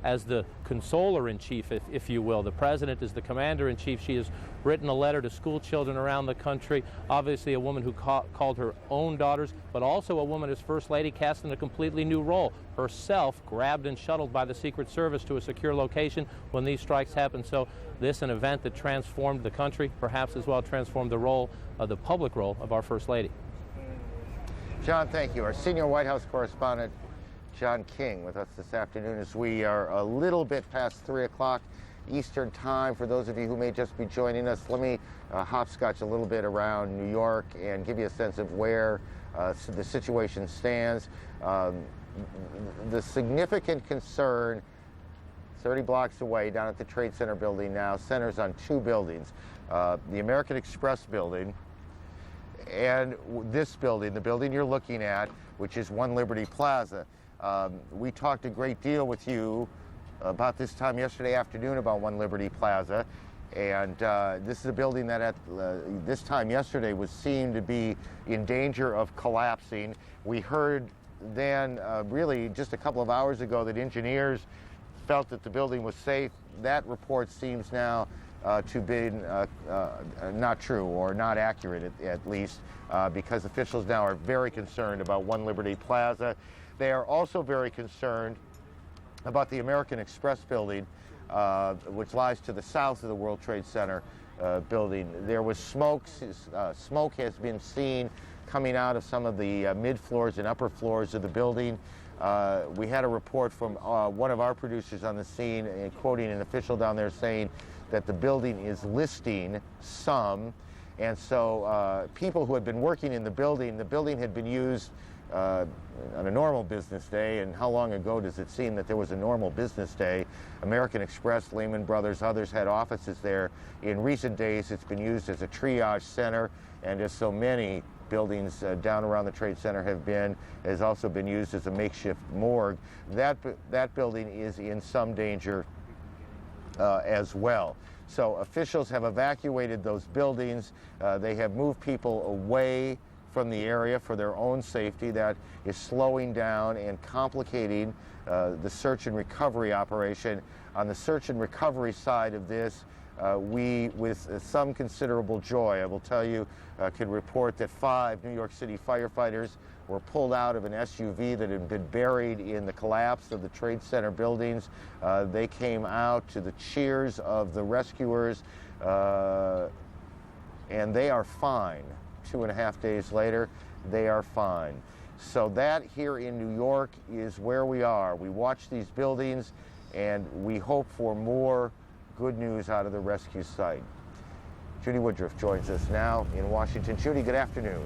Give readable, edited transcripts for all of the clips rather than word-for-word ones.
as the consoler-in-chief, if you will. The president is the commander-in-chief. She has written a letter to school children around the country, obviously a woman who called her own daughters, but also a woman as First Lady cast in a completely new role, herself grabbed and shuttled by the Secret Service to a secure location when these strikes happened. So this, an event that transformed the country, perhaps as well transformed the role, the public role of our First Lady. John, thank you. Our senior White House correspondent, John King, with us this afternoon as we are a little bit past 3 o'clock Eastern Time. For those of you who may just be joining us, let me hopscotch a little bit around New York and give you a sense of where the situation stands. The significant concern 30 blocks away down at the Trade Center building now centers on two buildings. The American Express building and this building, the building you're looking at, which is One Liberty Plaza. We talked a great deal with you about this time yesterday afternoon about One Liberty Plaza, and this is a building that at this time yesterday was seen to be in danger of collapsing. We heard then really just a couple of hours ago that engineers felt that the building was safe. That report seems now to be not true, or not accurate at least, because officials now are very concerned about One Liberty Plaza. They are also very concerned about the American Express building, which lies to the south of the World Trade Center building. There was smoke. Smoke has been seen coming out of some of the mid-floors and upper floors of the building. We had a report from one of our producers on the scene, quoting an official down there saying that the building is listing some, and so people who had been working in the building had been used on a normal business day. And how long ago does it seem that there was a normal business day? American Express, Lehman Brothers, others had offices there. In recent days, it's been used as a triage center, and as so many buildings down around the Trade Center have been, has also been used as a makeshift morgue. That building is in some danger as well. So officials have evacuated those buildings. They have moved people away from the area for their own safety. That is slowing down and complicating the search and recovery operation. On the search and recovery side of this, we, with some considerable joy, I will tell you, can report that 5 New York City firefighters were pulled out of an SUV that had been buried in the collapse of the Trade Center buildings. They came out to the cheers of the rescuers, and they are fine. 2.5 days later, they are fine. So that here in New York is where we are. We watch these buildings, and we hope for more good news out of the rescue site. Judy Woodruff joins us now in Washington. Judy, good afternoon.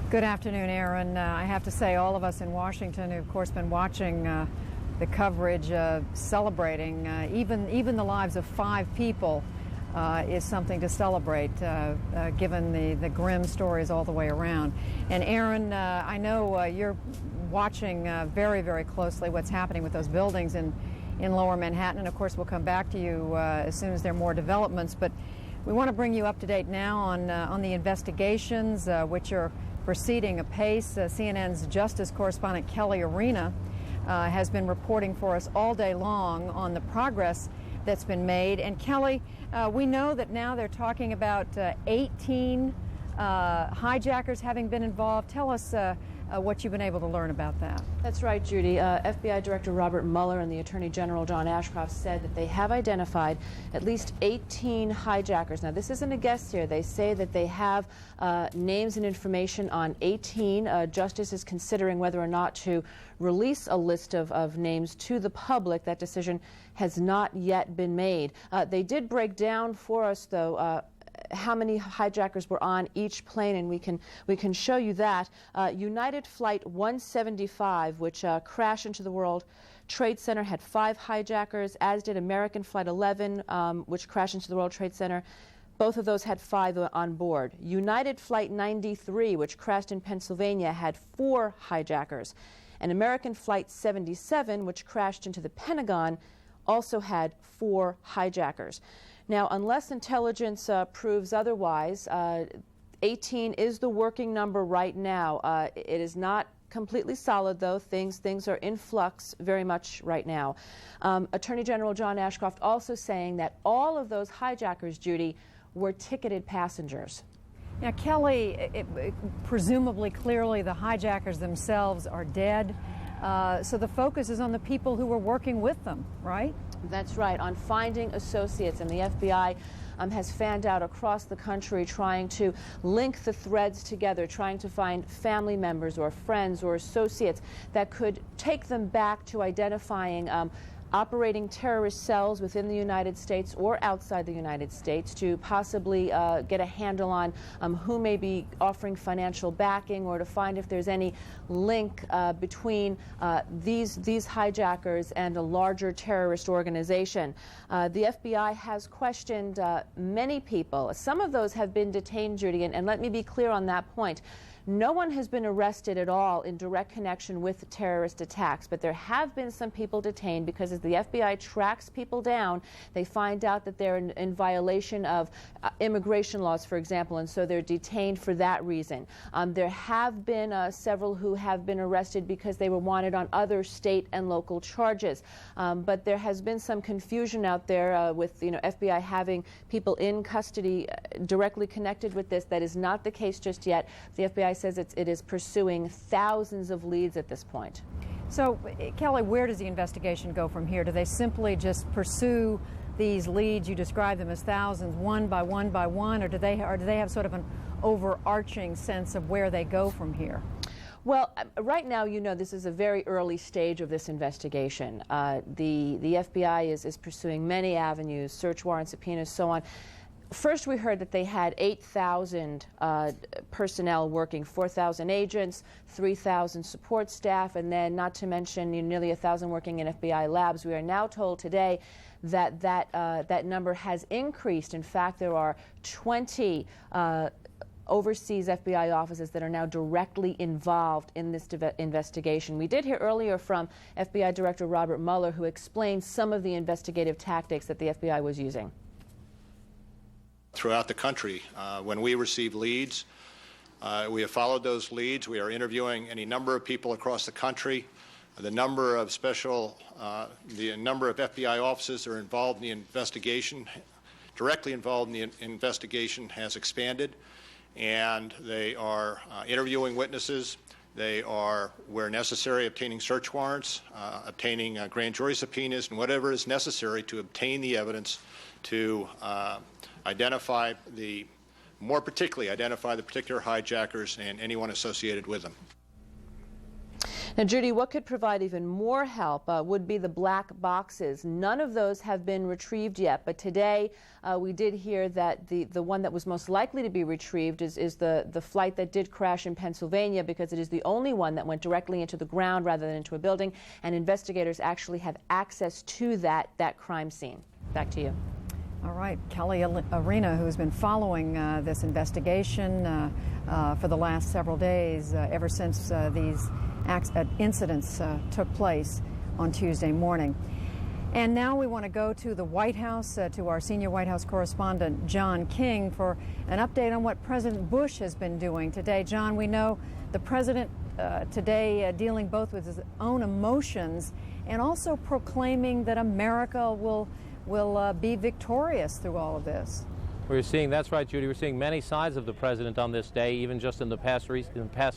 Good afternoon, Aaron. I have to say, all of us in Washington who, of course, been watching the coverage, celebrating even the lives of 5 people is something to celebrate, given the grim stories all the way around. And Aaron, I know you're watching very, very closely what's happening with those buildings in Lower Manhattan, and of course we'll come back to you as soon as there are more developments. But we want to bring you up to date now on the investigations which are proceeding apace. CNN's justice correspondent Kelly Arena has been reporting for us all day long on the progress that's been made. And Kelly, we know that now they're talking about 18 hijackers having been involved. Tell us what you've been able to learn about that. That's right, Judy. FBI Director Robert Mueller and the Attorney General John Ashcroft said that they have identified at least 18 hijackers. Now, this isn't a guess here. They say that they have names and information on 18. Justice is considering whether or not to release a list of names to the public. That decision has not yet been made. They did break down for us, though, how many hijackers were on each plane, and we can show you that. United Flight 175, which crashed into the World Trade Center, had 5 hijackers, as did American Flight 11, which crashed into the World Trade Center. Both of those had 5 on board. United Flight 93, which crashed in Pennsylvania, had 4 hijackers. And American Flight 77, which crashed into the Pentagon, also had 4 hijackers. Now, unless intelligence proves otherwise, 18 is the working number right now. It is not completely solid, though. Things are in flux very much right now. Attorney General John Ashcroft also saying that all of those hijackers, Judy, were ticketed passengers. Now, Kelly, presumably, clearly, the hijackers themselves are dead. So the focus is on the people who were working with them, right? That's right, on finding associates, and the FBI has fanned out across the country trying to link the threads together, trying to find family members or friends or associates that could take them back to identifying operating terrorist cells within the United States or outside the United States, to possibly get a handle on who may be offering financial backing, or to find if there's any link between these hijackers and a larger terrorist organization. The FBI has questioned many people. Some of those have been detained, Judy, and let me be clear on that point. No one has been arrested at all in direct connection with the terrorist attacks, but there have been some people detained because as the FBI tracks people down, they find out that they're in violation of immigration laws, for example, and so they're detained for that reason. There have been several who have been arrested because they were wanted on other state and local charges, but there has been some confusion out there with FBI having people in custody directly connected with this. That is not the case just yet. The FBI says it is pursuing thousands of leads at this point. So, Kelly, where does the investigation go from here? Do they simply just pursue these leads? You describe them as thousands, one by one by one, or do they have sort of an overarching sense of where they go from here? Well, right now, this is a very early stage of this investigation. The FBI is pursuing many avenues, search warrants, subpoenas, so on. First, we heard that they had 8,000 personnel working, 4,000 agents, 3,000 support staff, and then not to mention nearly 1,000 working in FBI labs. We are now told today that that number has increased. In fact, there are 20 overseas FBI offices that are now directly involved in this investigation. We did hear earlier from FBI Director Robert Mueller, who explained some of the investigative tactics that the FBI was using. Throughout the country, when we receive leads, we have followed those leads. We are interviewing any number of people across the country. The number of FBI officers that are involved in the investigation, directly involved in the investigation, has expanded, and they are interviewing witnesses. They are, where necessary, obtaining search warrants, obtaining grand jury subpoenas, and whatever is necessary to obtain the evidence to more particularly identify the particular hijackers and anyone associated with them. Now, Judy, what could provide even more help would be the black boxes. None of those have been retrieved yet, but today we did hear that the one that was most likely to be retrieved is the flight that did crash in Pennsylvania, because it is the only one that went directly into the ground rather than into a building, and investigators actually have access to that crime scene. Back to you. All right, Kelly Arena, who's been following this investigation for the last several days, ever since these incidents took place on Tuesday morning. And now we want to go to the White House, to our senior White House correspondent, John King, for an update on what President Bush has been doing today. John, we know the president today dealing both with his own emotions and also proclaiming that America will be victorious through all of this. That's right, Judy, we're seeing many sides of the president on this day, even just in the past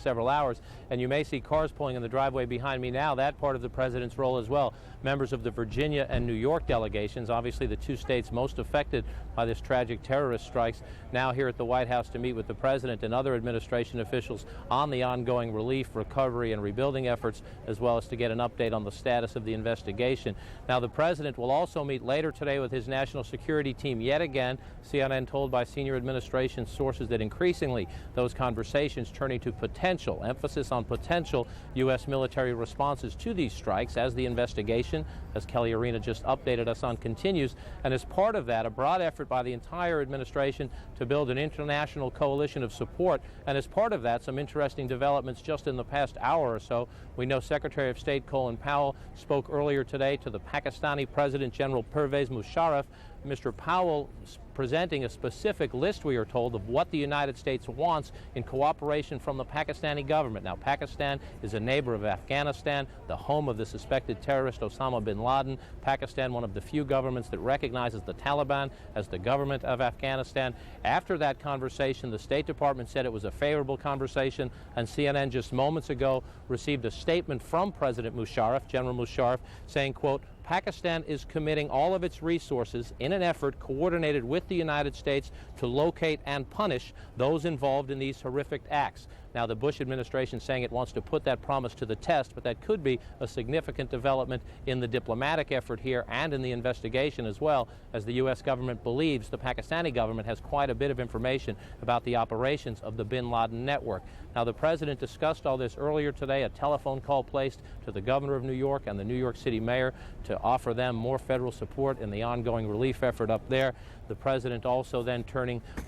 several hours. And you may see cars pulling in the driveway behind me now, that part of the president's role as well. Members of the Virginia and New York delegations, obviously the two states most affected by this tragic terrorist strikes, now here at the White House to meet with the president and other administration officials on the ongoing relief, recovery, and rebuilding efforts, as well as to get an update on the status of the investigation. Now, the president will also meet later today with his national security team yet again. CNN told by senior administration sources that increasingly those conversations turning to potential, emphasis on potential, U.S. military responses to these strikes as the investigation, as Kelly Arena just updated us on, continues. And as part of that, a broad effort by the entire administration to build an international coalition of support. And as part of that, some interesting developments just in the past hour or so. We know Secretary of State Colin Powell spoke earlier today to the Pakistani President General Pervez Musharraf, Mr. Powell presenting a specific list, we are told, of what the United States wants in cooperation from the Pakistani government. Now, Pakistan is a neighbor of Afghanistan, the home of the suspected terrorist Osama bin Laden. Pakistan, one of the few governments that recognizes the Taliban as the government of Afghanistan. After that conversation, the State Department said it was a favorable conversation, and CNN just moments ago received a statement from President Musharraf, General Musharraf, saying, quote, Pakistan is committing all of its resources in an effort coordinated with the United States to locate and punish those involved in these horrific acts. Now, the Bush administration saying it wants to put that promise to the test, but that could be a significant development in the diplomatic effort here and in the investigation as well, as the U.S. government believes the Pakistani government has quite a bit of information about the operations of the bin Laden network. Now, the president discussed all this earlier today, a telephone call placed to the governor of New York and the New York City mayor to offer them more federal support in the ongoing relief effort up there. The president also then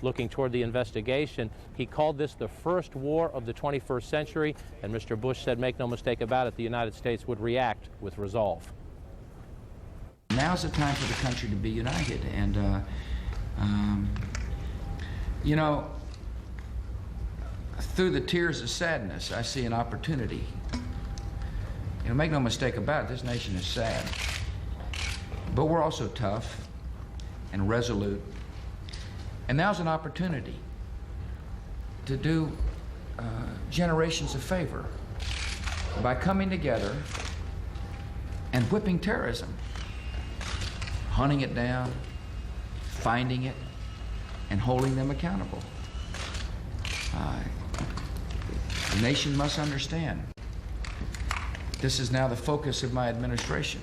looking toward the investigation. He called this the first war of the 21st century, and Mr. Bush said, make no mistake about it, the United States would react with resolve. Now's the time for the country to be united, and you know, through the tears of sadness, I see an opportunity. You know, make no mistake about it, this nation is sad, but we're also tough and resolute, and now's an opportunity to do generations a favor by coming together and whipping terrorism, hunting it down, finding it, and holding them accountable. The nation must understand this is now the focus of my administration.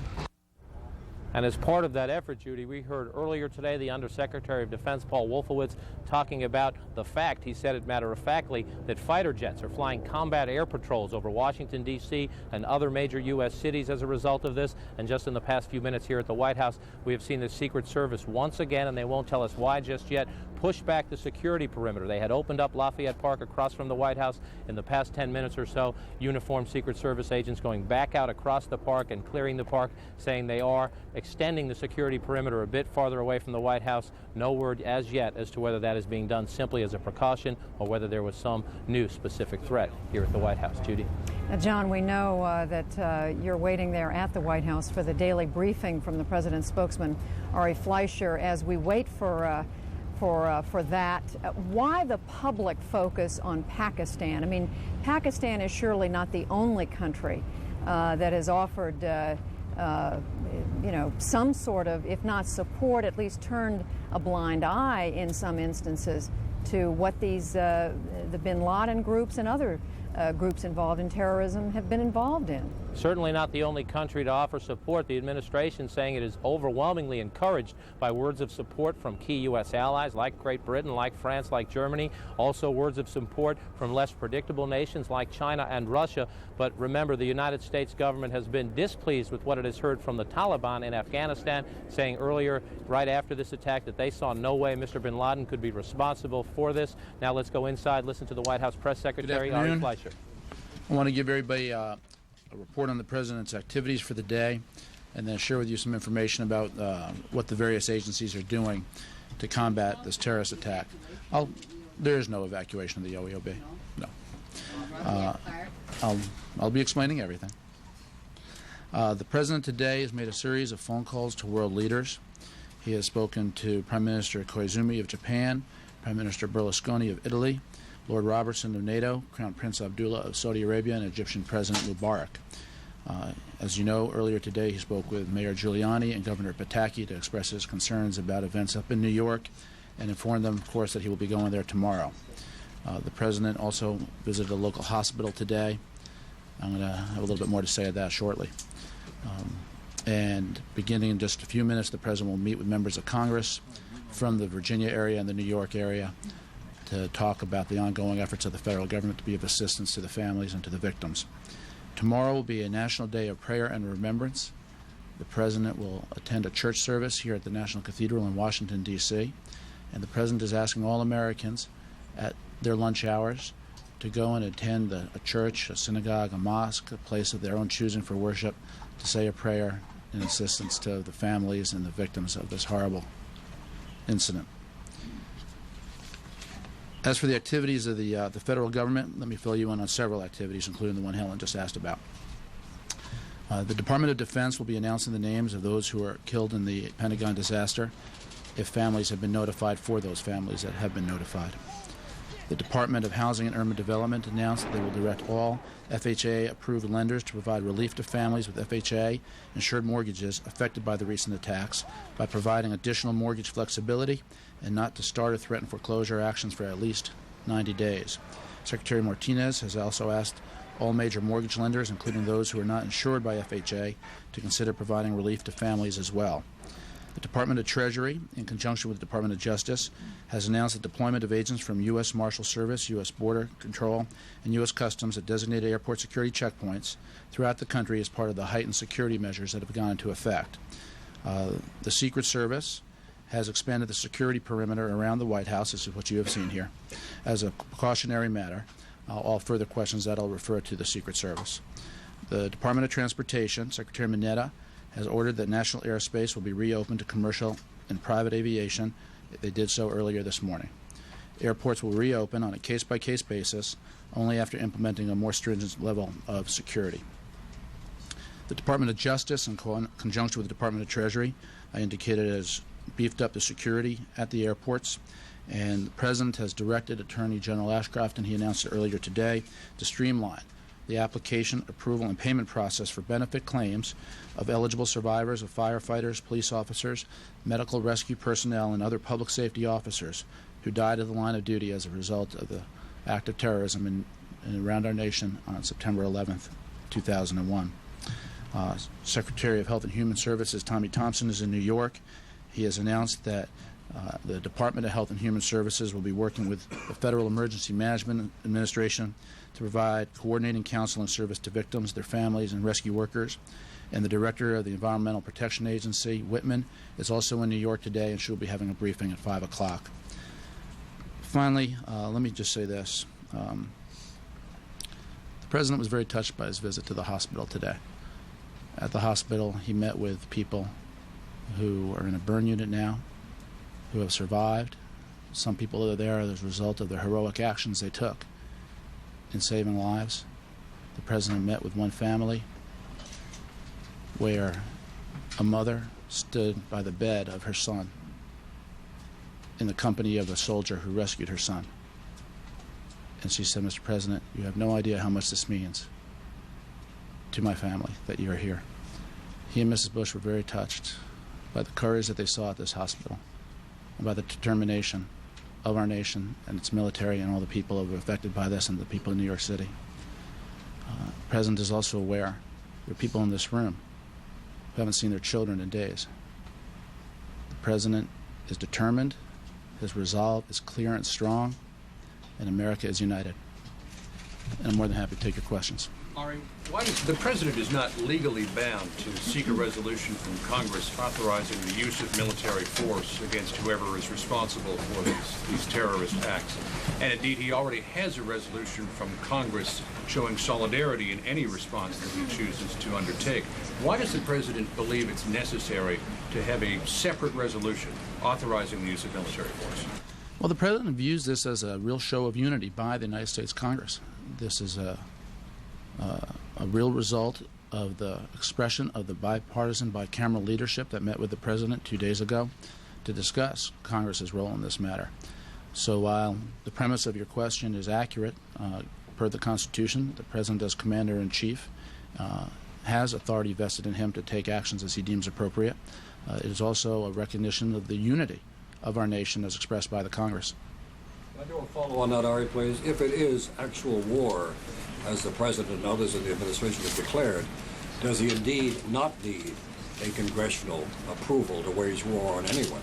And as part of that effort, Judy, we heard earlier today the Undersecretary of Defense, Paul Wolfowitz, talking about the fact, he said it matter-of-factly, that fighter jets are flying combat air patrols over Washington, D.C. and other major U.S. cities as a result of this. And just in the past few minutes here at the White House, we have seen the Secret Service once again, and they won't tell us why just yet, push back the security perimeter. They had opened up Lafayette Park across from the White House in the past 10 minutes or so. Uniformed Secret Service agents going back out across the park and clearing the park, saying they are extending the security perimeter a bit farther away from the White House. No word as yet as to whether that is being done simply as a precaution or whether there was some new specific threat here at the White House. Judy? Now, John, we know that you're waiting there at the White House for the daily briefing from the president's spokesman, Ari Fleischer. As we wait for that, why the public focus on Pakistan? I mean, Pakistan is surely not the only country that has offered you know, some sort of, if not support, at least turned a blind eye in some instances to what these the bin Laden groups and other groups involved in terrorism have been involved in. Certainly not the only country to offer support. The administration saying it is overwhelmingly encouraged by words of support from key U.S. allies like Great Britain, like France, like Germany. Also words of support from less predictable nations like China and Russia. But remember, the United States government has been displeased with what it has heard from the Taliban in Afghanistan, saying earlier, right after this attack, that they saw no way Mr. bin Laden could be responsible for this. Now let's go inside, listen to the White House Press Secretary, Ari Fleischer. I want to give everybody a report on the President's activities for the day and then share with you some information about what the various agencies are doing to combat this terrorist attack. There is no evacuation of the OEOB. No. I'll be explaining everything. The President today has made a series of phone calls to world leaders. He has spoken to Prime Minister Koizumi of Japan, Prime Minister Berlusconi of Italy, Lord Robertson of NATO, Crown Prince Abdullah of Saudi Arabia, and Egyptian President Mubarak. As you know, earlier today he spoke with Mayor Giuliani and Governor Pataki to express his concerns about events up in New York and inform them, of course, that he will be going there tomorrow. The President also visited a local hospital today. I'm going to have a little bit more to say of that shortly. And beginning in just a few minutes, the President will meet with members of Congress from the Virginia area and the New York area to talk about the ongoing efforts of the federal government to be of assistance to the families and to the victims. Tomorrow will be a national day of prayer and remembrance. The President will attend a church service here at the National Cathedral in Washington, D.C., and the President is asking all Americans at their lunch hours to go and attend a church, a synagogue, a mosque, a place of their own choosing for worship, to say a prayer in assistance to the families and the victims of this horrible incident. As for the activities of the federal government, let me fill you in on several activities, including the one Helen just asked about. The Department of Defense will be announcing the names of those who are killed in the Pentagon disaster if families have been notified, for those families that have been notified. The Department of Housing and Urban Development announced that they will direct all FHA-approved lenders to provide relief to families with FHA-insured mortgages affected by the recent attacks by providing additional mortgage flexibility and not to start or threaten foreclosure actions for at least 90 days. Secretary Martinez has also asked all major mortgage lenders, including those who are not insured by FHA, to consider providing relief to families as well. The Department of Treasury, in conjunction with the Department of Justice, has announced the deployment of agents from U.S. Marshal Service, U.S. Border Control, and U.S. Customs at designated airport security checkpoints throughout the country as part of the heightened security measures that have gone into effect. The Secret Service has expanded the security perimeter around the White House, this is what you have seen here, as a precautionary matter. All further questions that I'll refer to the Secret Service. The Department of Transportation, Secretary Mineta, has ordered that national airspace will be reopened to commercial and private aviation. They did so earlier this morning. Airports will reopen on a case-by-case basis only after implementing a more stringent level of security. The Department of Justice, in conjunction with the Department of Treasury, I indicated, has beefed up the security at the airports, and the President has directed Attorney General Ashcroft, and he announced it earlier today, to streamline the application, approval, and payment process for benefit claims of eligible survivors of firefighters, police officers, medical rescue personnel, and other public safety officers who died in the line of duty as a result of the act of terrorism in around our nation on September 11th, 2001. Secretary of Health and Human Services Tommy Thompson is in New York. He has announced that the Department of Health and Human Services will be working with the Federal Emergency Management Administration to provide coordinating counsel and service to victims, their families, and rescue workers. And the Director of the Environmental Protection Agency, Whitman, is also in New York today, and she'll be having a briefing at 5 o'clock. Finally, let me just say this. The President was very touched by his visit to the hospital today. At the hospital, he met with people who are in a burn unit now, who have survived. Some people are there as a result of the heroic actions they took in saving lives. The President met with one family where a mother stood by the bed of her son in the company of a soldier who rescued her son. And she said, "Mr. President, you have no idea how much this means to my family that you are here." He and Mrs. Bush were very touched by the courage that they saw at this hospital and by the determination of our nation and its military and all the people who were affected by this and the people in New York City. The President is also aware there are people in this room who haven't seen their children in days. The President is determined, his resolve is clear and strong, and America is united. And I'm more than happy to take your questions. Ari, the President is not legally bound to seek a resolution from Congress authorizing the use of military force against whoever is responsible for these terrorist acts. And indeed, he already has a resolution from Congress showing solidarity in any response that he chooses to undertake. Why does the President believe it's necessary to have a separate resolution authorizing the use of military force? Well, the President views this as a real show of unity by the United States Congress. This is a real result of the expression of the bipartisan, bicameral leadership that met with the President 2 days ago to discuss Congress's role in this matter. So while the premise of your question is accurate, per the Constitution, the President as Commander-in-Chief has authority vested in him to take actions as he deems appropriate. It is also a recognition of the unity of our nation as expressed by the Congress. I do a follow on that, Ari, please. If it is actual war, as the President and others in the administration have declared, does he indeed not need a congressional approval to wage war on anyone?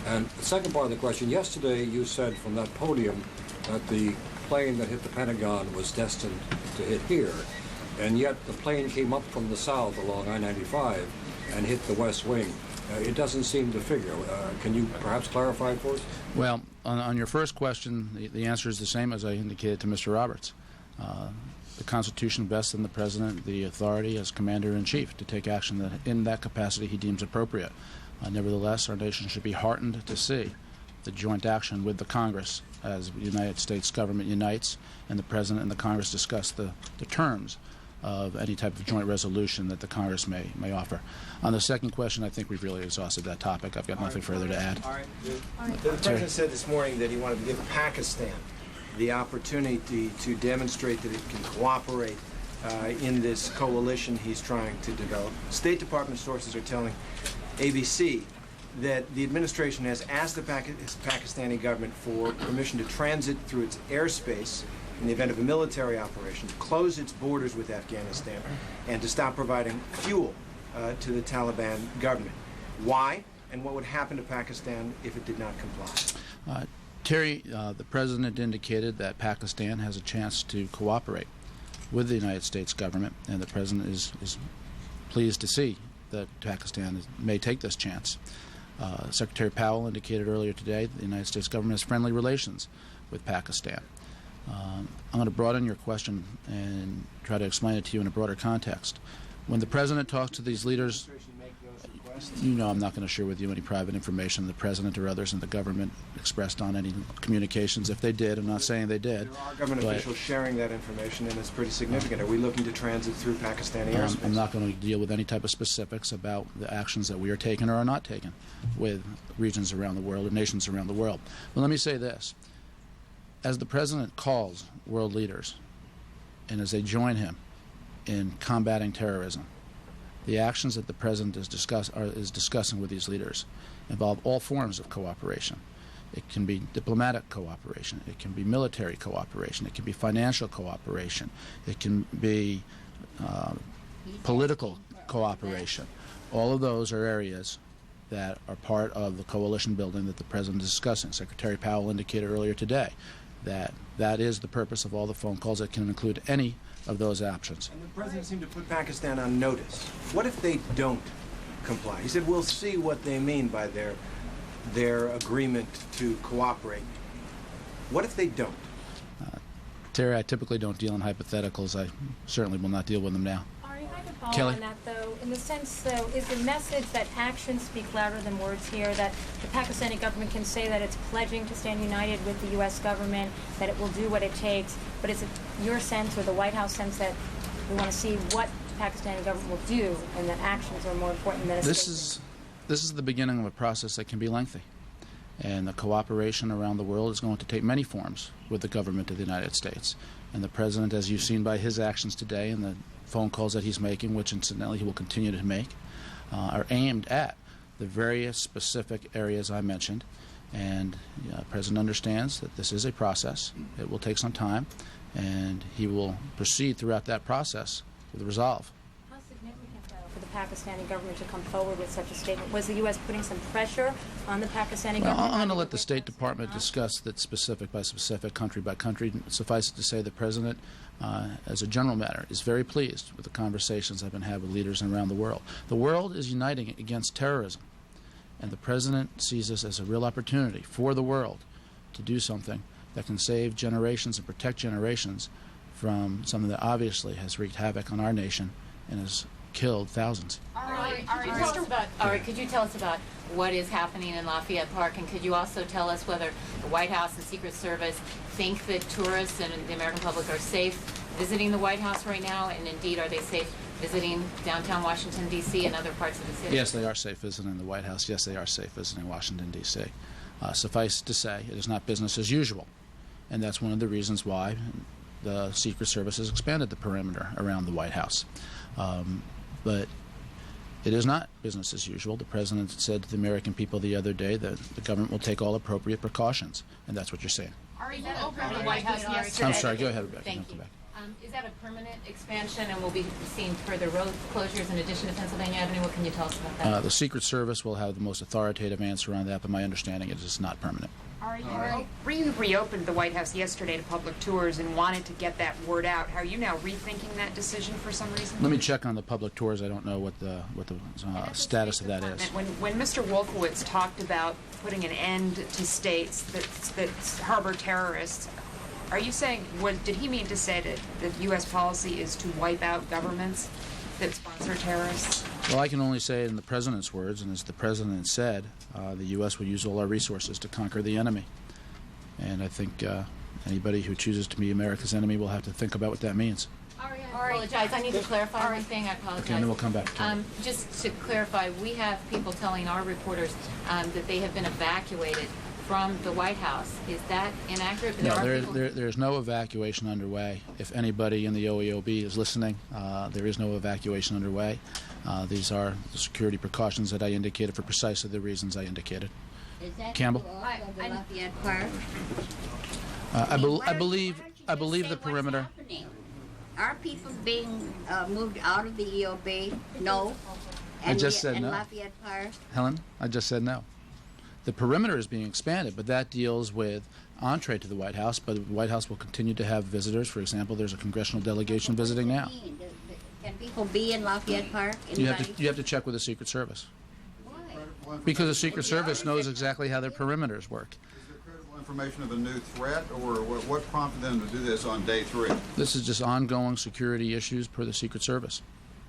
And the second part of the question, yesterday you said from that podium that the plane that hit the Pentagon was destined to hit here, and yet the plane came up from the south along I-95 and hit the West Wing. It doesn't seem to figure. Can you perhaps clarify for us? Well, on your first question, the answer is the same as I indicated to Mr. Roberts. The Constitution vests in the President the authority as Commander-in-Chief to take action that in that capacity he deems appropriate. Nevertheless, our nation should be heartened to see the joint action with the Congress as the United States government unites and the President and the Congress discuss the terms of any type of joint resolution that the Congress may offer. On the second question, I think we've really exhausted that topic. I've got nothing further to add. All right. The President said this morning that he wanted to give Pakistan the opportunity to demonstrate that it can cooperate in this coalition he's trying to develop. State Department sources are telling ABC that the administration has asked the Pakistani government for permission to transit through its airspace in the event of a military operation, to close its borders with Afghanistan, and to stop providing fuel to the Taliban government. Why, and what would happen to Pakistan if it did not comply? Terry, the President indicated that Pakistan has a chance to cooperate with the United States government, and the President is pleased to see that Pakistan may take this chance. Secretary Powell indicated earlier today that the United States government has friendly relations with Pakistan. I'm going to broaden your question and try to explain it to you in a broader context. When the President talks to these leaders, you know I'm not going to share with you any private information the President or others in the government expressed on any communications. If they did, I'm not saying they did. There are government officials sharing that information, and it's pretty significant. Are we looking to transit through Pakistani airspace? I'm not going to deal with any type of specifics about the actions that we are taking or are not taking with regions around the world or nations around the world. But let me say this. As the President calls world leaders and as they join him in combating terrorism, the actions that the President is discussing with these leaders involve all forms of cooperation. It can be diplomatic cooperation. It can be military cooperation. It can be financial cooperation. It can be political cooperation. All of those are areas that are part of the coalition building that the President is discussing. Secretary Powell indicated earlier today that that is the purpose of all the phone calls. It can include any of those options. And the President seemed to put Pakistan on notice. What if they don't comply? He said, we'll see what they mean by their agreement to cooperate. What if they don't? Terry, I typically don't deal in hypotheticals. I certainly will not deal with them now. Ari, if I could follow Kelly? on that, though, in the sense, though, is the message that actions speak louder than words here, that the Pakistani government can say that it's pledging to stand united with the U.S. government, that it will do what it takes, but is it your sense or the White House sense that we want to see what the Pakistani government will do and that actions are more important than a statement? This is the beginning of a process that can be lengthy. And the cooperation around the world is going to take many forms with the government of the United States. And the President, as you've seen by his actions today and the phone calls that he's making, which incidentally he will continue to make, are aimed at the various specific areas I mentioned. And the President understands that this is a process. It will take some time, and he will proceed throughout that process with resolve. How significant, though, for the Pakistani government to come forward with such a statement? Was the U.S. putting some pressure on the Pakistani government? I'm going to let the State Department discuss that specific by specific, country by country. Suffice it to say the President, as a general matter, is very pleased with the conversations I've been having with leaders around the world. The world is uniting against terrorism, and the President sees this as a real opportunity for the world to do something that can save generations and protect generations from something that obviously has wreaked havoc on our nation and has killed thousands. Ari, could you tell us about what is happening in Lafayette Park, and could you also tell us whether the White House and Secret Service think that tourists and the American public are safe visiting the White House right now, and indeed are they safe visiting downtown Washington, D.C. and other parts of the city? Yes, they are safe visiting the White House. Yes, they are safe visiting Washington, D.C. Suffice to say, it is not business as usual, and that's one of the reasons why the Secret Service has expanded the perimeter around the White House. But it is not business as usual. The President said to the American people the other day that the government will take all appropriate precautions, and that's what you're saying. Ari, you opened the White House yesterday. I'm sorry, go ahead, Rebecca. Thank you. Is that a permanent expansion, and we'll be seeing further road closures in addition to Pennsylvania Avenue? What can you tell us about that? The Secret Service will have the most authoritative answer on that, but my understanding is it's not permanent. You reopened the White House yesterday to public tours and wanted to get that word out. How are you now rethinking that decision for some reason? Let me check on the public tours. I don't know what the status of that is. When Mr. Wolfowitz talked about putting an end to states that harbor terrorists, are you saying, did he mean to say that the U.S. policy is to wipe out governments that sponsor terrorists? Well, I can only say it in the President's words, and as the President said, the U.S. will use all our resources to conquer the enemy. And I think anybody who chooses to be America's enemy will have to think about what that means. I apologize. I need to clarify one thing. I apologize. Okay, and then we'll come back to it. Just to clarify, we have people telling our reporters that they have been evacuated from the White House. Is that inaccurate? No, there's no evacuation underway. If anybody in the OEOB is listening, there is no evacuation underway. These are the security precautions that I indicated for precisely the reasons I indicated. Is that Campbell? the Lafayette Park? I believe the perimeter. Are people being moved out of the EOB? No. I just said no. Lafayette Park? Helen, I just said no. The perimeter is being expanded, but that deals with entree to the White House, but the White House will continue to have visitors. For example, there's a congressional delegation visiting now. Can people be in Lafayette Park? You have to check with the Secret Service. Why? Because the Secret Service knows exactly how their perimeters work. Is there credible information of a new threat, or what prompted them to do this on day 3? This is just ongoing security issues per the Secret Service.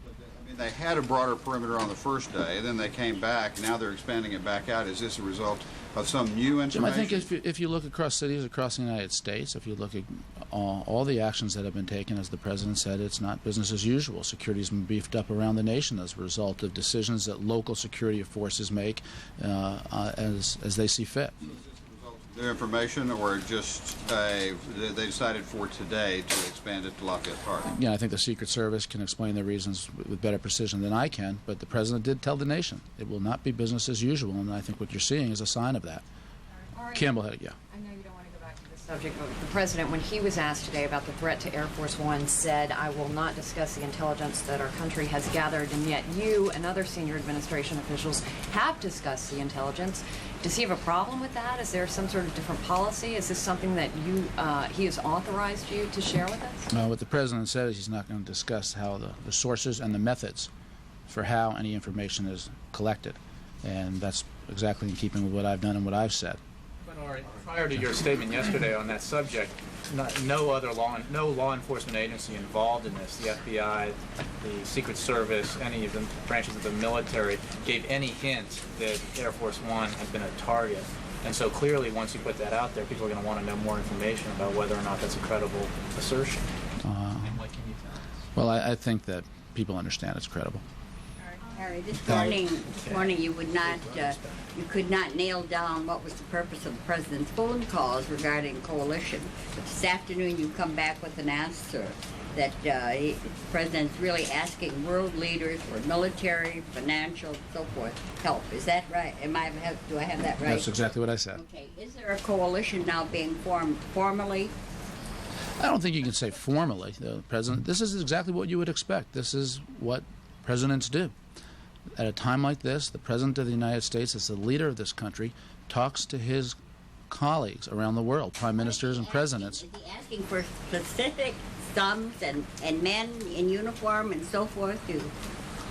I mean, they had a broader perimeter on the first day, then they came back, now they're expanding it back out. Is this a result of some new information? Jim, I think if you look across cities across the United States, if you look at all the actions that have been taken, as the President said, it's not business as usual. Security has been beefed up around the nation as a result of decisions that local security forces make as they see fit. New information, or just they decided for today to expand it to Lafayette Park? Yeah, I think the Secret Service can explain their reasons with better precision than I can, but the President did tell the nation it will not be business as usual, and I think what you're seeing is a sign of that. Campbell had it, yeah. I know you don't want to go back to this subject, but the President, when he was asked today about the threat to Air Force One, said, "I will not discuss the intelligence that our country has gathered," and yet you and other senior administration officials have discussed the intelligence. Does he have a problem with that? Is there some sort of different policy? Is this something that he has authorized you to share with us? What the President said is he's not going to discuss how the sources and the methods for how any information is collected, and that's exactly in keeping with what I've done and what I've said. Prior to your statement yesterday on that subject, no law enforcement agency involved in this, the FBI, the Secret Service, any of the branches of the military, gave any hint that Air Force One had been a target. And so clearly, once you put that out there, people are going to want to know more information about whether or not that's a credible assertion. And what can you tell us? Well, I think that people understand it's credible. Harry, this morning you could not nail down what was the purpose of the President's phone calls regarding coalition. But this afternoon you come back with an answer that the President's really asking world leaders for military, financial, so forth, help. Is that right? Do I have that right? That's exactly what I said. Okay. Is there a coalition now being formed formally? I don't think you can say formally, the President. This is exactly what you would expect. This is what presidents do. At a time like this, the President of the United States, as the leader of this country, talks to his colleagues around the world, prime ministers and presidents. Is he asking for specific sums and men in uniform and so forth to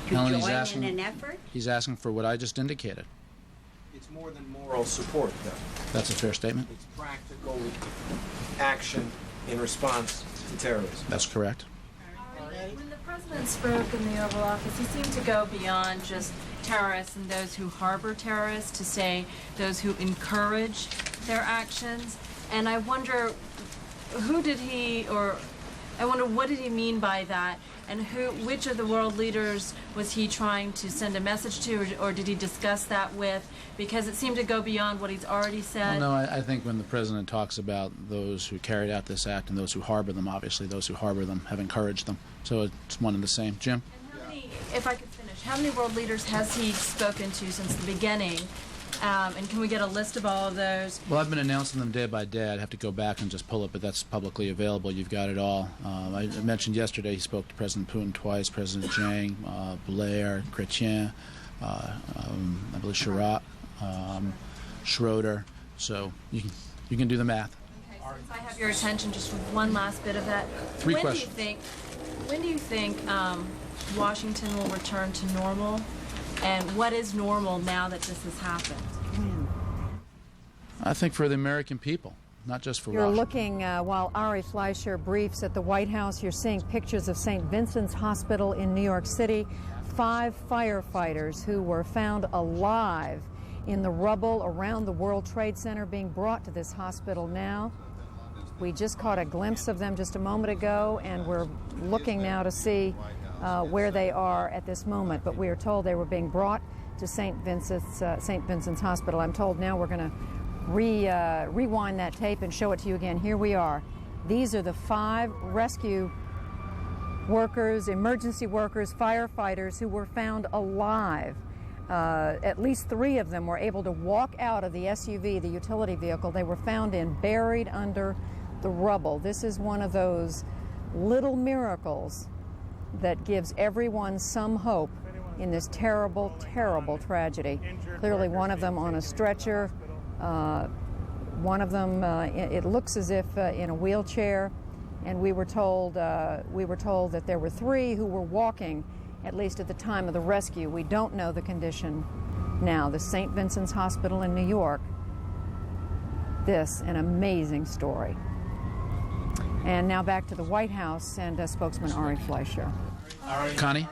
join in an effort? He's asking for what I just indicated. It's more than moral support, though. That's a fair statement. It's practical action in response to terrorism. That's correct. When the President spoke in the Oval Office, he seemed to go beyond just terrorists and those who harbor terrorists to say those who encourage their actions. And I wonder, what did he mean by that? And which of the world leaders was he trying to send a message to, or did he discuss that with? Because it seemed to go beyond what he's already said. Well, no, I think when the President talks about those who carried out this act and those who harbor them, obviously those who harbor them have encouraged them. So it's one and the same. Jim? And how many, if I could finish, how many world leaders has he spoken to since the beginning? And can we get a list of all of those? Well, I've been announcing them day by day. I'd have to go back and just pull it, but that's publicly available. You've got it all. I mentioned yesterday he spoke to President Putin twice, President Jiang, Blair, Chrétien, I believe Chirac, Schroeder. So you can do the math. Okay, since I have your attention, just one last bit of that. Three questions. When do you think Washington will return to normal? And what is normal now that this has happened? I think for the American people, not just for You're Washington. looking, while Ari Fleischer briefs at the White House, you're seeing pictures of St. Vincent's Hospital in New York City. 5 firefighters who were found alive in the rubble around the World Trade Center being brought to this hospital now. We just caught a glimpse of them just a moment ago, and we're looking now to see where they are at this moment. But we are told they were being brought to St. Vincent's Hospital. I'm told now we're going to rewind that tape and show it to you again. Here we are. These are the 5 rescue workers, emergency workers, firefighters who were found alive. At least 3 of them were able to walk out of the SUV, the utility vehicle they were found in, buried under the rubble. This is one of those little miracles that gives everyone some hope in this terrible, terrible tragedy. Clearly one of them on a stretcher, one of them, it looks as if in a wheelchair, and we were told that there were 3 who were walking, at least at the time of the rescue. We don't know the condition now. The St. Vincent's Hospital in New York. This, an amazing story. And now back to the White House and spokesman Ari Fleischer. Connie?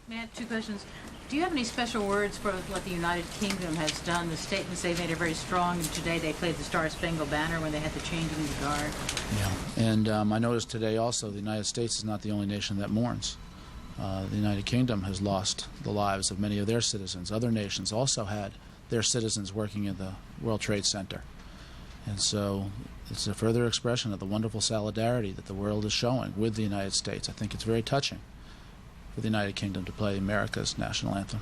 Matt, 2 questions. Do you have any special words for what the United Kingdom has done? The statements they made are very strong, and today they played the Star-Spangled Banner when they had the changing of the guard. Yeah, and I noticed today also the United States is not the only nation that mourns. The United Kingdom has lost the lives of many of their citizens. Other nations also had their citizens working in the World Trade Center. And so it's a further expression of the wonderful solidarity that the world is showing with the United States. I think it's very touching for the United Kingdom to play America's national anthem.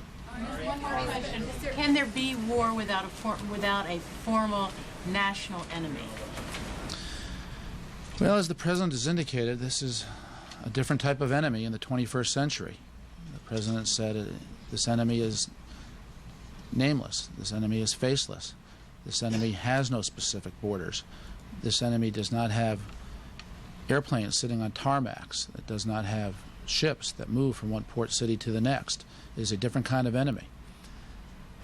One more question. Can there be war without a formal national enemy? Well, as the President has indicated, this is a different type of enemy in the 21st century. The President said this enemy is nameless. This enemy is faceless. This enemy has no specific borders. This enemy does not have airplanes sitting on tarmacs. It does not have ships that move from one port city to the next. It is a different kind of enemy.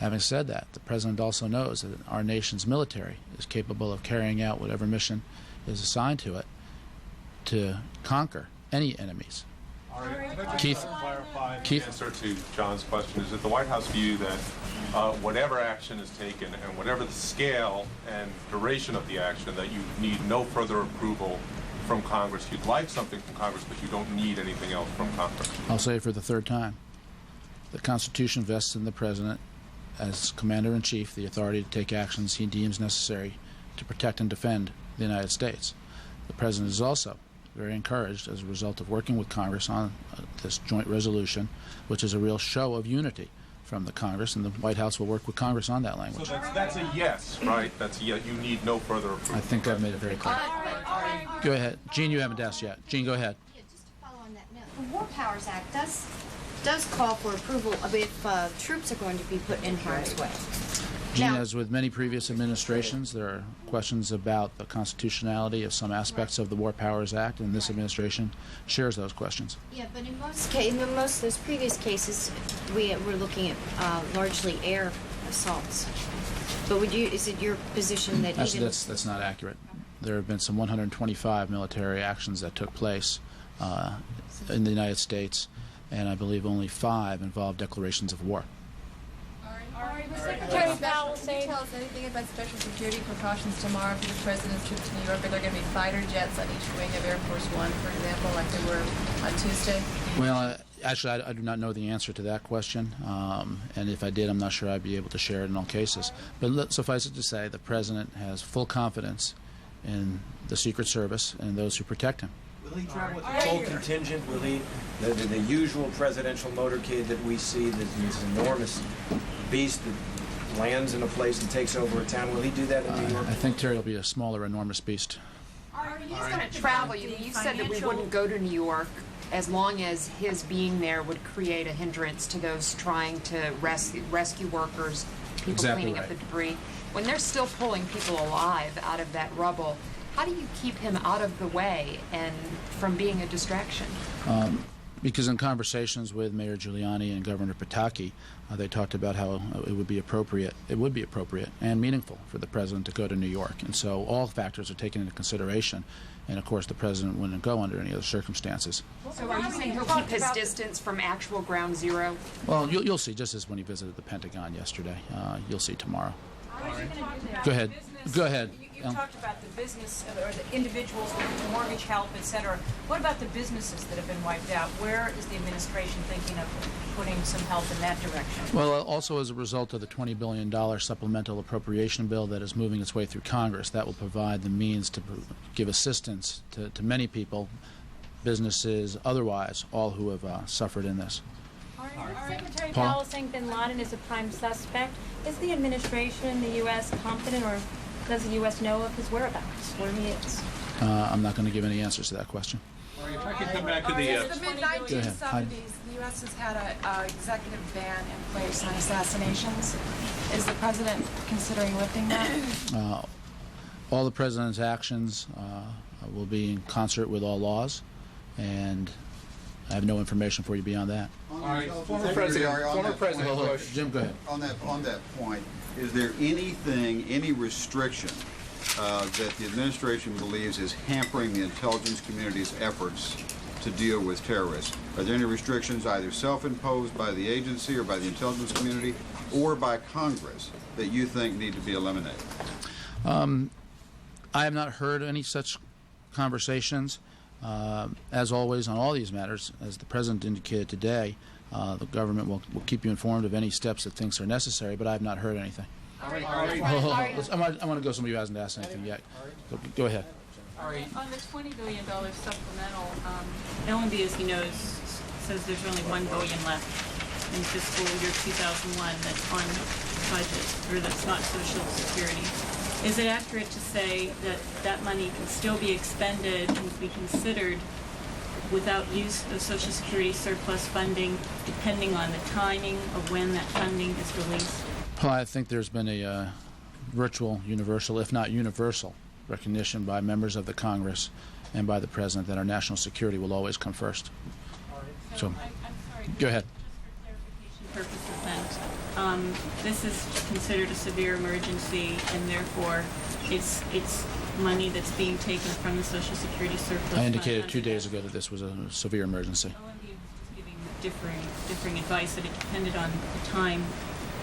Having said that, the President also knows that our nation's military is capable of carrying out whatever mission is assigned to it to conquer any enemies. Keith? The answer to John's question is that the White House view that whatever action is taken and whatever the scale and duration of the action, that you need no further approval from Congress. You'd like something from Congress, but you don't need anything else from Congress. I'll say it for the 3rd time. The Constitution vests in the President, as Commander-in-Chief, the authority to take actions he deems necessary to protect and defend the United States. The President is also very encouraged as a result of working with Congress on this joint resolution, which is a real show of unity from the Congress, and the White House will work with Congress on that language. So that's a yes, right? That's a yes. You need no further approval. I think I've made it very clear. Go ahead. Gene, you haven't asked yet. Gene, go ahead. Yeah, just to follow on that note, the War Powers Act does call for approval of if troops are going to be put in harm's way. Gene, as with many previous administrations, there are questions about the constitutionality of some aspects of the War Powers Act, and this administration shares those questions. Yeah, but in most of those previous cases, we're looking at largely air assaults. But is it your position that that's not accurate. There have been some 125 military actions that took place in the United States, and I believe only 5 involved declarations of war. Secretary Powell, can you tell us anything about special security precautions tomorrow for the President's trip to New York? Are there going to be fighter jets on each wing of Air Force One, for example, like there were on Tuesday? Well, actually, I do not know the answer to that question, and if I did, I'm not sure I'd be able to share it in all cases. But suffice it to say, the President has full confidence in the Secret Service and those who protect him. Will he travel with the full contingent? Will he, the usual presidential motorcade that we see, this enormous beast that lands in a place and takes over a town, will he do that in New York? I think Terry will be a smaller, enormous beast. He's going to travel. You said that we wouldn't go to New York as long as his being there would create a hindrance to those trying to rescue workers, people cleaning up the debris. When they're still pulling people alive out of that rubble, how do you keep him out of the way and from being a distraction? Because in conversations with Mayor Giuliani and Governor Pataki, they talked about how it would be appropriate and meaningful for the president to go to New York. And so all factors are taken into consideration. And, of course, the president wouldn't go under any other circumstances. So are you saying he'll keep his distance from actual ground zero? Well, you'll see, just as when he visited the Pentagon yesterday. You'll see tomorrow. Go ahead. Go ahead. You talked about the business or the individuals with the mortgage help, et cetera. What about the businesses that have been wiped out? Where is the administration thinking of putting some help in that direction? Well, also as a result of the $20 billion supplemental appropriation bill that is moving its way through Congress, that will provide the means to give assistance to many people, businesses, otherwise, all who have suffered in this. Secretary Paul? Powell saying bin Laden is a prime suspect. Is the administration, the U.S., competent, or does the U.S. know of his whereabouts, where he is? I'm not going to give any answers to that question. If I could come back to the... Since the mid-1970s, the U.S. has had an executive ban in place on assassinations. Is the president considering lifting that? All the president's actions will be in concert with all laws, and I have no information for you beyond that. All right, former President Bush. Jim, go ahead. On that point, is there anything, any restriction that the administration believes is hampering the intelligence community's efforts to deal with terrorists? Are there any restrictions either self-imposed by the agency or by the intelligence community or by Congress that you think need to be eliminated? I have not heard any such conversations. As always on all these matters, as the President indicated today, the government will keep you informed of any steps that thinks are necessary, but I have not heard anything. I want to go somebody who hasn't asked anything yet. Go ahead. On the $20 billion supplemental, LMB, as he knows, says there's only $1 billion left in fiscal year 2001 that's on budget, or that's not Social Security. Is it accurate to say that that money can still be expended and be considered without use of Social Security surplus funding, depending on the timing of when that funding is released? Well, I think there's been a virtual, universal, if not universal, recognition by members of the Congress and by the President that our national security will always come first. So, I'm sorry, go ahead. Just for clarification purposes then, this is considered a severe emergency, and therefore it's money that's being taken from the Social Security surplus. I indicated 2 days ago that this was a severe emergency. LMB was just giving differing advice that it depended on the time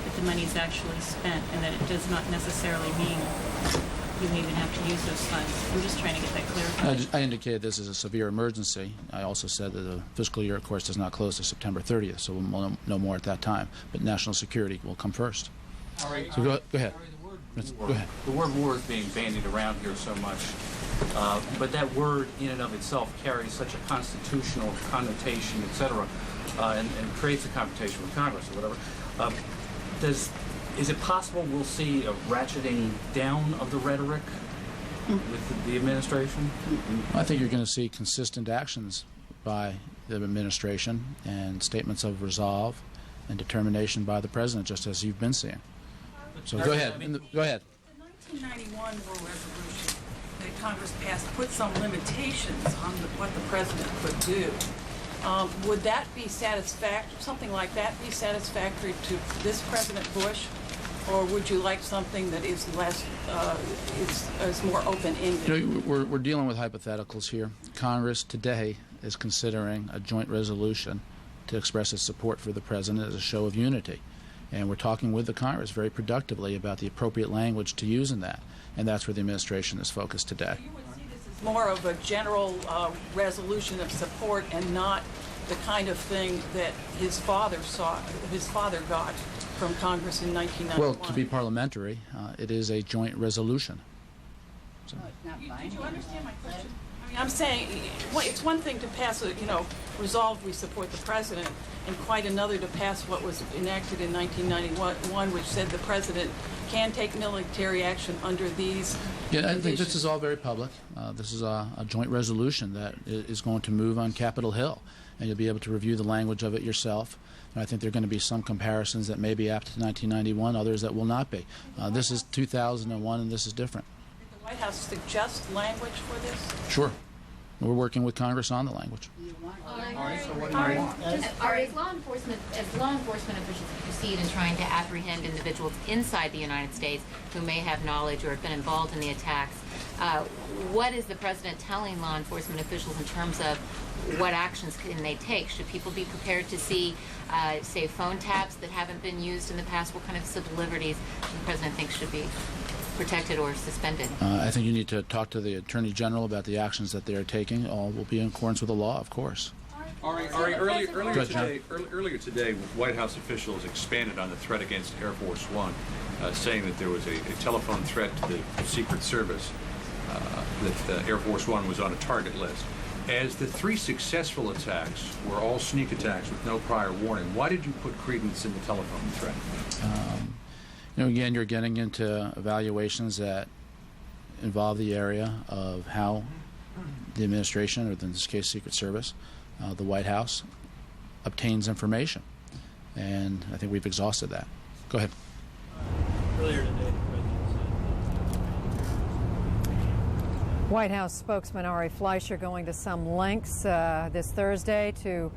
that the money is actually spent, and that it does not necessarily mean you even have to use those funds. I'm just trying to get that clarified. I indicated this is a severe emergency. I also said that the fiscal year, of course, does not close to September 30th, so we'll know more at that time. But national security will come first. All right. So go ahead. Go ahead. The word war is being bandied around here so much, but that word in and of itself carries such a constitutional connotation, et cetera, and creates a confrontation with Congress or whatever. Is it possible we'll see a ratcheting down of the rhetoric with the administration? I think you're going to see consistent actions by the administration and statements of resolve and determination by the President, just as you've been seeing. So go ahead. Go ahead. The 1991 war resolution that Congress passed put some limitations on what the President could do. Would that be satisfactory, something like that be satisfactory to this President Bush? Or would you like something that is less, is more open-ended? You know, we're dealing with hypotheticals here. Congress today is considering a joint resolution to express its support for the President as a show of unity. And we're talking with the Congress very productively about the appropriate language to use in that. And that's where the administration is focused today. You would see this as more of a general resolution of support and not the kind of thing that his father got from Congress in 1991. Well, to be parliamentary, it is a joint resolution. So. Did you understand my question? I mean, I'm saying it's one thing to pass resolve we support the President, and quite another to pass what was enacted in 1991, which said the President can take military action under these conditions. I think this is all very public. This is a joint resolution that is going to move on Capitol Hill, and you'll be able to review the language of it yourself. And I think there are going to be some comparisons that may be apt to 1991, others that will not be. This is 2001, and this is different. Did the White House suggest language for this? Sure. We're working with Congress on the language. As law enforcement officials proceed in trying to apprehend individuals inside the United States who may have knowledge or have been involved in the attacks, what is the president telling law enforcement officials in terms of what actions can they take? Should people be prepared to see, say, phone taps that haven't been used in the past? What kind of civil liberties the president thinks should be protected or suspended? I think you need to talk to the Attorney General about the actions that they are taking. All will be in accordance with the law, of course. Earlier today, White House officials expanded on the threat against Air Force One, saying that there was a telephone threat to the Secret Service, that Air Force One was on a target list. As the 3 successful attacks were all sneak attacks with no prior warning, why did you put credence in the telephone threat? Again, you're getting into evaluations that involve the area of how the administration, or in this case, Secret Service, the White House, obtains information. And I think we've exhausted that. Go ahead. Earlier today, the president said White House spokesman Ari Fleischer going to some lengths this Thursday to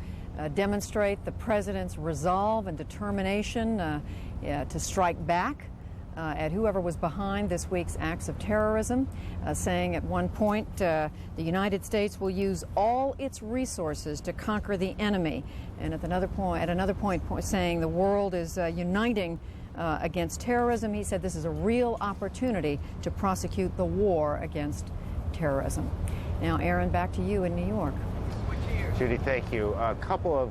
demonstrate the president's resolve and determination to strike back at whoever was behind this week's acts of terrorism, saying at one point the United States will use all its resources to conquer the enemy, and at another point saying the world is uniting against terrorism. He said this is a real opportunity to prosecute the war against terrorism. Now, Aaron, back to you in New York. Judy, thank you. A couple of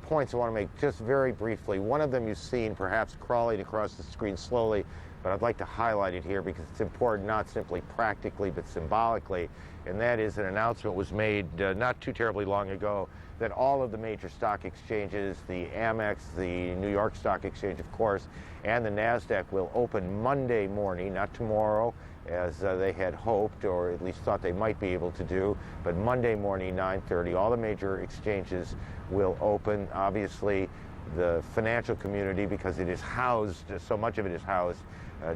points I want to make just very briefly. One of them you've seen perhaps crawling across the screen slowly, but I'd like to highlight it here because it's important not simply practically but symbolically, and that is an announcement was made not too terribly long ago that all of the major stock exchanges, the Amex, the New York Stock Exchange, of course, and the NASDAQ will open Monday morning, not tomorrow, as they had hoped, or at least thought they might be able to do, but Monday morning, 9:30, all the major exchanges will open. Obviously, the financial community, because it is housed, so much of it is housed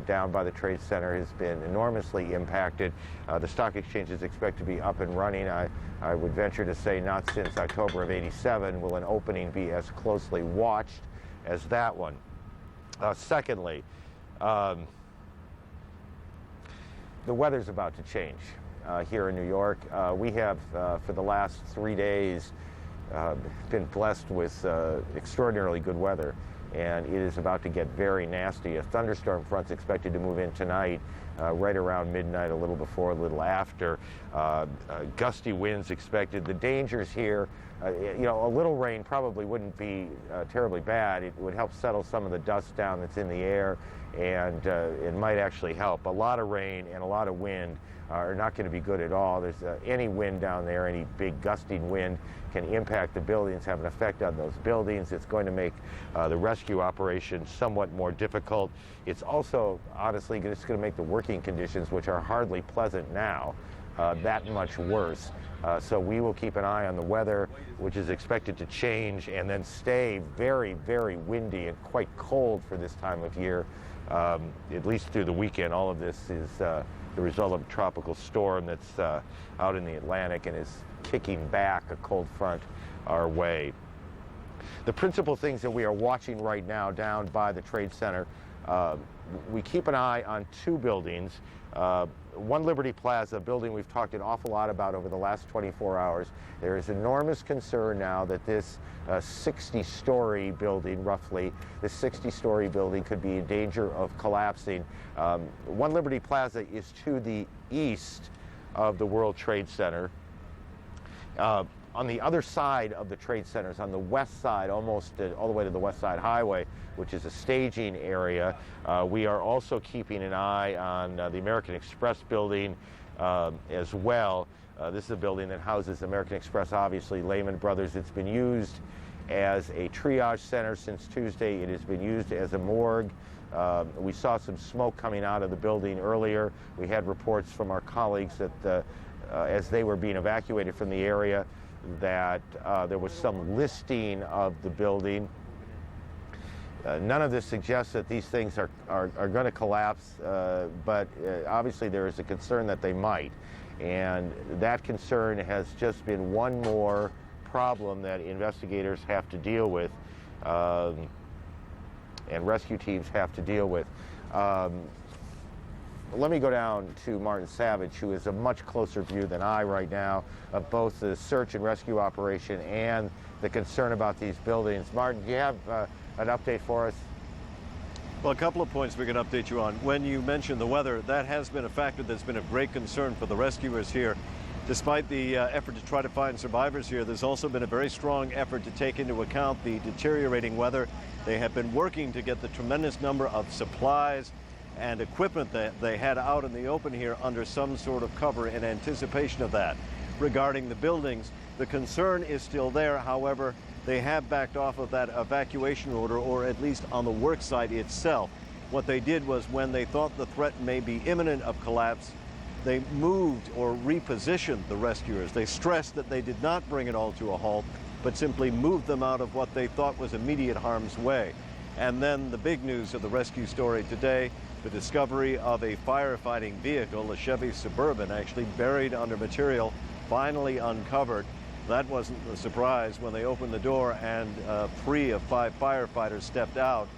down by the Trade Center, has been enormously impacted. The stock exchange is expected to be up and running. I would venture to say not since October of '87 will an opening be as closely watched as that one. Secondly, the weather's about to change here in New York. We have, for the last 3 days, been blessed with extraordinarily good weather, and it is about to get very nasty. A thunderstorm front's expected to move in tonight, right around midnight, a little before, a little after. Gusty winds expected. The dangers here, a little rain probably wouldn't be terribly bad. It would help settle some of the dust down that's in the air, and it might actually help. A lot of rain and a lot of wind are not going to be good at all. There's any wind down there, any big gusting wind can impact the buildings, have an effect on those buildings. It's going to make the rescue operation somewhat more difficult. It's also, honestly, just going to make the working conditions, which are hardly pleasant now, that much worse. So we will keep an eye on the weather, which is expected to change and then stay very, very windy and quite cold for this time of year, at least through the weekend. All of this is the result of a tropical storm that's out in the Atlantic and is kicking back a cold front our way. The principal things that we are watching right now down by the Trade Center, we keep an eye on 2 buildings. One Liberty Plaza, a building we've talked an awful lot about over the last 24 hours. There is enormous concern now that this 60-story building, roughly, this 60-story building could be in danger of collapsing. One Liberty Plaza is to the east of the World Trade Center. On the other side of the Trade Centers, on the west side, almost all the way to the West Side Highway, which is a staging area, we are also keeping an eye on the American Express building as well. This is a building that houses American Express, obviously, Lehman Brothers. It's been used as a triage center since Tuesday. It has been used as a morgue. We saw some smoke coming out of the building earlier. We had reports from our colleagues that as they were being evacuated from the area, that there was some listing of the building. None of this suggests that these things are going to collapse, but obviously there is a concern that they might. And that concern has just been one more problem that investigators have to deal with and rescue teams have to deal with. Let me go down to Martin Savage, who has a much closer view than I right now of both the search and rescue operation and the concern about these buildings. Martin, do you have an update for us? Well, a couple of points we can update you on. When you mentioned the weather, that has been a factor that's been of great concern for the rescuers here. Despite the effort to try to find survivors here, there's also been a very strong effort to take into account the deteriorating weather. They have been working to get the tremendous number of supplies and equipment that they had out in the open here under some sort of cover in anticipation of that. Regarding the buildings, the concern is still there. However, they have backed off of that evacuation order, or at least on the work site itself. What they did was, when they thought the threat may be imminent of collapse, they moved or repositioned the rescuers. They stressed that they did not bring it all to a halt, but simply moved them out of what they thought was immediate harm's way. And then the big news of the rescue story today, the discovery of a firefighting vehicle, a Chevy Suburban, actually buried under material, finally uncovered. That wasn't a surprise when they opened the door and 3 of 5 firefighters stepped out.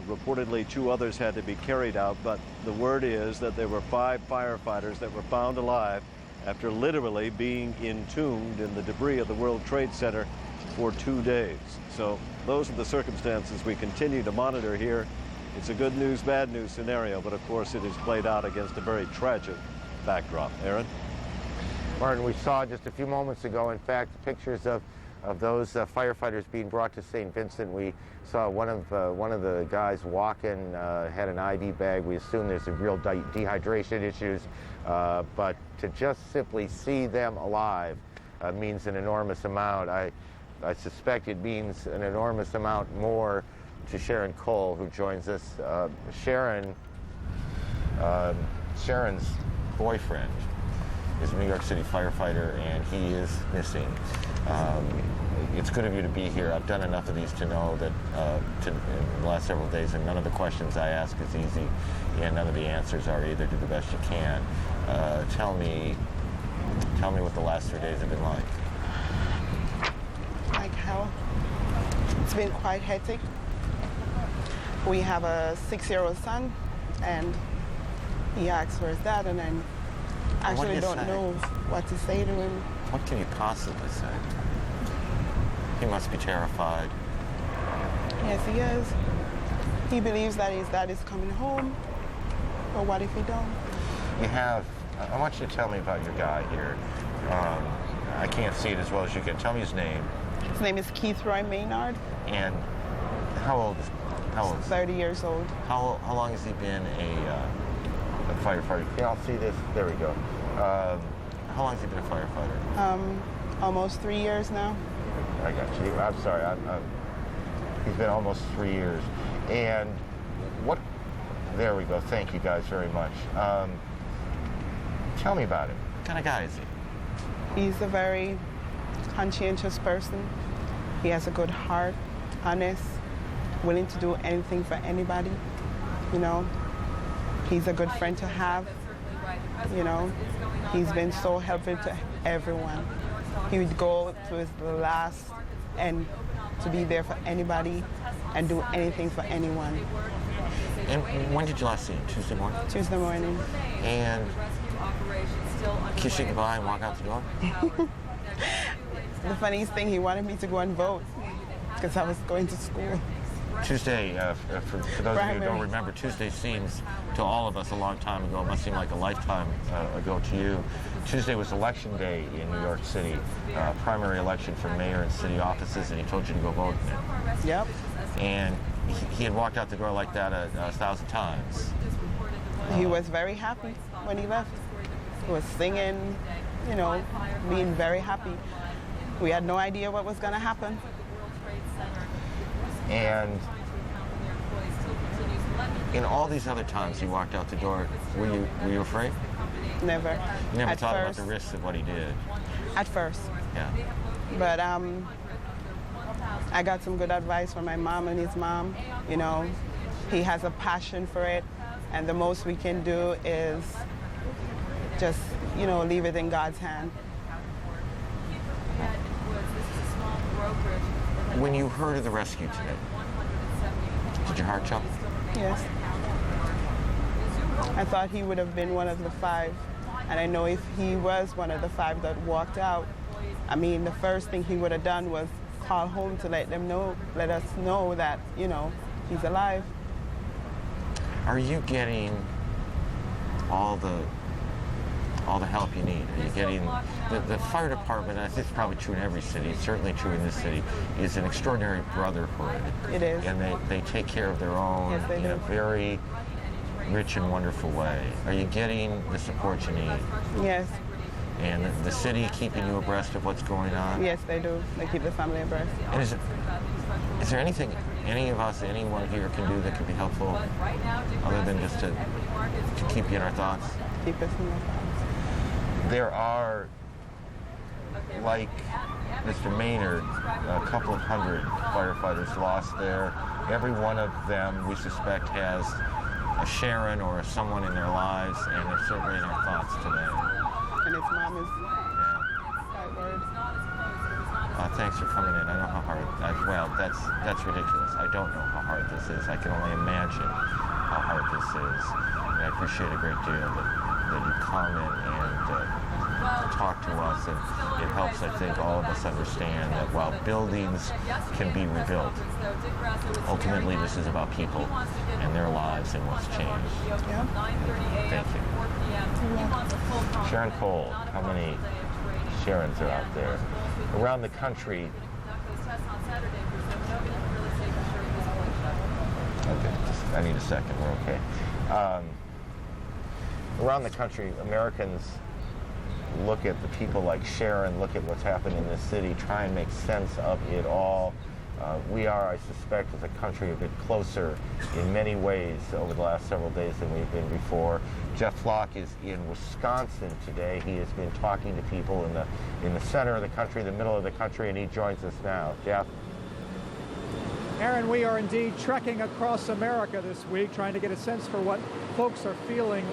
Reportedly, 2 others had to be carried out, but the word is that there were 5 firefighters that were found alive after literally being entombed in the debris of the World Trade Center for 2 days. So those are the circumstances we continue to monitor here. It's a good news, bad news scenario, but of course it is played out against a very tragic backdrop. Aaron? Martin, we saw just a few moments ago, in fact, pictures of those firefighters being brought to St. Vincent. We saw one of the guys walking, had an ID bag. We assume there's a real dehydration issues, but to just simply see them alive means an enormous amount. I suspect it means an enormous amount more to Sharon Cole, who joins us. Sharon's boyfriend is a New York City firefighter, and he is missing. It's good of you to be here. I've done enough of these to know that in the last several days, and none of the questions I ask is easy, and none of the answers are either. Do the best you can. Tell me what the last 3 days have been like. Like hell. It's been quite hectic. We have a 6-year-old son, and he asks where's dad, and then actually don't know what to say to him. What can you possibly say? He must be terrified. Yes, he is. He believes that his dad is coming home, but what if he don't? I want you to tell me about your guy here. I can't see it as well as you can. Tell me his name. His name is Keith Roy Maynard. And how old is he? 30 years old. How long has he been a firefighter? Can y'all see this? There we go. How long has he been a firefighter? Almost 3 years now. I got you. I'm sorry. He's been almost 3 years. And there we go. Thank you guys very much. Tell me about him. What kind of guy is he? He's a very conscientious person. He has a good heart, honest, willing to do anything for anybody, you know. He's a good friend to have, you know. He's been so helpful to everyone. He would go to his last end to be there for anybody and do anything for anyone. And when did you last see him? Tuesday morning? Tuesday morning. And kiss you goodbye and walk out the door? The funniest thing, he wanted me to go and vote because I was going to school. Tuesday, for those of you who don't remember, Tuesday seems to all of us a long time ago. It must seem like a lifetime ago to you. Tuesday was election day in New York City, primary election for mayor and city offices, and he told you to go vote in it. Yep. And he had walked out the door like that 1,000 times. He was very happy when he left. He was singing, you know, being very happy. We had no idea what was going to happen. And in all these other times he walked out the door, were you afraid? Never. You never At thought first, about the risks of what he did? At first. Yeah. But I got some good advice from my mom and his mom. You know, he has a passion for it, and the most we can do is just, you know, leave it in God's hand. When you heard of the rescue today, did your heart jump? Yes. I thought he would have been one of the 5. And I know if he was one of the 5 that walked out, I mean, the first thing he would have done was call home to let us know that, you know, he's alive. Are you getting all the help you need? Are you getting the fire department? I think it's probably true in every city. It's certainly true in this city. Is an extraordinary brotherhood. It is. And they take care of their own in a very rich and wonderful way. Are you getting the support you need? Yes. And the city keeping you abreast of what's going on? Yes, they do. They keep the family abreast. And is there anything any of us, anyone here can do that could be helpful other than just to keep you in our thoughts? Keep us in our thoughts. There are, like Mr. Maynard, a couple of hundred firefighters lost there. Every one of them, we suspect, has a Sharon or a someone in their lives, and they're certainly in our thoughts today. And his mom is right word. Thanks for coming in. I know how hard. Well, that's ridiculous. I don't know how hard this is. I can only imagine how hard this is. And I appreciate a great deal that you come in and talk to us, and it helps, I think, all of us understand that while buildings can be rebuilt, ultimately this is about people and their lives and what's changed. Yeah. Thank you. Sharon Cole, how many Sharons are out there? Around the country. Okay, I need a second, we're okay. Around the country, Americans look at the people like Sharon, look at what's happened in this city, try and make sense of it all. We are, I suspect, as a country a bit closer in many ways over the last several days than we've been before. Jeff Flock is in Wisconsin today. He has been talking to people in the center of the country, the middle of the country, and he joins us now. Jeff? Aaron, we are indeed trekking across America this week, trying to get a sense for what folks are feeling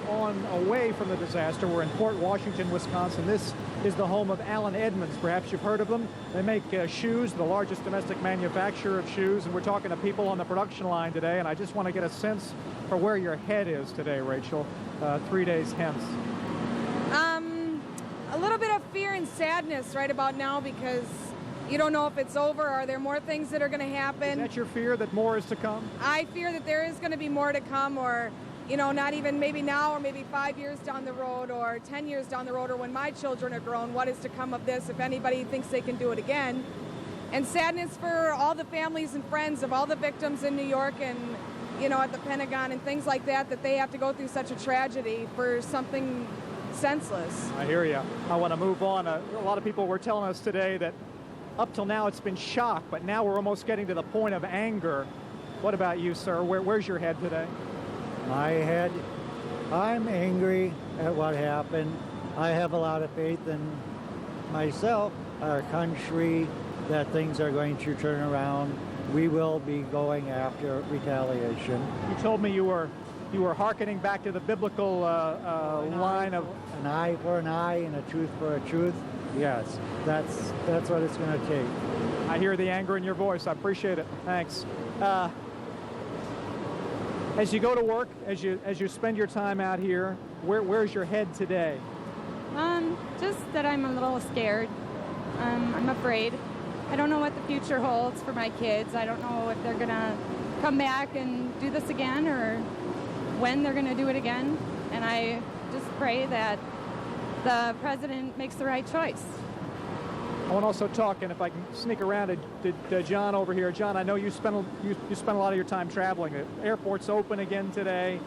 away from the disaster. We're in Port Washington, Wisconsin. This is the home of Allen Edmonds. Perhaps you've heard of them. They make shoes, the largest domestic manufacturer of shoes, and we're talking to people on the production line today, and I just want to get a sense for where your head is today, Rachel, 3 days hence. A little bit of fear and sadness right about now, because you don't know if it's over. Are there more things that are going to happen? Is that your fear, that more is to come? I fear that there is going to be more to come, or, you know, not even maybe now, or maybe 5 years down the road, or 10 years down the road, or when my children are grown, what is to come of this, if anybody thinks they can do it again. And sadness for all the families and friends of all the victims in New York and, you know, at the Pentagon and things like that, that they have to go through such a tragedy for something senseless. I hear you. I want to move on. A lot of people were telling us today that up till now it's been shock, but now we're almost getting to the point of anger. What about you, sir? Where's your head today? My head, I'm angry at what happened. I have a lot of faith in myself, our country, that things are going to turn around. We will be going after retaliation. You told me you were hearkening back to the biblical line of an eye for an eye and a tooth for a tooth. Yes, that's what it's going to take. I hear the anger in your voice. I appreciate it. Thanks. As you go to work, as you spend your time out here, where's your head today? Just that I'm a little scared. I'm afraid. I don't know what the future holds for my kids. I don't know if they're gonna come back and do this again, or when they're gonna do it again. And I just pray that the president makes the right choice. I want to also talk, and if I can sneak around to John over here. John, I know you spent a lot of your time traveling. The airport's open again today.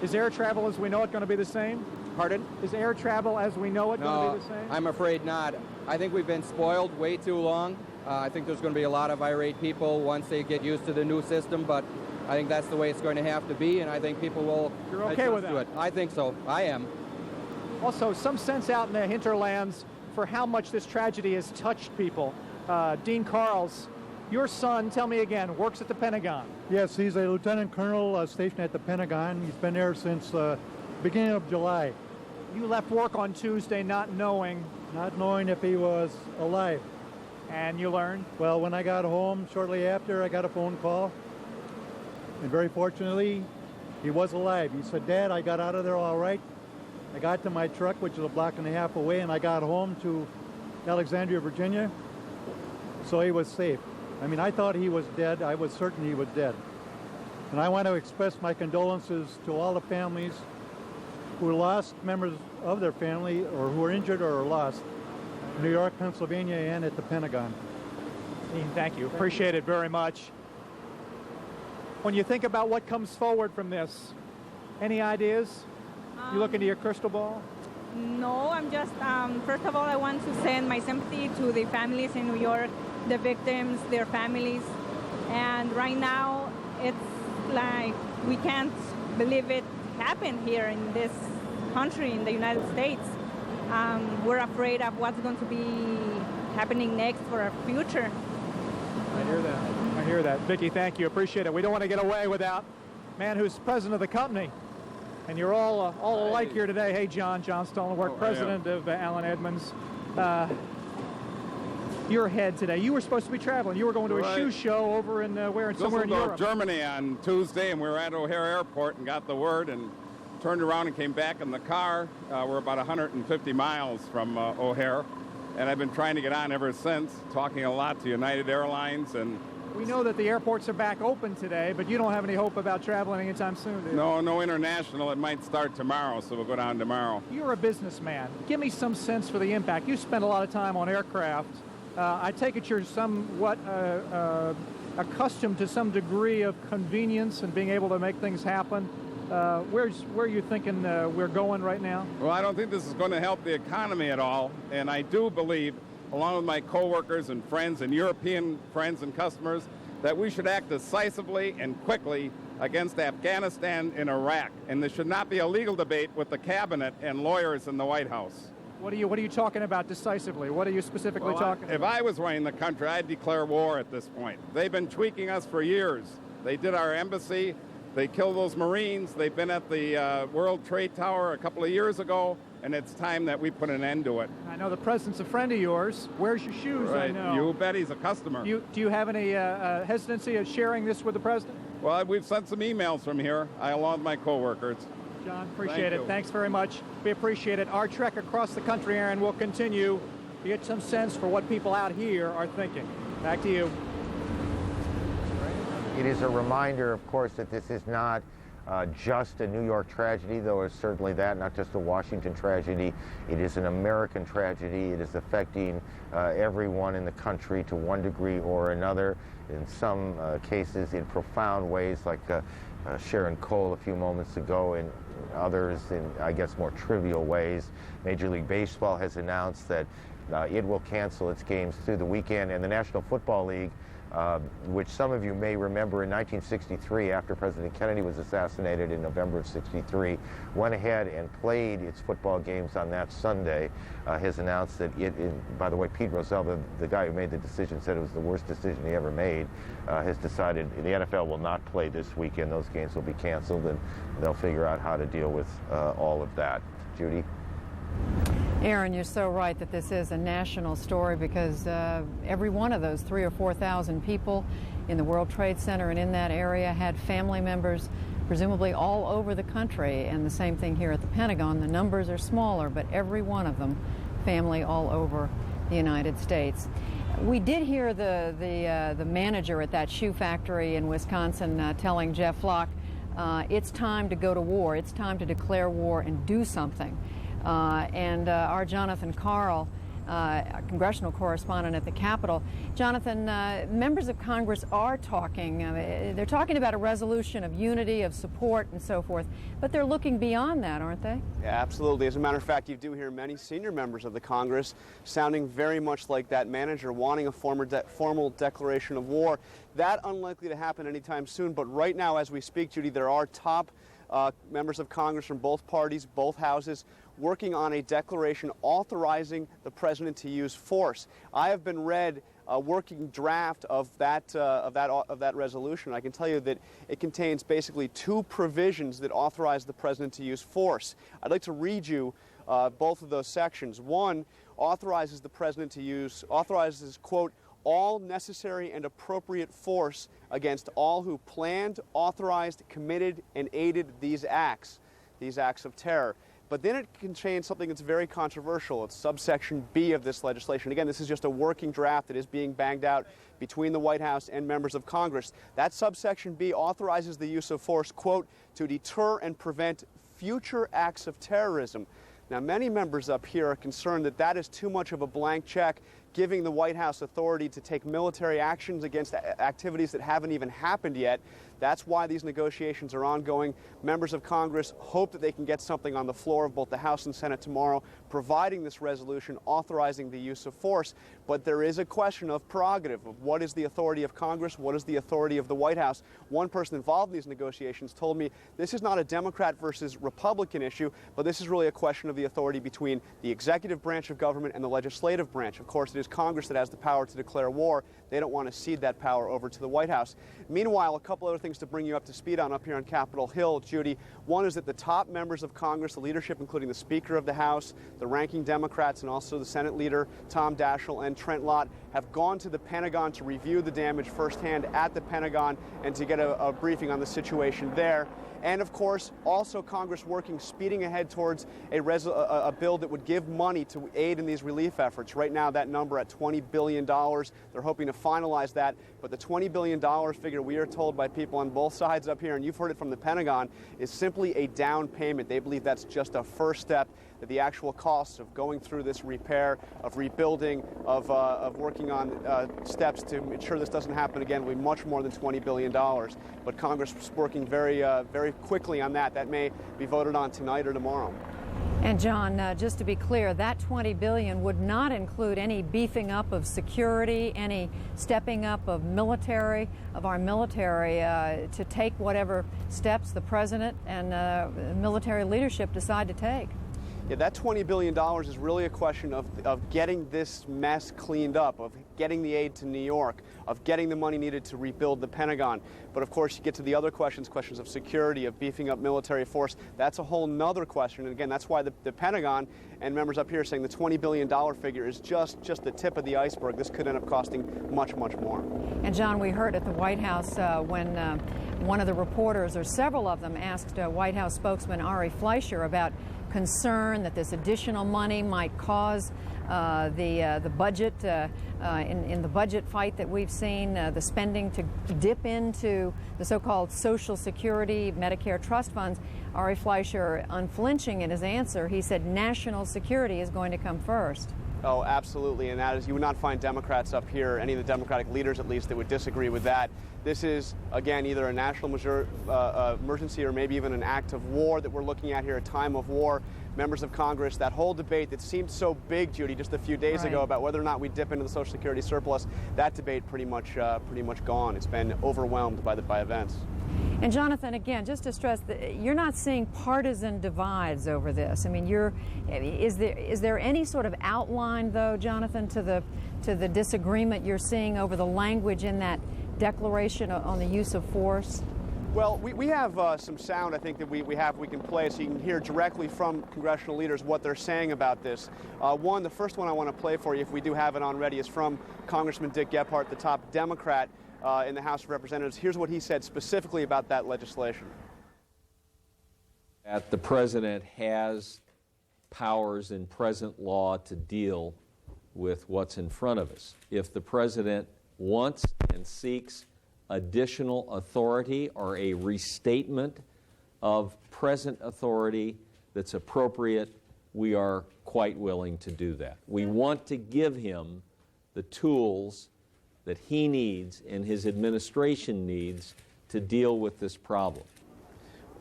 Is air travel as we know it going to be the same? Pardon? Is air travel as we know it going to be the same? I'm afraid not. I think we've been spoiled way too long. I think there's going to be a lot of irate people once they get used to the new system, but I think that's the way it's going to have to be, and I think people will You're okay with to that? it. I think so. I am. Also, some sense out in the hinterlands for how much this tragedy has touched people. Dean Carls, Your son, tell me again, works at the Pentagon. Yes, he's a lieutenant colonel stationed at the Pentagon. He's been there since beginning of July. You left work on Tuesday not knowing if he was alive. And you learned? Well, when I got home shortly after, I got a phone call. And very fortunately, he was alive. He said, "Dad, I got out of there all right. I got to my truck, which is a block and a half away, and I got home to Alexandria, Virginia." So he was safe. I mean, I thought he was dead. I was certain he was dead. And I want to express my condolences to all the families who lost members of their family or who were injured or lost in New York, Pennsylvania, and at the Pentagon. Dean, thank you. Appreciate it very much. When you think about what comes forward from this, any ideas? You look into your crystal ball? No, I'm just, first of all, I want to send my sympathy to the families in New York, the victims, their families. And right now, it's like we can't believe it happened here in this country, in the United States. We're afraid of what's going to be happening next for our future. I hear that. I hear that. Vicki, thank you. Appreciate it. We don't want to get away without man who's president of the company. And you're all alike here today. Hey, John Stolenwerk, president of Allen Edmonds. Your head today. You were supposed to be traveling. You were going to a shoe show over in somewhere in Europe. Germany on Tuesday, and we were at O'Hare Airport and got the word and turned around and came back in the car. We're about 150 miles from O'Hare, and I've been trying to get on ever since, talking a lot to United Airlines. And we know that the airports are back open today, but you don't have any hope about traveling anytime soon, do you? No international. It might start tomorrow, so we'll go down tomorrow. You're a businessman. Give me some sense for the impact. You spend a lot of time on aircraft. I take it you're somewhat accustomed to some degree of convenience and being able to make things happen. Where are you thinking we're going right now? Well, I don't think this is going to help the economy at all, and I do believe, along with my coworkers and friends and European friends and customers, that we should act decisively and quickly against Afghanistan and Iraq. And this should not be a legal debate with the cabinet and lawyers in the White House. What are you talking about decisively? What are you specifically talking about? If I was running the country, I'd declare war at this point. They've been tweaking us for years. They did our embassy. They killed those Marines. They've been at the World Trade Tower a couple of years ago, and it's time that we put an end to it. I know the president's a friend of yours. Where's your shoes? Right. I know. You bet he's a customer. Do you have any hesitancy of sharing this with the president? Well, we've sent some emails from here, along with my coworkers. John, appreciate it. Thanks very much. We appreciate it. Our trek across the country, Aaron, will continue to get some sense for what people out here are thinking. Back to you. It is a reminder, of course, that this is not just a New York tragedy, though it's certainly that, not just a Washington tragedy. It is an American tragedy. It is affecting everyone in the country to one degree or another, in some cases in profound ways, like Sharon Cole a few moments ago, and others in, I guess, more trivial ways. Major League Baseball has announced that it will cancel its games through the weekend, and the National Football League, which some of you may remember in 1963, after President Kennedy was assassinated in November of '63, went ahead and played its football games on that Sunday, has announced that by the way, Pete Rozelle, the guy who made the decision, said it was the worst decision he ever made, has decided the NFL will not play this weekend. Those games will be canceled, and they'll figure out how to deal with all of that. Judy? Aaron, you're so right that this is a national story, because every one of those 3,000 or 4,000 people in the World Trade Center and in that area had family members presumably all over the country, and the same thing here at the Pentagon. The numbers are smaller, but every one of them family all over the United States. We did hear the manager at that shoe factory in Wisconsin telling Jeff Flock, it's time to go to war, it's time to declare war and do something. And our Jonathan Karl, congressional correspondent at the Capitol. Jonathan, members of Congress are talking. They're talking about a resolution of unity, of support, and so forth. But they're looking beyond that, aren't they? Yeah, absolutely. As a matter of fact, you do hear many senior members of the Congress sounding very much like that manager, wanting a formal declaration of war. That unlikely to happen anytime soon. But right now, as we speak, Judy, there are top members of Congress from both parties, both houses, working on a declaration authorizing the president to use force. I have been read working draft of that resolution. I can tell you that it contains basically two provisions that authorize the president to use force. I'd like to read you both of those sections. One authorizes the president to use, quote, all necessary and appropriate force against all who planned, authorized, committed, and aided these acts of terror. But then it contains something that's very controversial. It's subsection B of this legislation. Again, this is just a working draft that is being banged out between the White House and members of Congress. That subsection B authorizes the use of force, quote, to deter and prevent future acts of terrorism. Now, many members up here are concerned that that is too much of a blank check, giving the White House authority to take military actions against activities that haven't even happened yet. That's why these negotiations are ongoing. Members of Congress hope that they can get something on the floor of both the House and Senate tomorrow, providing this resolution authorizing the use of force. But there is a question of prerogative, of what is the authority of Congress, what is the authority of the White House. One person involved in these negotiations told me this is not a Democrat versus Republican issue, but this is really a question of the authority between the executive branch of government and the legislative branch. Of course, it is Congress that has the power to declare war. They don't want to cede that power over to the White House. Meanwhile, a couple other things to bring you up to speed on up here on Capitol Hill, Judy. One is that the top members of Congress, the leadership, including the Speaker of the House, the ranking Democrats, and also the Senate leader, Tom Daschle and Trent Lott, have gone to the Pentagon to review the damage firsthand at the Pentagon and to get a briefing on the situation there. And of course, also Congress working, speeding ahead towards a bill that would give money to aid in these relief efforts. Right now, that number at $20 billion. They're hoping to finalize that. But the $20 billion figure, we are told by people on both sides up here, and you've heard it from the Pentagon, is simply a down payment. They believe that's just a first step, that the actual costs of going through this repair, of rebuilding, of working on steps to ensure this doesn't happen again will be much more than $20 billion. But Congress is working very quickly on that. That may be voted on tonight or tomorrow. And John, just to be clear, that $20 billion would not include any beefing up of security, any stepping up of our military to take whatever steps the president and military leadership decide to take. Yeah, that $20 billion is really a question of getting this mess cleaned up, of getting the aid to New York, of getting the money needed to rebuild the Pentagon. But of course, you get to the other questions of security, of beefing up military force. That's a whole nother question. And again, that's why the Pentagon and members up here are saying the $20 billion figure is just the tip of the iceberg. This could end up costing much, much more. And John, we heard at the White House when one of the reporters, or several of them, asked White House spokesman Ari Fleischer about concern that this additional money might cause the budget, in the budget fight that we've seen, the spending to dip into the so-called Social Security, Medicare trust funds. Ari Fleischer, unflinching in his answer, he said national security is going to come first. Oh, absolutely, and that is, you would not find Democrats up here, any of the Democratic leaders at least, that would disagree with that. This is, again, either a national emergency or maybe even an act of war that we're looking at here, a time of war. Members of Congress, that whole debate that seemed so big, Judy, just a few days ago about whether or not we dip into the Social Security surplus, that debate pretty much gone. It's been overwhelmed by events. And Jonathan, again, just to stress that you're not seeing partisan divides over this. I mean, is there any sort of outline, though, Jonathan, to the disagreement you're seeing over the language in that declaration on the use of force? Well, we have some sound, I think, that we can play so you can hear directly from congressional leaders what they're saying about this. The first one I want to play for you, if we do have it on ready, is from Congressman Dick Gephardt, the top Democrat in the House of Representatives. Here's what he said specifically about that legislation. That the president has powers in present law to deal with what's in front of us. If the president wants and seeks additional authority or a restatement of present authority that's appropriate, we are quite willing to do that. We want to give him the tools that he needs and his administration needs to deal with this problem.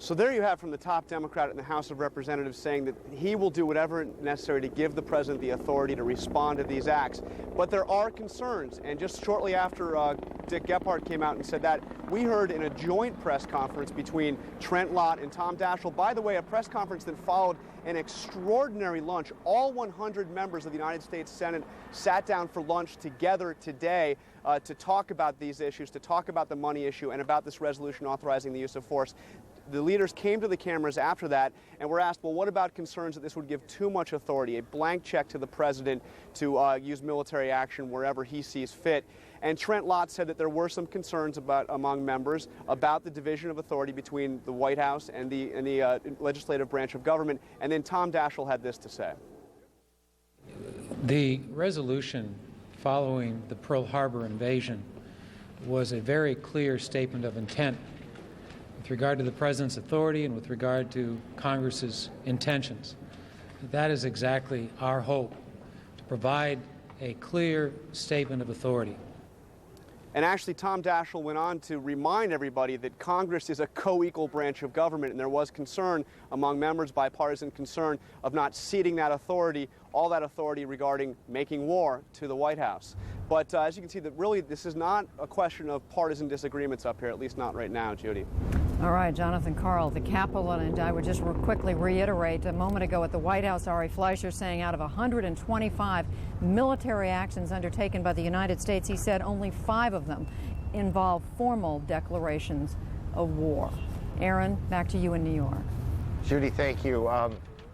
So there you have from the top Democrat in the House of Representatives saying that he will do whatever necessary to give the president the authority to respond to these acts. But there are concerns, and just shortly after Dick Gephardt came out and said that, we heard in a joint press conference between Trent Lott and Tom Daschle, by the way, a press conference that followed an extraordinary lunch. All 100 members of the United States Senate sat down for lunch together today to talk about these issues, to talk about the money issue and about this resolution authorizing the use of force. The leaders came to the cameras after that and were asked, well, what about concerns that this would give too much authority, a blank check to the president to use military action wherever he sees fit? And Trent Lott said that there were some concerns among members about the division of authority between the White House and the legislative branch of government. And then Tom Daschle had this to say. The resolution following the Pearl Harbor invasion was a very clear statement of intent with regard to the president's authority and with regard to Congress's intentions. That is exactly our hope, to provide a clear statement of authority. And actually, Tom Daschle went on to remind everybody that Congress is a co-equal branch of government, and there was concern among members, bipartisan concern, of not ceding that authority, all that authority regarding making war, to the White House. But as you can see, that really this is not a question of partisan disagreements up here, at least not right now, Judy. All right, Jonathan Karl, the Capitol, and I would just quickly reiterate a moment ago at the White House, Ari Fleischer saying out of 125 military actions undertaken by the United States, he said only 5 of them involve formal declarations of war. Aaron, back to you in New York. Judy, thank you.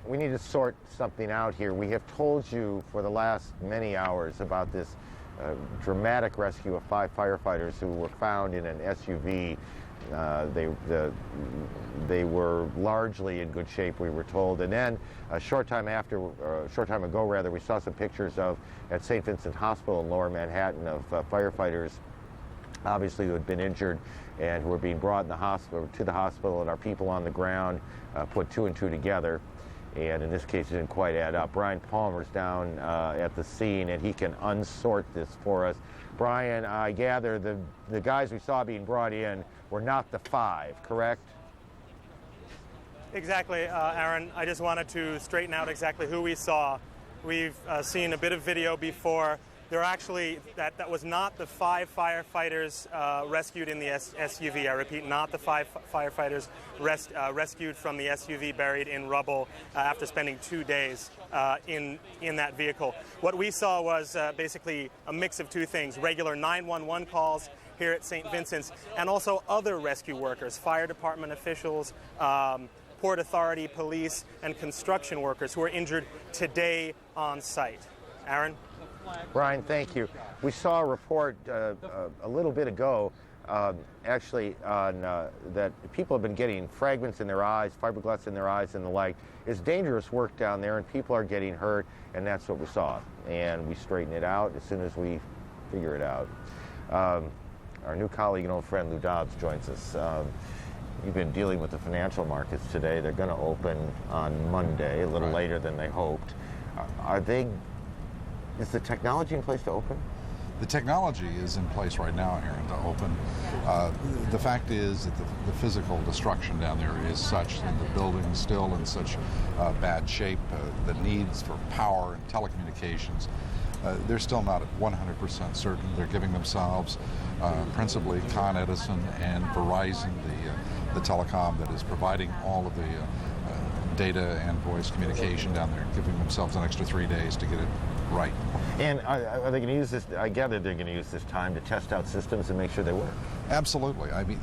We need to sort something out here. We have told you for the last many hours about this dramatic rescue of 5 firefighters who were found in an SUV. They were largely in good shape, we were told. And then a short time ago, we saw some pictures at St. Vincent Hospital in Lower Manhattan of firefighters, obviously who had been injured and who were being brought to the hospital, and our people on the ground put 2 and 2 together. And in this case, it didn't quite add up. Brian Palmer's down at the scene, and he can unsort this for us. Brian, I gather the guys we saw being brought in were not the 5, correct? Exactly, Aaron. I just wanted to straighten out exactly who we saw. We've seen a bit of video before. There are actually, that was not the 5 firefighters rescued in the SUV. I repeat, not the 5 firefighters rescued from the SUV buried in rubble after spending 2 days in that vehicle. What we saw was basically a mix of 2 things: regular 911 calls here at St. Vincent's, and also other rescue workers, fire department officials, Port Authority, police, and construction workers who were injured today on site. Aaron? Brian, thank you. We saw a report a little bit ago, actually, on that people have been getting fragments in their eyes, fiberglass in their eyes and the like. It's dangerous work down there, and people are getting hurt, and that's what we saw. And we straighten it out as soon as we figure it out. Our new colleague and old friend Lou Dobbs joins us. You've been dealing with the financial markets today. They're going to open on Monday, a little later than they hoped. Is the technology in place to open? The technology is in place right now, Aaron, to open. The fact is that the physical destruction down there is such, and the building's still in such bad shape, the needs for power and telecommunications, they're still not at 100% certain. They're giving themselves, principally Con Edison and Verizon, the telecom that is providing all of the data and voice communication down there, giving themselves an extra 3 days to get it right. And are they going to use this? I gather they're going to use this time to test out systems and make sure they work. Absolutely. I mean,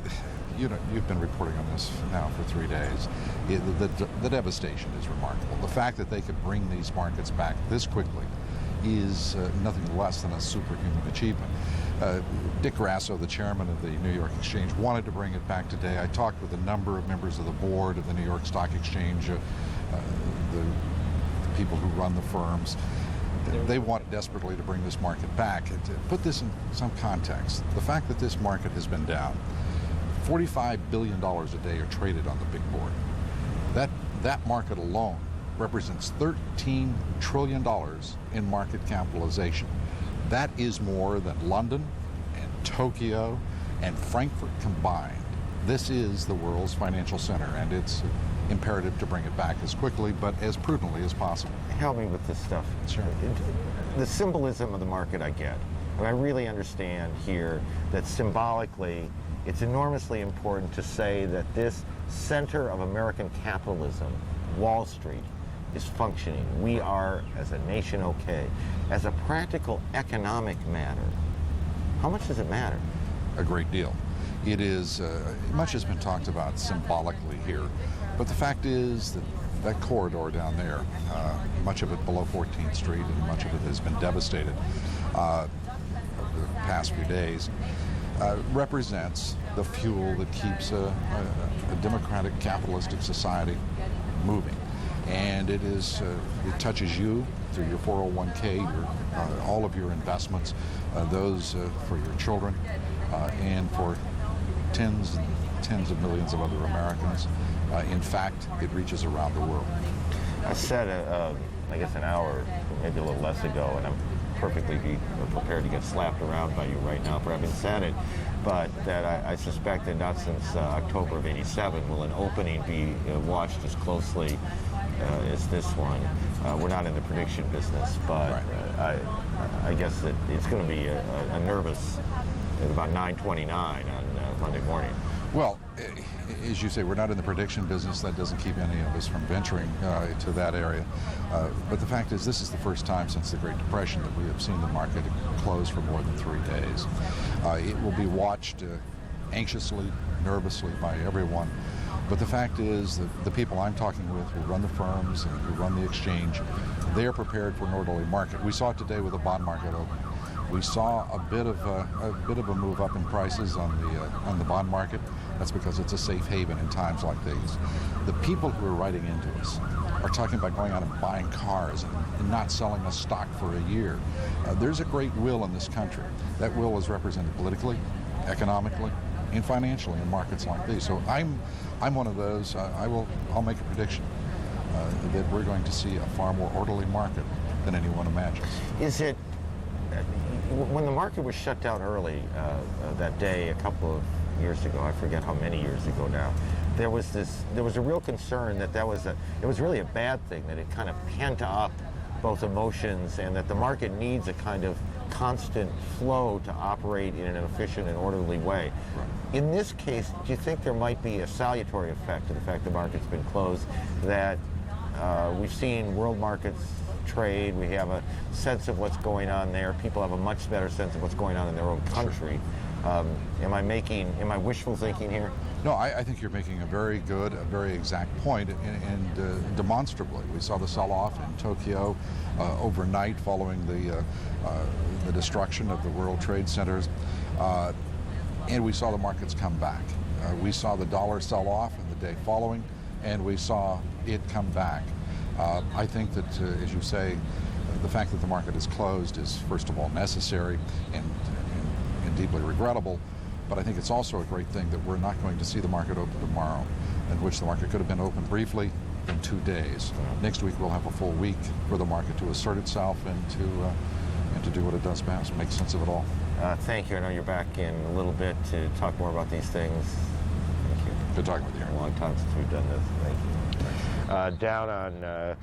you've been reporting on this now for 3 days. The devastation is remarkable. The fact that they could bring these markets back this quickly is nothing less than a superhuman achievement. Dick Grasso, the chairman of the New York Exchange, wanted to bring it back today. I talked with a number of members of the board of the New York Stock Exchange, the people who run the firms. They want desperately to bring this market back. And to put this in some context, the fact that this market has been down, $45 billion a day are traded on the big board. That market alone represents $13 trillion in market capitalization. That is more than London and Tokyo and Frankfurt combined. This is the world's financial center, and it's imperative to bring it back as quickly but as prudently as possible. Help me with this stuff. Sure. The symbolism of the market I get. And I really understand here that symbolically it's enormously important to say that this center of American capitalism, Wall Street, is functioning. We are, as a nation, okay. As a practical economic matter, how much does it matter? A great deal. It is, much has been talked about symbolically here, but the fact is that that corridor down there, much of it below 14th Street and much of it has been devastated over the past few days, represents the fuel that keeps a democratic capitalistic society moving. And it is, it touches you through your 401k, all of your investments, those for your children, and for tens and tens of millions of other Americans. In fact, it reaches around the world. I said, I guess an hour, maybe a little less ago, and I'm perfectly prepared to get slapped around by you right now for having said it, but that I suspect that not since October of '87 will an opening be watched as closely as this one. We're not in the prediction business, but I guess that it's going to be a nervous at about 9:29 on Monday morning. Well, as you say, we're not in the prediction business. That doesn't keep any of us from venturing to that area. But the fact is, this is the first time since the Great Depression that we have seen the market close for more than 3 days. It will be watched anxiously, nervously by everyone. But the fact is that the people I'm talking with who run the firms and who run the exchange, they are prepared for an orderly market. We saw it today with the bond market open. We saw a bit of a move up in prices on the bond market. That's because it's a safe haven in times like these. The people who are writing into us are talking about going out and buying cars and not selling a stock for a year. There's a great will in this country. That will is represented politically, economically, and financially in markets like these. So I'm one of those. I'll make a prediction that we're going to see a far more orderly market than anyone imagines. Is it? When the market was shut down early that day a couple of years ago, I forget how many years ago now, there was a real concern that it was really a bad thing, that it kind of pent up both emotions and that the market needs a kind of constant flow to operate in an efficient and orderly way. Right. In this case, do you think there might be a salutary effect to the fact the market's been closed, that we've seen world markets trade, we have a sense of what's going on there, people have a much better sense of what's going on in their own country? Am I wishful thinking here? No, I think you're making a very good, a very exact point, and demonstrably. We saw the sell-off in Tokyo overnight following the destruction of the World Trade Centers, and we saw the markets come back. We saw the dollar sell off in the day following, and we saw it come back. I think that, as you say, the fact that the market is closed is, first of all, necessary and deeply regrettable, but I think it's also a great thing that we're not going to see the market open tomorrow, in which the market could have been open briefly in 2 days. Next week we'll have a full week for the market to assert itself and to do what it does best, make sense of it all. Thank you. I know you're back in a little bit to talk more about these things. Thank you. Good talking with you. A long time since we've done this. Thank you. Down on,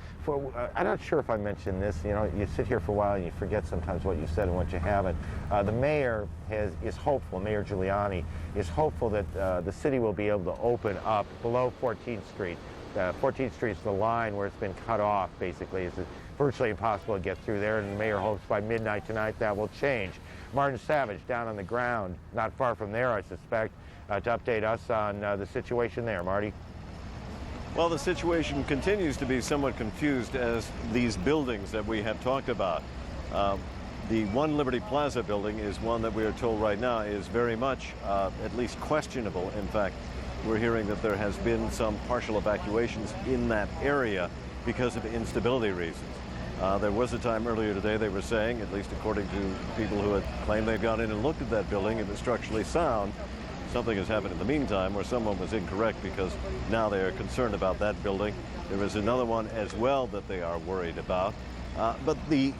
I'm not sure if I mentioned this. You know, you sit here for a while and you forget sometimes what you said and what you haven't. The mayor is hopeful. Mayor Giuliani is hopeful that the city will be able to open up below 14th Street. 14th Street is the line where it's been cut off. Basically, it's virtually impossible to get through there. And the mayor hopes by midnight tonight that will change. Martin Savage down on the ground, not far from there, I suspect, to update us on the situation there. Marty. Well, the situation continues to be somewhat confused as these buildings that we have talked about. The One Liberty Plaza building is one that we are told right now is very much at least questionable. In fact, we're hearing that there has been some partial evacuations in that area because of instability reasons. There was a time earlier today they were saying, at least according to people who had claimed they'd gone in and looked at that building, it was structurally sound. Something has happened in the meantime where someone was incorrect, because now they are concerned about that building. There is another one as well that they are worried about. But the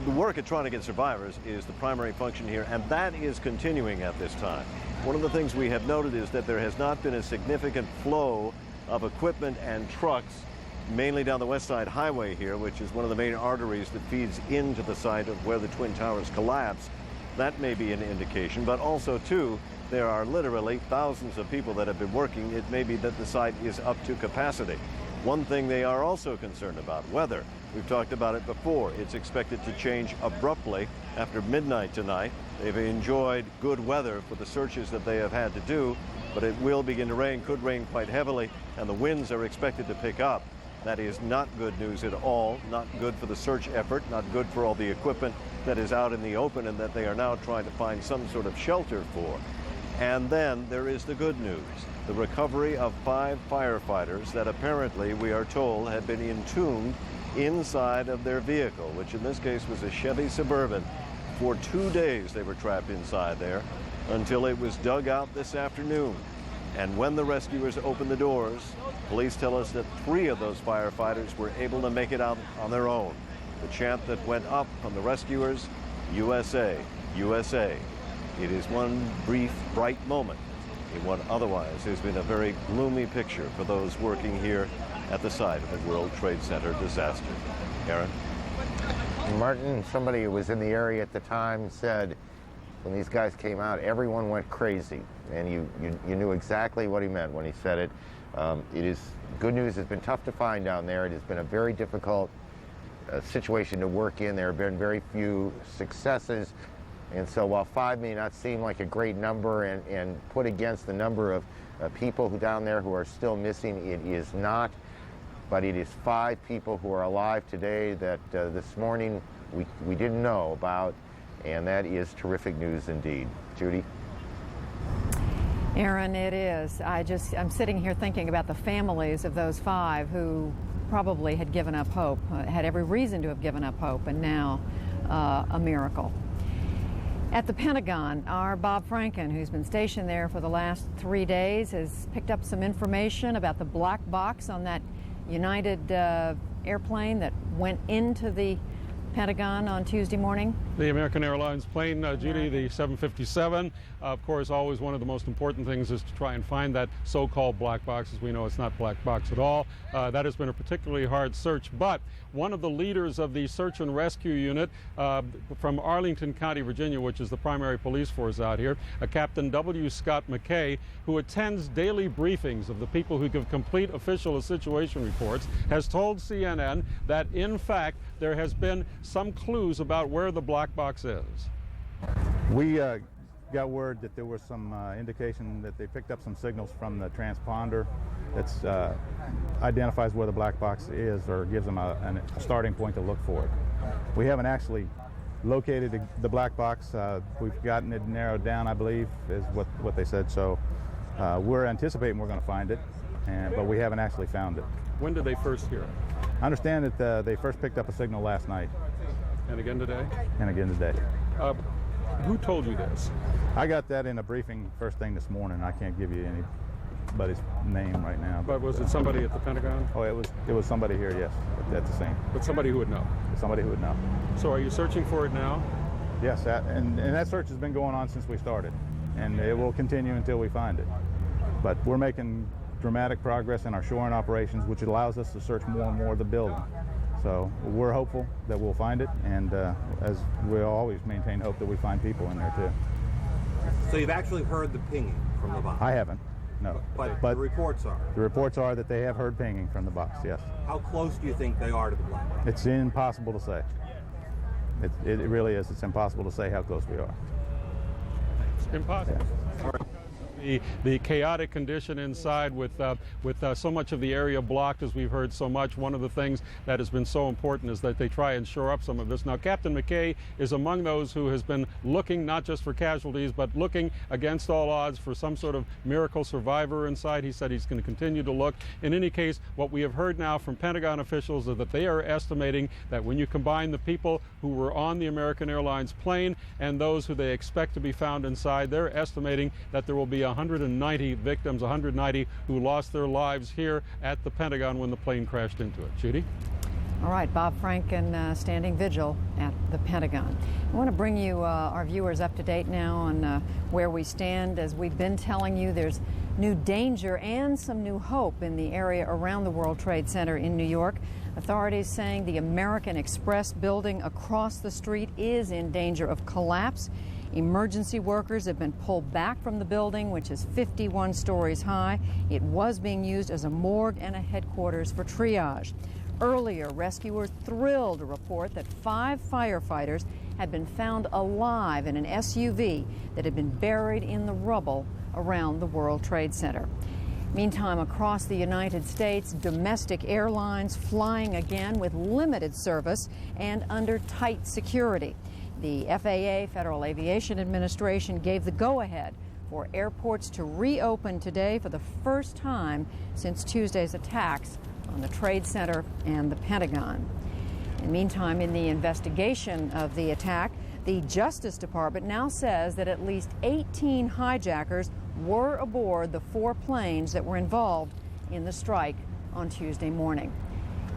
work at trying to get survivors is the primary function here, and that is continuing at this time. One of the things we have noted is that there has not been a significant flow of equipment and trucks, mainly down the West Side Highway here, which is one of the main arteries that feeds into the site of where the Twin Towers collapsed. That may be an indication, but also, too, there are literally thousands of people that have been working. It may be that the site is up to capacity. One thing they are also concerned about, weather. We've talked about it before. It's expected to change abruptly after midnight tonight. They've enjoyed good weather for the searches that they have had to do, but it will begin to rain, could rain quite heavily, and the winds are expected to pick up. That is not good news at all, not good for the search effort, not good for all the equipment that is out in the open and that they are now trying to find some sort of shelter for. And then there is the good news, the recovery of 5 firefighters that apparently, we are told, had been entombed inside of their vehicle, which in this case was a Chevy Suburban. For 2 days they were trapped inside there until it was dug out this afternoon. And when the rescuers opened the doors, police tell us that 3 of those firefighters were able to make it out on their own. The chant that went up from the rescuers, USA, USA. It is one brief, bright moment in what otherwise has been a very gloomy picture for those working here at the site of the World Trade Center disaster. Aaron? Martin, somebody who was in the area at the time, said when these guys came out, everyone went crazy. And you knew exactly what he meant when he said it. It is good news. It's been tough to find down there. It has been a very difficult situation to work in. There have been very few successes. And so while 5 may not seem like a great number and put against the number of people who down there who are still missing, it is not. But it is 5 people who are alive today that this morning we didn't know about, and that is terrific news indeed. Judy? Aaron, it is. I'm sitting here thinking about the families of those 5 who probably had given up hope, had every reason to have given up hope, and now a miracle. At the Pentagon, our Bob Franken, who's been stationed there for the last 3 days, has picked up some information about the black box on that United airplane that went into the Pentagon on Tuesday morning. The American Airlines plane, Judy, the 757. Of course, always one of the most important things is to try and find that so-called black box. As we know, it's not black box at all. That has been a particularly hard search, but one of the leaders of the search and rescue unit from Arlington County, Virginia, which is the primary police force out here, Captain W. Scott McKay, who attends daily briefings of the people who give complete official situation reports, has told CNN that, in fact, there has been some clues about where the black box is. We got word that there was some indication that they picked up some signals from the transponder that identifies where the black box is or gives them a starting point to look for it. We haven't actually located the black box. We've gotten it narrowed down, I believe, is what they said. So we're anticipating we're going to find it, but we haven't actually found it. When did they first hear it? I understand that they first picked up a signal last night. And again today? And again today. Who told you this? I got that in a briefing first thing this morning. I can't give you anybody's name right now. But was it somebody at the Pentagon? Oh, it was somebody here, yes, at the scene. But somebody who would know? Somebody who would know. So are you searching for it now? Yes, and that search has been going on since we started. And it will continue until we find it. But we're making dramatic progress in our shoring operations, which allows us to search more and more of the building. So we're hopeful that we'll find it, and as we always maintain hope that we find people in there too. So you've actually heard the pinging from the box? I haven't, no. But the reports are? The reports are that they have heard pinging from the box, yes. How close do you think they are to the black box? It's impossible to say. It really is. It's impossible to say how close we are. Impossible. Yeah. All right. The chaotic condition inside with so much of the area blocked, as we've heard so much. One of the things that has been so important is that they try and shore up some of this. Now, Captain McKay is among those who has been looking not just for casualties, but looking against all odds for some sort of miracle survivor inside. He said he's going to continue to look. In any case, what we have heard now from Pentagon officials is that they are estimating that when you combine the people who were on the American Airlines plane and those who they expect to be found inside, they're estimating that there will be 190 victims, 190 who lost their lives here at the Pentagon when the plane crashed into it. Judy? All right, Bob Franken standing vigil at the Pentagon. I want to bring you, our viewers, up to date now on where we stand. As we've been telling you, there's new danger and some new hope in the area around the World Trade Center in New York. Authorities saying the American Express building across the street is in danger of collapse. Emergency workers have been pulled back from the building, which is 51 stories high. It was being used as a morgue and a headquarters for triage. Earlier, rescuers thrilled to report that 5 firefighters had been found alive in an SUV that had been buried in the rubble around the World Trade Center. Meantime, across the United States, domestic airlines flying again with limited service and under tight security. The FAA, Federal Aviation Administration, gave the go-ahead for airports to reopen today for the first time since Tuesday's attacks on the Trade Center and the Pentagon. And meantime, in the investigation of the attack, the Justice Department now says that at least 18 hijackers were aboard the 4 planes that were involved in the strike on Tuesday morning.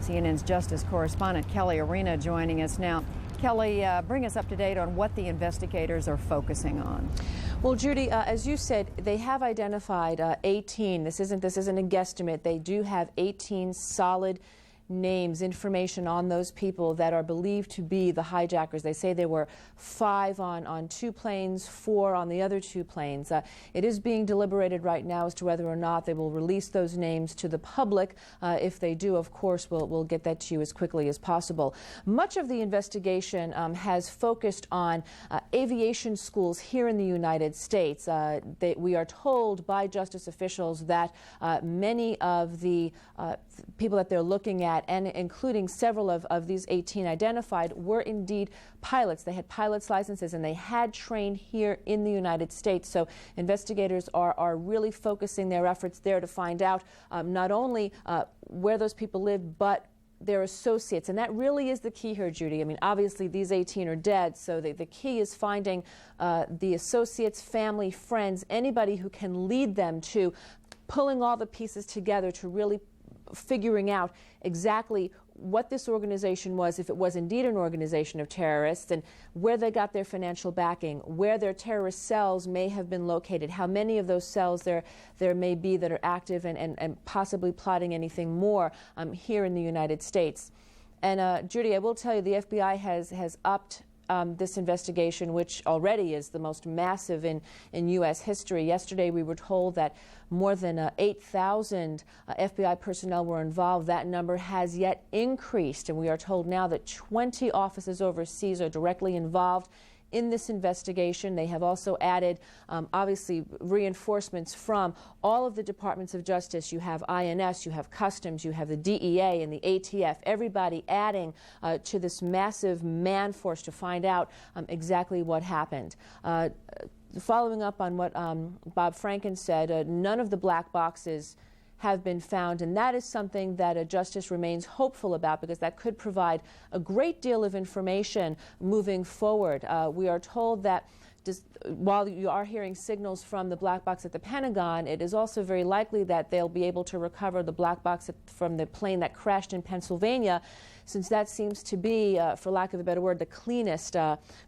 CNN's Justice correspondent Kelly Arena joining us now. Kelly, bring us up to date on what the investigators are focusing on. Well, Judy, as you said, they have identified 18. This isn't a guesstimate. They do have 18 solid names, information on those people that are believed to be the hijackers. They say there were 5 on 2 planes, 4 on the other 2 planes. It is being deliberated right now as to whether or not they will release those names to the public. If they do, of course, we'll get that to you as quickly as possible. Much of the investigation has focused on aviation schools here in the United States. We are told by justice officials that many of the people that they're looking at, and including several of these 18 identified, were indeed pilots. They had pilot's licenses and they had trained here in the United States. So investigators are really focusing their efforts there to find out not only where those people lived, but their associates. And that really is the key here, Judy. I mean, obviously these 18 are dead, so the key is finding the associates, family, friends, anybody who can lead them to pulling all the pieces together to really figuring out exactly what this organization was, if it was indeed an organization of terrorists, and where they got their financial backing, where their terrorist cells may have been located, how many of those cells there may be that are active and possibly plotting anything more here in the United States. And Judy, I will tell you, the FBI has upped this investigation, which already is the most massive in U.S. history. Yesterday we were told that more than 8,000 FBI personnel were involved. That number has yet increased, and we are told now that 20 offices overseas are directly involved in this investigation. They have also added, obviously, reinforcements from all of the departments of justice. You have INS, you have Customs, you have the DEA and the ATF, everybody adding to this massive man force to find out exactly what happened. Following up on what Bob Franken said, none of the black boxes have been found, and that is something that Justice remains hopeful about, because that could provide a great deal of information moving forward. We are told that while you are hearing signals from the black box at the Pentagon, it is also very likely that they'll be able to recover the black box from the plane that crashed in Pennsylvania, since that seems to be, for lack of a better word, the cleanest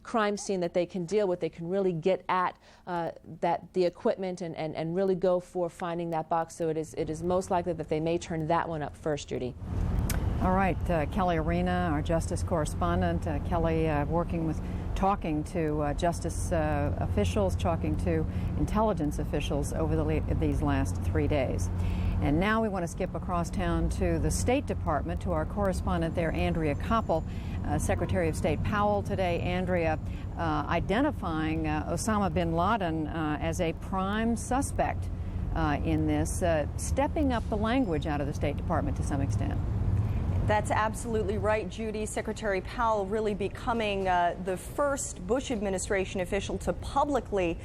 crime scene that they can deal with. They can really get at the equipment and really go for finding that box. So it is most likely that they may turn that one up first, Judy. All right, Kelly Arena, our justice correspondent. Kelly talking to justice officials, talking to intelligence officials over these last 3 days. And now we want to skip across town to the State Department, to our correspondent there, Andrea Koppel. Secretary of State Powell today, Andrea, identifying Osama bin Laden as a prime suspect in this, stepping up the language out of the State Department to some extent. That's absolutely right, Judy. Secretary Powell really becoming the first Bush administration official to publicly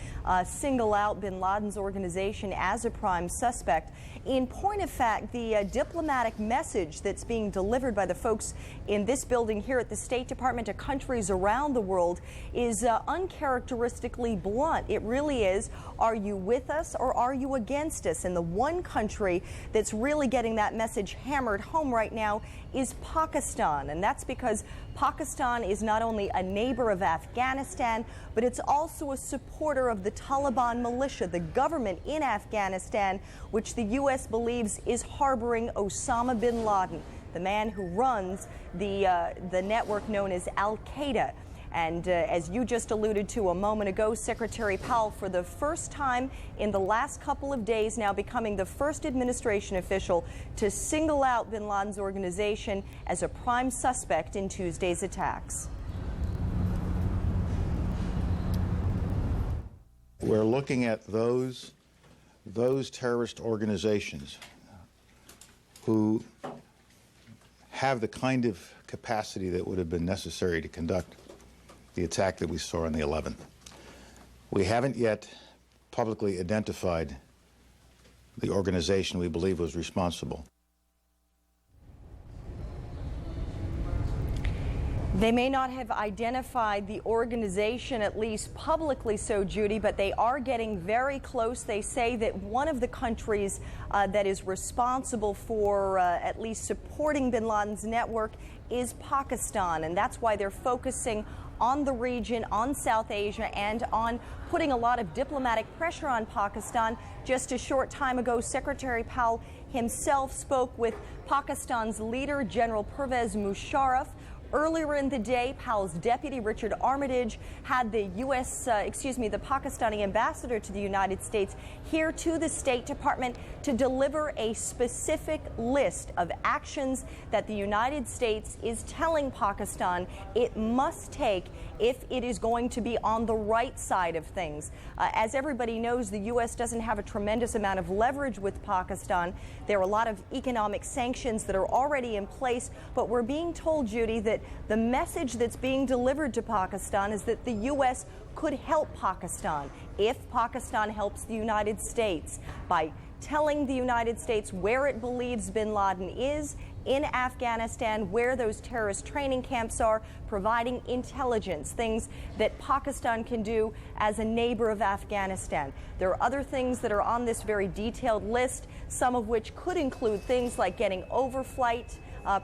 single out bin Laden's organization as a prime suspect. In point of fact, the diplomatic message that's being delivered by the folks in this building here at the State Department to countries around the world is uncharacteristically blunt. It really is, are you with us or are you against us? And the one country that's really getting that message hammered home right now is Pakistan. And that's because Pakistan is not only a neighbor of Afghanistan, but it's also a supporter of the Taliban militia, the government in Afghanistan, which the U.S. believes is harboring Osama bin Laden, the man who runs the network known as Al-Qaeda. And as you just alluded to a moment ago, Secretary Powell, for the first time in the last couple of days now, becoming the first administration official to single out bin Laden's organization as a prime suspect in Tuesday's attacks. We're looking at those terrorist organizations who have the kind of capacity that would have been necessary to conduct the attack that we saw on the 11th. We haven't yet publicly identified the organization we believe was responsible. They may not have identified the organization, at least publicly so, Judy, but they are getting very close. They say that one of the countries that is responsible for at least supporting bin Laden's network is Pakistan, and that's why they're focusing on the region, on South Asia, and on putting a lot of diplomatic pressure on Pakistan. Just a short time ago, Secretary Powell himself spoke with Pakistan's leader, General Pervez Musharraf. Earlier in the day, Powell's deputy, Richard Armitage, had the the Pakistani ambassador to the United States here to the State Department to deliver a specific list of actions that the United States is telling Pakistan it must take if it is going to be on the right side of things. As everybody knows, the U.S. doesn't have a tremendous amount of leverage with Pakistan. There are a lot of economic sanctions that are already in place, but we're being told, Judy, that the message that's being delivered to Pakistan is that the U.S. could help Pakistan if Pakistan helps the United States by telling the United States where it believes bin Laden is in Afghanistan, where those terrorist training camps are, providing intelligence, things that Pakistan can do as a neighbor of Afghanistan. There are other things that are on this very detailed list, some of which could include things like getting overflight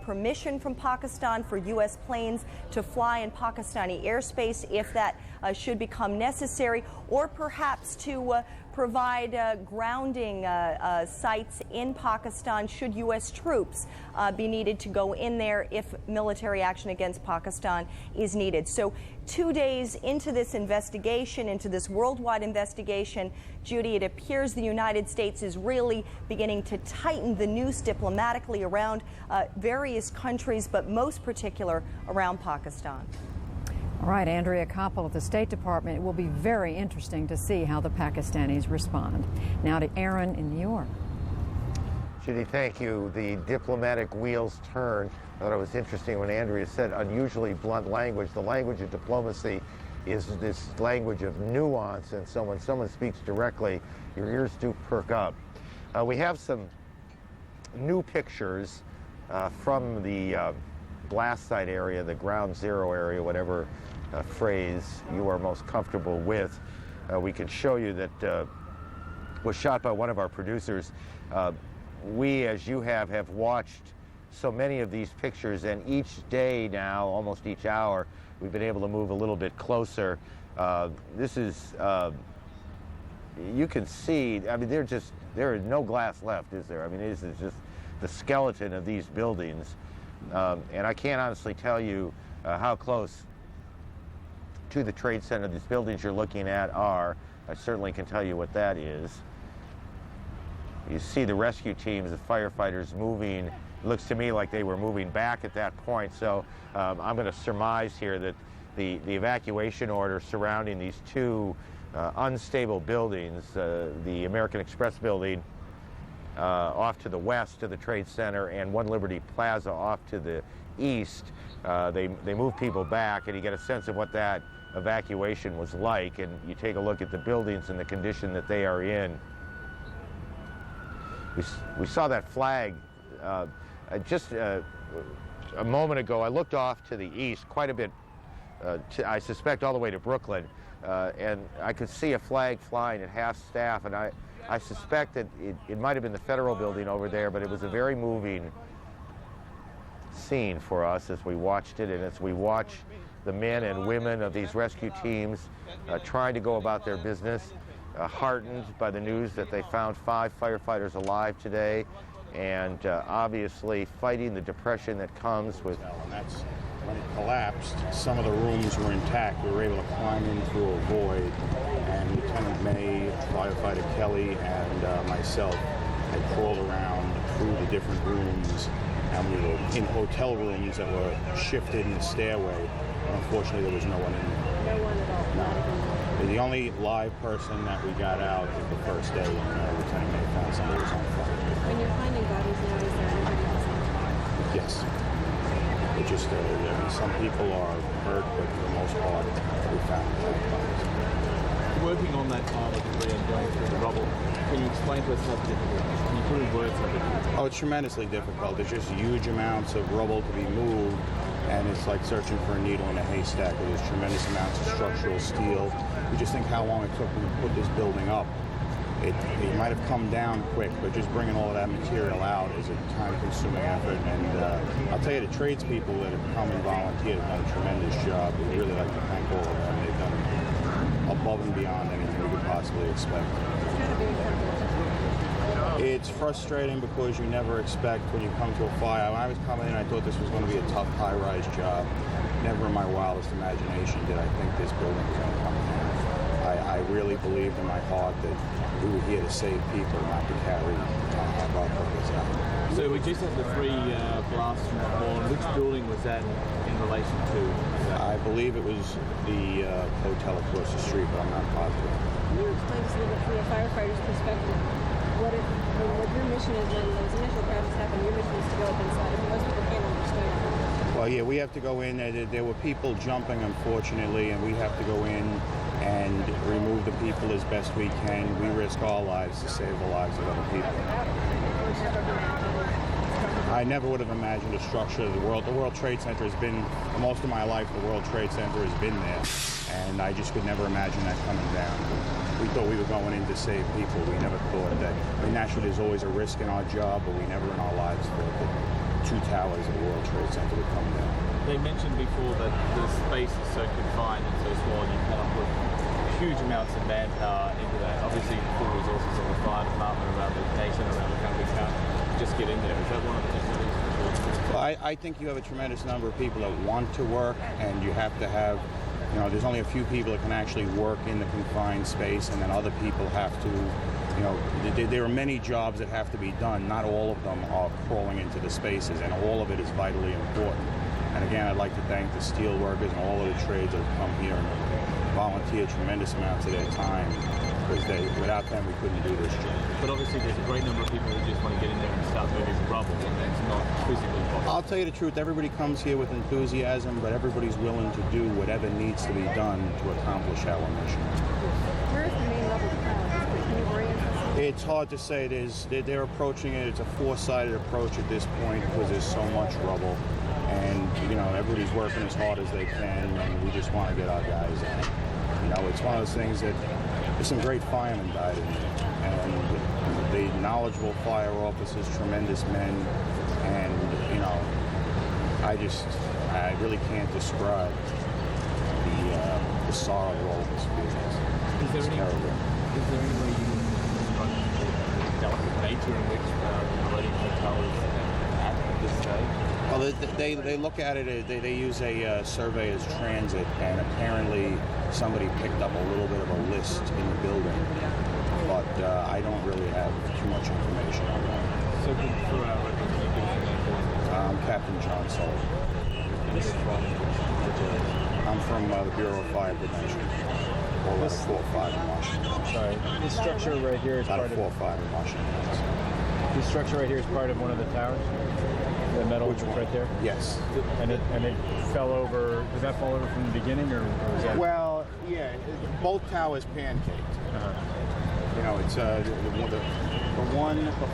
permission from Pakistan for U.S. planes to fly in Pakistani airspace if that should become necessary, or perhaps to provide grounding sites in Pakistan should U.S. troops be needed to go in there if military action against Pakistan is needed. So 2 days into this investigation, into this worldwide investigation, Judy, it appears the United States is really beginning to tighten the noose diplomatically around various countries, but most particular around Pakistan. All right, Andrea Koppel at the State Department. It will be very interesting to see how the Pakistanis respond. Now to Aaron in New York. Judy, thank you. The diplomatic wheels turn. I thought it was interesting when Andrea said unusually blunt language. The language of diplomacy is this language of nuance, and so when someone speaks directly, your ears do perk up. We have some new pictures from the blast site area, the ground zero area, whatever phrase you are most comfortable with. We can show you that was shot by one of our producers. We, as you have watched so many of these pictures, and each day now, almost each hour, we've been able to move a little bit closer. This is, you can see, I mean, there is no glass left, is there? I mean, this is just the skeleton of these buildings. And I can't honestly tell you how close to the Trade Center these buildings you're looking at are. I certainly can tell you what that is. You see the rescue teams, the firefighters moving. It looks to me like they were moving back at that point. So I'm going to surmise here that the evacuation order surrounding these two unstable buildings, the American Express building off to the west to the Trade Center, and One Liberty Plaza off to the east, they move people back, and you get a sense of what that evacuation was like, and you take a look at the buildings and the condition that they are in. We saw that flag just a moment ago. I looked off to the east quite a bit, I suspect all the way to Brooklyn, and I could see a flag flying at half-staff, and I suspect that it might have been the federal building over there, but it was a very moving scene for us as we watched it, and as we watch the men and women of these rescue teams trying to go about their business, heartened by the news that they found 5 firefighters alive today, and obviously fighting the depression that comes with... And that's when it collapsed, some of the rooms were intact. We were able to climb in through a void, and Lieutenant May, Firefighter Kelly, and myself had crawled around through the different rooms, and we were in hotel rooms that were shifted in the stairway. But unfortunately, there was no one in there. No one at all? No. The only live person that we got out was the first day when Lieutenant May found somebody was on fire. When you're finding bodies now, is there anybody else? Yes. It just, I mean, some people are hurt, but for the most part, we found bodies. Working on that part of the debris and going through the rubble, can you explain to us how difficult? Can you put in words how difficult? Oh, it's tremendously difficult. There's just huge amounts of rubble to be moved, and it's like searching for a needle in a haystack. There's tremendous amounts of structural steel. We just think how long it took to put this building up. It might have come down quick, but just bringing all of that material out is a time-consuming effort. And I'll tell you, the tradespeople that have come and volunteered have done a tremendous job. We really like to thank all of them. They've done above and beyond anything we could possibly expect. It's frustrating because you never expect when you come to a fire. When I was coming in, I thought this was going to be a tough high-rise job. Never in my wildest imagination did I think this building was going to come down. I really believed in my heart that we were here to save people, not to carry our purpose out. So we just had the 3 blasts from the horn. Which building was that in relation to? I believe it was the hotel across the street, but I'm not positive. Can you explain just a little bit from a firefighter's perspective what your mission is when those initial crashes happen? Your mission is to go up inside. If most people can't understand. Well, yeah, we have to go in. There were people jumping, unfortunately, and we have to go in and remove the people as best we can. We risk our lives to save the lives of other people. I never would have imagined a structure of the World Trade Center has been, most of my life, the World Trade Center has been there, and I just could never imagine that coming down. We thought we were going in to save people. We never thought that. I mean, naturally, there's always a risk in our job, but we never in our lives thought that 2 towers of the World Trade Center would come down. They mentioned before that the space is so confined and so small, you cannot put huge amounts of manpower into that. Obviously, full resources of the fire department around the nation, around the country can't just get in there. Is that one of the difficulties? Well, I think you have a tremendous number of people that want to work, and you have to have, you know, there's only a few people that can actually work in the confined space, and then other people have to, you know, there are many jobs that have to be done. Not all of them are crawling into the spaces, and all of it is vitally important. And again, I'd like to thank the steel workers and all of the trades that have come here and volunteered tremendous amounts of their time, because without them we couldn't do this job. But obviously there's a great number of people who just want to get in there and start moving rubble, and it's not physically possible. I'll tell you the truth, everybody comes here with enthusiasm, but everybody's willing to do whatever needs to be done to accomplish our mission. Where is the main level of power? Can you orient us? It's hard to say. They're approaching it. It's a 4-sided approach at this point because there's so much rubble. And, you know, everybody's working as hard as they can, and we just want to get our guys out. You know, it's one of those things that there's some great firemen died in there. And the knowledgeable fire officers, tremendous men, and, you know, I really can't describe the sorrow of all this business. Is there any way you can describe the delicate nature in which the Millennium Hotel is at this stage? Well, they look at it, they use a survey as transit, and apparently somebody picked up a little bit of a list in the building, but I don't really have too much information on that. So for our records, can you give us your name, please? I'm Captain John Sullivan. This is from I'm from the Bureau of Fire Prevention. 445 in Washington. Sorry, this structure right here is part of 445 in Washington. This structure right here is part of one of the towers. The metal that's right there? Yes. And it fell over. Did that fall over from the beginning, or was that? Well, yeah. Both towers pancaked. You know, it's the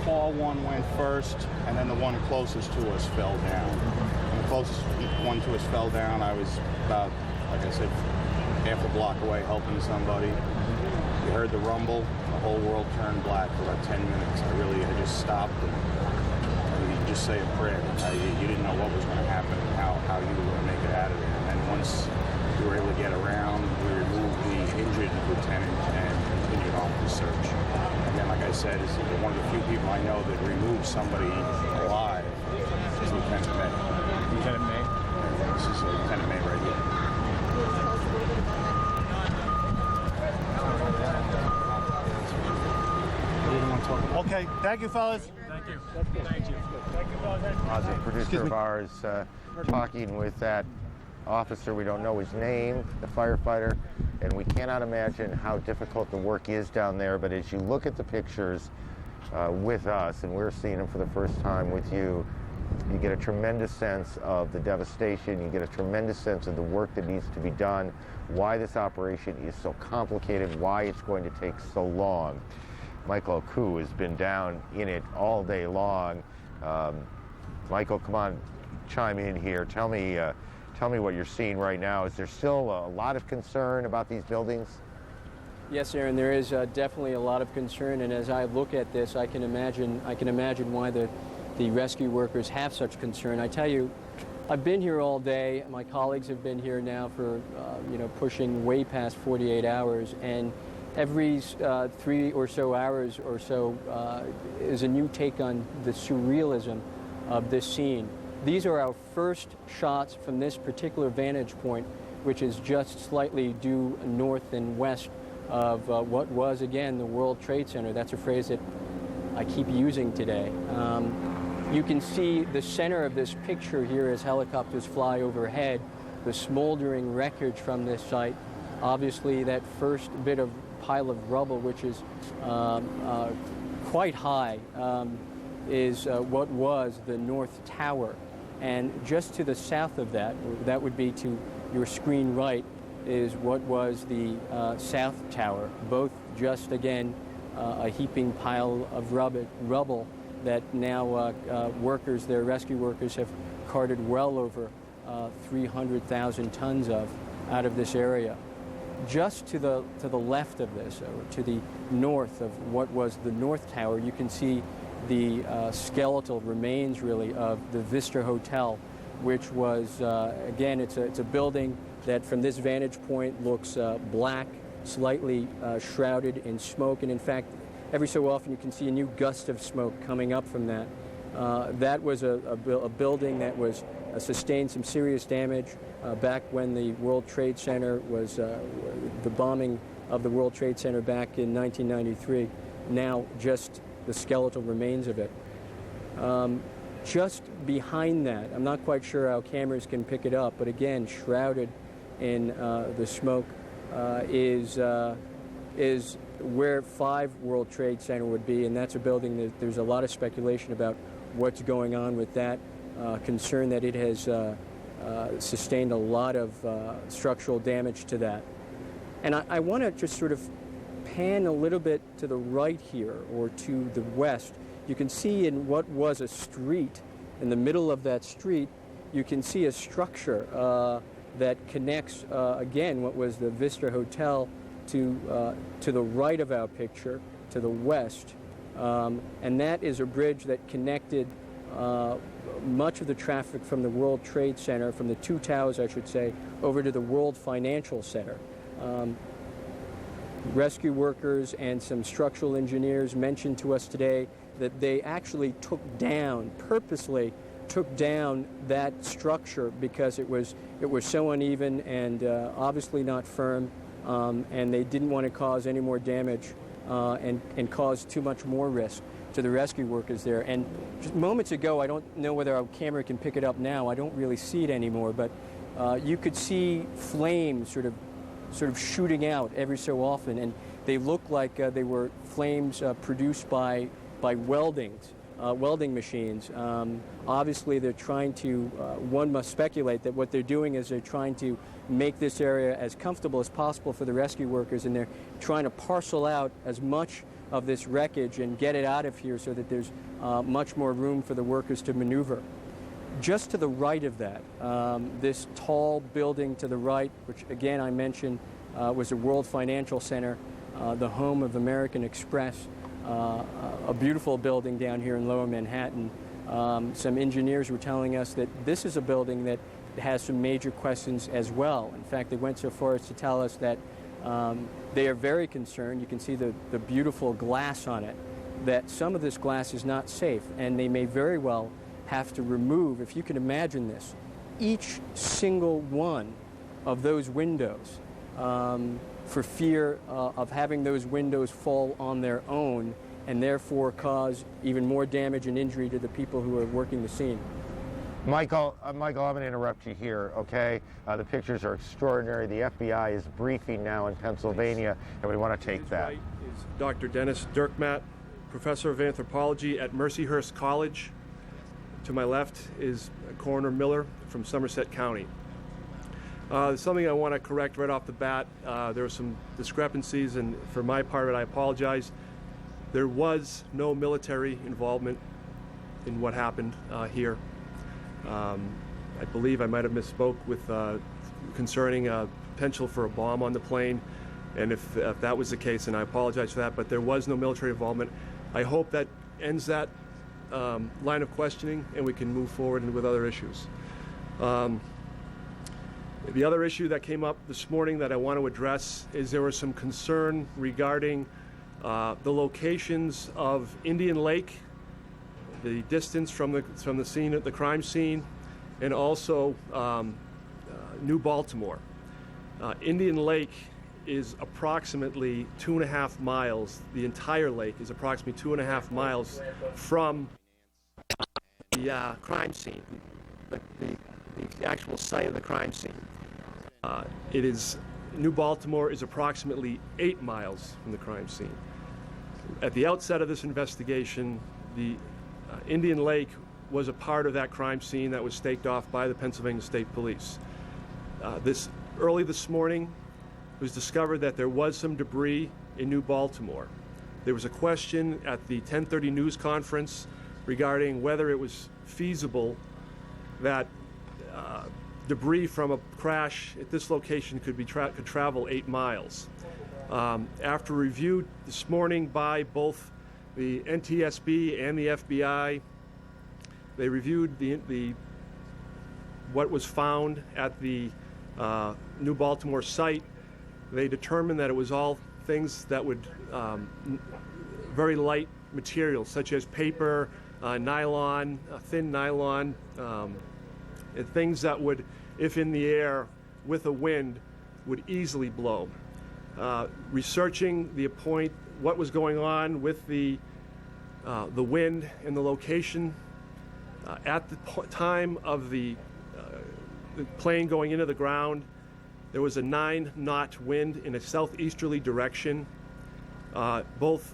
fall one went first, and then the one closest to us fell down. When the closest one to us fell down, I was about, like I said, half a block away helping somebody. We heard the rumble. The whole world turned black for about 10 minutes. I just stopped and just say a prayer. You didn't know what was going to happen and how you were going to make it out of there. And then once we were able to get around, we removed the injured lieutenant and continued on with the search. And then, like I said, is one of the few people I know that removed somebody alive is Lieutenant May. Lieutenant May? This is Lieutenant May right here. Okay, thank you, fellas. Thank you. Thank you. Thank you, fellas. As a producer of ours talking with that officer, we don't know his name, the firefighter, and we cannot imagine how difficult the work is down there. But as you look at the pictures with us, and we're seeing them for the first time with you, you get a tremendous sense of the devastation. You get a tremendous sense of the work that needs to be done, why this operation is so complicated, why it's going to take so long. Michael Koo has been down in it all day long. Michael, come on, chime in here. Tell me what you're seeing right now. Is there still a lot of concern about these buildings? Yes, Aaron, there is definitely a lot of concern, and as I look at this, I can imagine why the rescue workers have such concern. I tell you, I've been here all day. My colleagues have been here now for pushing way past 48 hours, and every 3 or so hours or so is a new take on the surrealism of this scene. These are our first shots from this particular vantage point, which is just slightly due north and west of what was, again, the World Trade Center. That's a phrase that I keep using today. You can see the center of this picture here as helicopters fly overhead, the smoldering wreckage from this site. Obviously, that first bit of pile of rubble, which is quite high, is what was the North Tower. And just to the south of that, that would be to your screen right, is what was the South Tower. Both just, again, a heaping pile of rubble that now their rescue workers have carted well over 300,000 tons of out of this area. Just to the left of this, or to the north of what was the North Tower, you can see the skeletal remains, really, of the Vista Hotel, which was, again, it's a building that from this vantage point looks black, slightly shrouded in smoke, and in fact, every so often you can see a new gust of smoke coming up from that. That was a building that was sustained some serious damage back when the World Trade Center was, the bombing of the World Trade Center back in 1993. Now just the skeletal remains of it. Just behind that, I'm not quite sure how cameras can pick it up, but again, shrouded in the smoke is where 5 World Trade Center would be, and that's a building that there's a lot of speculation about what's going on with that, concern that it has sustained a lot of structural damage to that. And I want to just sort of pan a little bit to the right here, or to the west. You can see in what was a street, in the middle of that street, you can see a structure that connects, again, what was the Vista Hotel to the right of our picture, to the west. And that is a bridge that connected much of the traffic from the World Trade Center, from the 2 towers, I should say, over to the World Financial Center. Rescue workers and some structural engineers mentioned to us today that they actually purposely took down that structure because it was so uneven and obviously not firm, and they didn't want to cause any more damage and cause too much more risk to the rescue workers there. And just moments ago, I don't know whether our camera can pick it up now, I don't really see it anymore, but you could see flames sort of shooting out every so often, and they looked like they were flames produced by welding machines. Obviously, they're trying to, one must speculate that what they're doing is they're trying to make this area as comfortable as possible for the rescue workers, and they're trying to parcel out as much of this wreckage and get it out of here so that there's much more room for the workers to maneuver. Just to the right of that, this tall building to the right, which again I mentioned was the World Financial Center, the home of American Express, a beautiful building down here in Lower Manhattan. some engineers were telling us that this is a building that has some major questions as well. In fact, they went so far as to tell us that they are very concerned. You can see the beautiful glass on it, that some of this glass is not safe, and they may very well have to remove, if you can imagine this, each single one of those windows for fear of having those windows fall on their own and therefore cause even more damage and injury to the people who are working the scene. Michael, I'm going to interrupt you here, okay? The pictures are extraordinary. The FBI is briefing now in Pennsylvania, and we want to take that. Right is Dr. Dennis Dirkmatt, professor of anthropology at Mercyhurst College. To my left is Coroner Miller from Somerset County. Something I want to correct right off the bat. There were some discrepancies, and for my part of it, I apologize. There was no military involvement in what happened here. I believe I might have misspoke with concerning potential for a bomb on the plane, and if that was the case, and I apologize for that, but there was no military involvement. I hope that ends that line of questioning and we can move forward with other issues. The other issue that came up this morning that I want to address is there was some concern regarding the locations of Indian Lake, the distance from the scene at the crime scene, and also New Baltimore. Indian Lake is approximately 2.5 miles. The entire lake is approximately 2.5 miles from the crime scene, the actual site of the crime scene. New Baltimore is approximately 8 miles from the crime scene. At the outset of this investigation, the Indian Lake was a part of that crime scene that was staked off by the Pennsylvania State Police. Early this morning, it was discovered that there was some debris in New Baltimore. There was a question at the 10:30 news conference regarding whether it was feasible that debris from a crash at this location could travel 8 miles. After review this morning by both the NTSB and the FBI, they reviewed what was found at the New Baltimore site. They determined that it was all things that would very light materials such as paper, nylon, thin nylon, and things that would, if in the air with a wind, would easily blow. Researching what was going on with the wind and the location at the time of the plane going into the ground, there was a 9-knot wind in a southeasterly direction. Both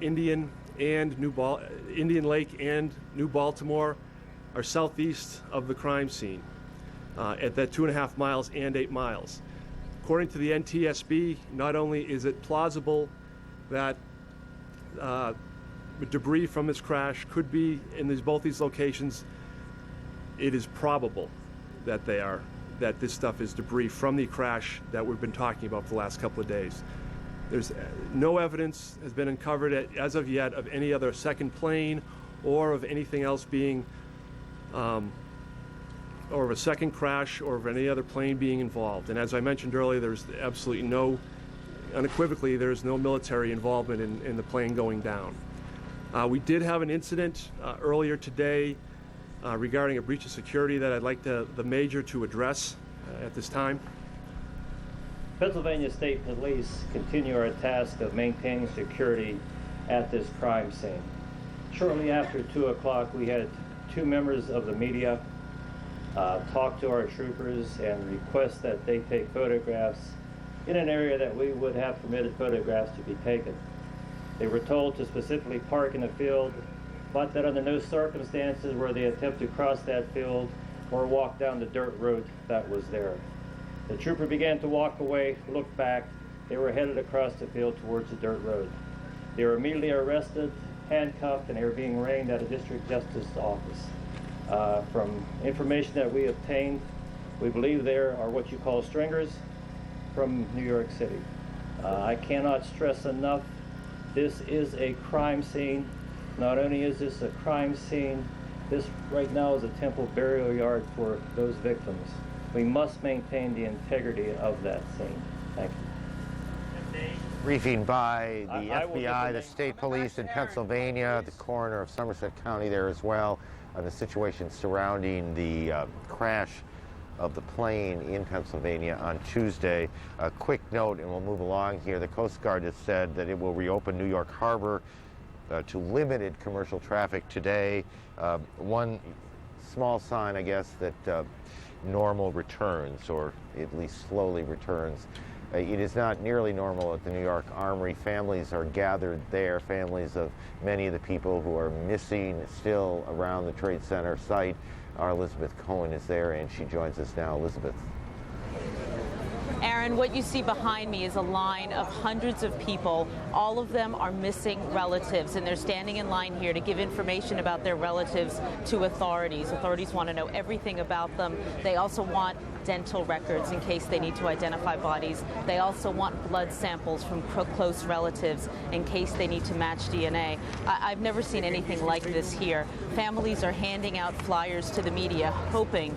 Indian Lake and New Baltimore are southeast of the crime scene at that 2.5 miles and 8 miles. According to the NTSB, not only is it plausible that debris from this crash could be in both these locations, it is probable that this stuff is debris from the crash that we've been talking about for the last couple of days. There's no evidence has been uncovered as of yet of any other second plane or of anything else being or of a second crash or of any other plane being involved. And as I mentioned earlier, there's absolutely unequivocally, there's no military involvement in the plane going down. We did have an incident earlier today regarding a breach of security that I'd like the Major to address at this time. Pennsylvania State Police continue our task of maintaining security at this crime scene. Shortly after 2 o'clock, we had 2 members of the media talk to our troopers and request that they take photographs in an area that we would have permitted photographs to be taken. They were told to specifically park in the field, but that under no circumstances were they attempt to cross that field or walk down the dirt road that was there. The trooper began to walk away, looked back. They were headed across the field towards the dirt road. They were immediately arrested, handcuffed, and they were being arraigned at a district justice office. From information that we obtained, we believe there are what you call stringers from New York City. I cannot stress enough, this is a crime scene. Not only is this a crime scene, This right now is a temple burial yard for those victims. We must maintain the integrity of that scene. Thank you. Briefing by the I will get FBI, the the name. state police in Pennsylvania, the coroner of Somerset County there as well, on the situation surrounding the crash of the plane in Pennsylvania on Tuesday. A quick note, and we'll move along here. The Coast Guard has said that it will reopen New York Harbor to limited commercial traffic today. One small sign, I guess, that normal returns, or at least slowly returns. It is not nearly normal at the New York Armory. Families are gathered there, families of many of the people who are missing still around the Trade Center site. Our Elizabeth Cohen is there, and she joins us now. Elizabeth. Aaron, what you see behind me is a line of hundreds of people. All of them are missing relatives, and they're standing in line here to give information about their relatives to authorities. Authorities want to know everything about them. They also want dental records in case they need to identify bodies. They also want blood samples from close relatives in case they need to match DNA. I've never seen anything like this here. Families are handing out flyers to the media, hoping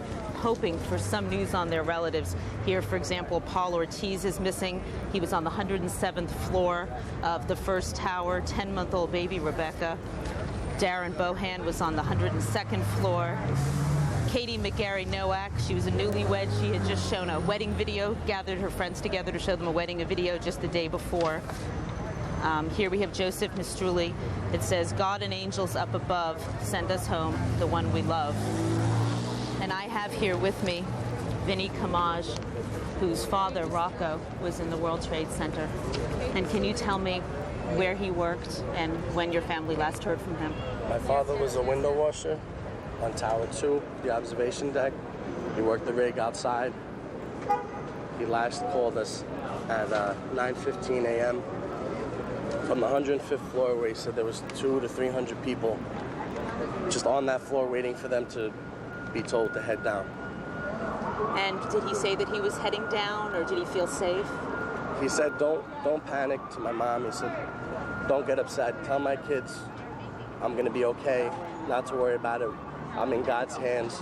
for some news on their relatives. Here, for example, Paul Ortiz is missing. He was on the 107th floor of the first tower, 10-month-old baby Rebecca. Darren Bohan was on the 102nd floor. Katie McGarry Nowak, she was a newlywed. She had just shown a wedding video, gathered her friends together to show them a video just the day before. Here we have Joseph Mistrulli. It says, God and angels up above, send us home, the one we love. And I have here with me Vinny Kamaj, whose father, Rocco, was in the World Trade Center. And can you tell me where he worked and when your family last heard from him? My father was a window washer on Tower 2, the observation deck. He worked the rig outside. He last called us at 9:15 a.m. from the 105th floor, where he said there was 200 to 300 people just on that floor waiting for them to be told to head down. And did he say that he was heading down, or did he feel safe? He said, don't panic, to my mom. He said, don't get upset. Tell my kids I'm going to be okay, not to worry about it. I'm in God's hands.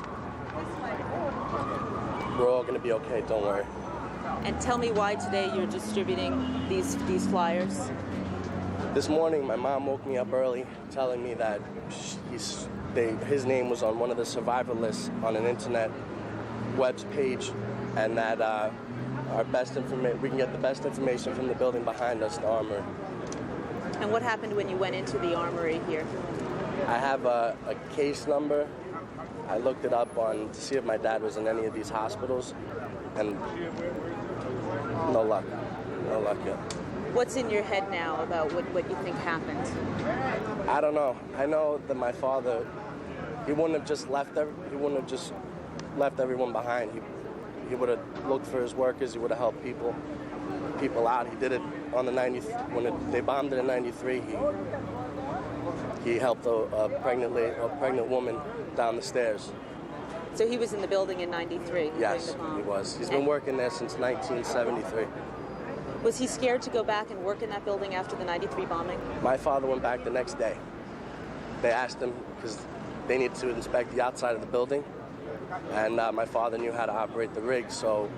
We're all going to be okay, don't worry. And tell me why today you're distributing these flyers. This morning, my mom woke me up early telling me that his name was on one of the survivor lists on an internet web page, and that we can get the best information from the building behind us, the Armory. And what happened when you went into the Armory here? I have a case number. I looked it up to see if my dad was in any of these hospitals, and no luck yet. What's in your head now about what you think happened? I don't know. I know that my father, he wouldn't have just left everyone behind. He would have looked for his workers. He would have helped people out. He did it on the 90th when they bombed it in '93. He helped a pregnant woman down the stairs. So he was in the building in '93? Yes, he was. He's been working there since 1973. Was he scared to go back and work in that building after the '93 bombing? My father went back the next day. They asked him, because they needed to inspect the outside of the building, and my father knew how to operate the rig, so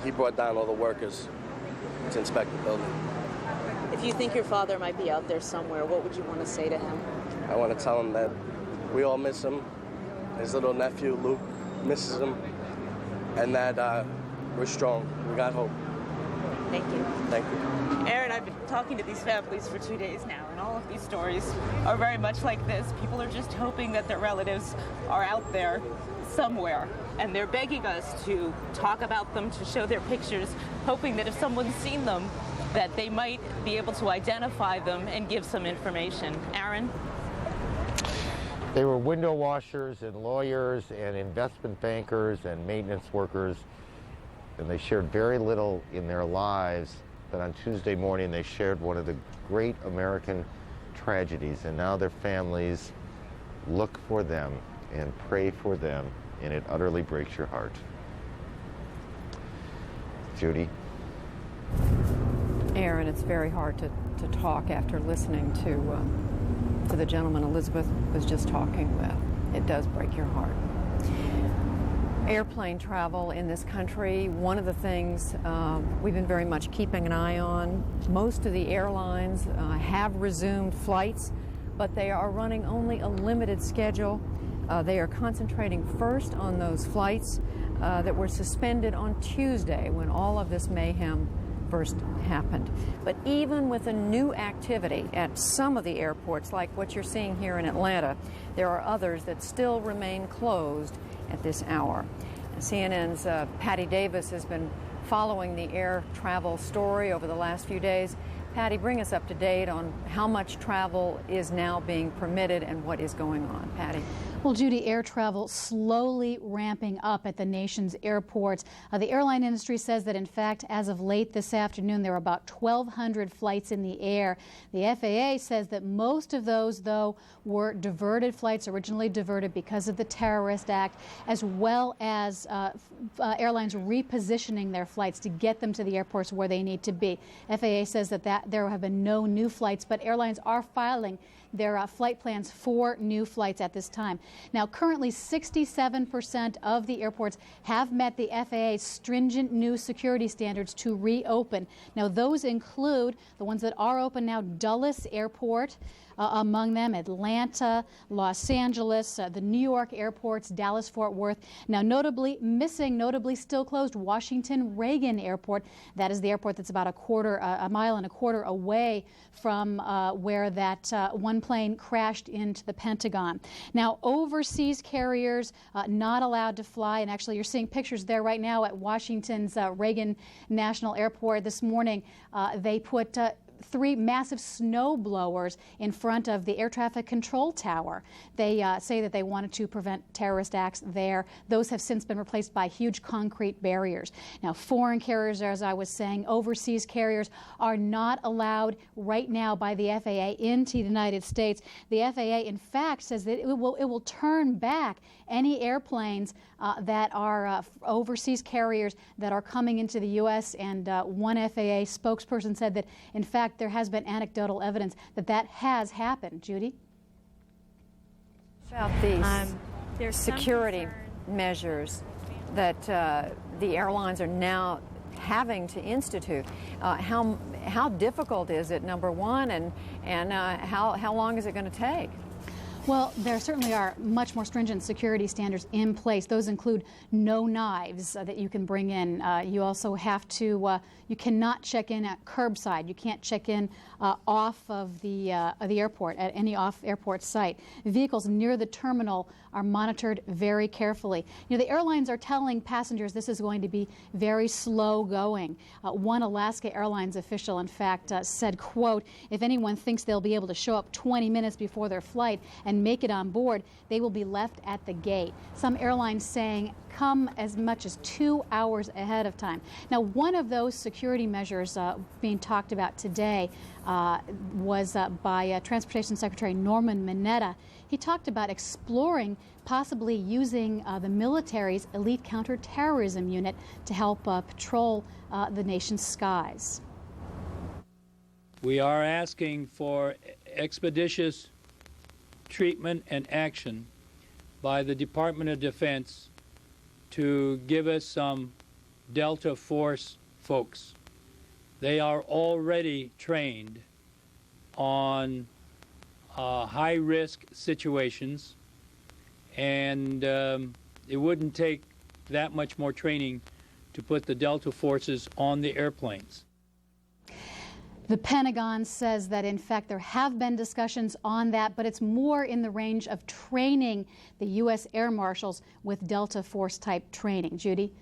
he brought down all the workers to inspect the building. If you think your father might be out there somewhere, what would you want to say to him? I want to tell him that we all miss him. His little nephew, Luke, misses him. And that we're strong. We got hope. Thank you. Thank you. Aaron, I've been talking to these families for 2 days now, and all of these stories are very much like this. People are just hoping that their relatives are out there somewhere, and they're begging us to talk about them, to show their pictures, hoping that if someone's seen them, that they might be able to identify them and give some information. Aaron? They were window washers and lawyers and investment bankers and maintenance workers, and they shared very little in their lives, but on Tuesday morning they shared one of the great American tragedies, and now their families look for them and pray for them, and it utterly breaks your heart. Judy? Aaron, it's very hard to talk after listening to the gentleman Elizabeth was just talking with. it does break your heart. Airplane travel in this country, one of the things we've been very much keeping an eye on. Most of the airlines have resumed flights, but they are running only a limited schedule. They are concentrating first on those flights that were suspended on Tuesday when all of this mayhem first happened. But even with a new activity at some of the airports, like what you're seeing here in Atlanta, there are others that still remain closed at this hour. CNN's Patty Davis has been following the air travel story over the last few days. Patty, bring us up to date on how much travel is now being permitted and what is going on. Patty. Well, Judy, air travel slowly ramping up at the nation's airports. The airline industry says that, in fact, as of late this afternoon, there are about 1,200 flights in the air. The FAA says that most of those, though, were diverted flights, originally diverted because of the Terrorist Act, as well as airlines repositioning their flights to get them to the airports where they need to be. FAA says that there have been no new flights, but airlines are filing their flight plans for new flights at this time. Now, currently, 67% of the airports have met the FAA's stringent new security standards to reopen. Now, those include the ones that are open now: Dulles Airport, among them Atlanta, Los Angeles, the New York airports, Dallas, Fort Worth. Now, notably still closed, Washington Reagan Airport. That is the airport that's about a mile and a quarter away from where that one plane crashed into the Pentagon. Now, overseas carriers not allowed to fly, and actually you're seeing pictures there right now at Washington's Reagan National Airport this morning. They put 3 massive snow blowers in front of the air traffic control tower. They say that they wanted to prevent terrorist acts there. Those have since been replaced by huge concrete barriers. Now, foreign carriers, as I was saying, overseas carriers are not allowed right now by the FAA into the United States. The FAA, in fact, says that it will turn back any airplanes that are overseas carriers that are coming into the U.S. And one FAA spokesperson said that, in fact, there has been anecdotal evidence that has happened. Judy? About these security measures that the airlines are now having to institute, how difficult is it, number one, and how long is it going to take? Well, there certainly are much more stringent security standards in place. Those include no knives that you can bring in. You also have to, you cannot check in at curbside. You can't check in off of the airport, at any off-airport site. Vehicles near the terminal are monitored very carefully. You know, the airlines are telling passengers this is going to be very slow going. One Alaska Airlines official, in fact, said, quote, "If anyone thinks they'll be able to show up 20 minutes before their flight and make it on board, they will be left at the gate." Some airlines saying come as much as 2 hours ahead of time. Now, one of those security measures being talked about today was by Transportation Secretary Norman Mineta. He talked about exploring possibly using the military's elite counterterrorism unit to help patrol the nation's skies. We are asking for expeditious treatment and action by the Department of Defense to give us some Delta Force folks. They are already trained on high-risk situations, and it wouldn't take that much more training to put the Delta Forces on the airplanes. The Pentagon says that, in fact, there have been discussions on that, but it's more in the range of training the U.S. Air Marshals with Delta Force-type training. Judy?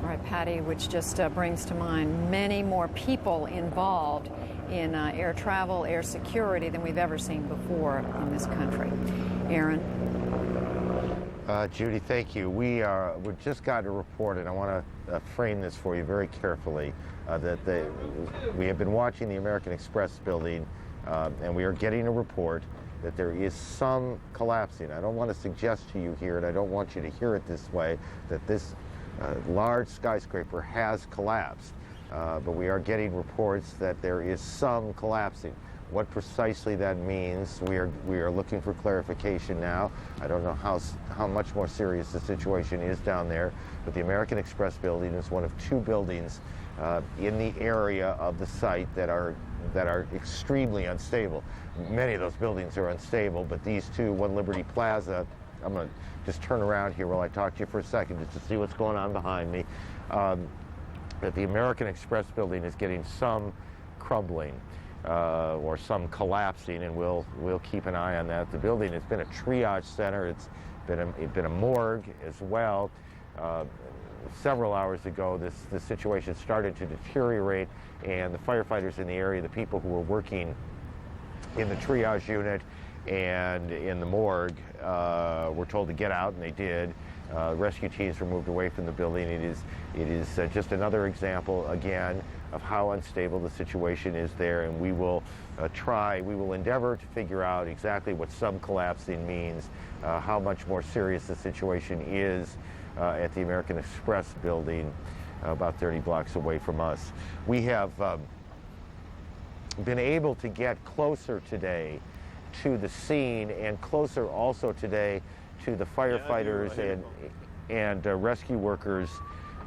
All right, Patty, which just brings to mind many more people involved in air travel, air security than we've ever seen before in this country. Aaron? Judy, thank you. We've just got a report, and I want to frame this for you very carefully, we have been watching the American Express building, and we are getting a report that there is some collapsing. I don't want to suggest to you here, and I don't want you to hear it this way, that this large skyscraper has collapsed. But we are getting reports that there is some collapsing. What precisely that means, we are looking for clarification now. I don't know how much more serious the situation is down there, but the American Express building is one of two buildings in the area of the site that are extremely unstable. Many of those buildings are unstable, but these two, One Liberty Plaza, I'm going to just turn around here while I talk to you for a second just to see what's going on behind me. That the American Express building is getting some crumbling or some collapsing, and we'll keep an eye on that. The building has been a triage center. It's been a morgue as well. Several hours ago, this situation started to deteriorate, and the firefighters in the area, the people who were working in the triage unit and in the morgue, were told to get out, and they did. Rescue teams were moved away from the building. It is just another example, again, of how unstable the situation is there, and we will endeavor to figure out exactly what subcollapsing means, how much more serious the situation is at the American Express building, about 30 blocks away from us. We have been able to get closer today to the scene, and closer also today to the firefighters and rescue workers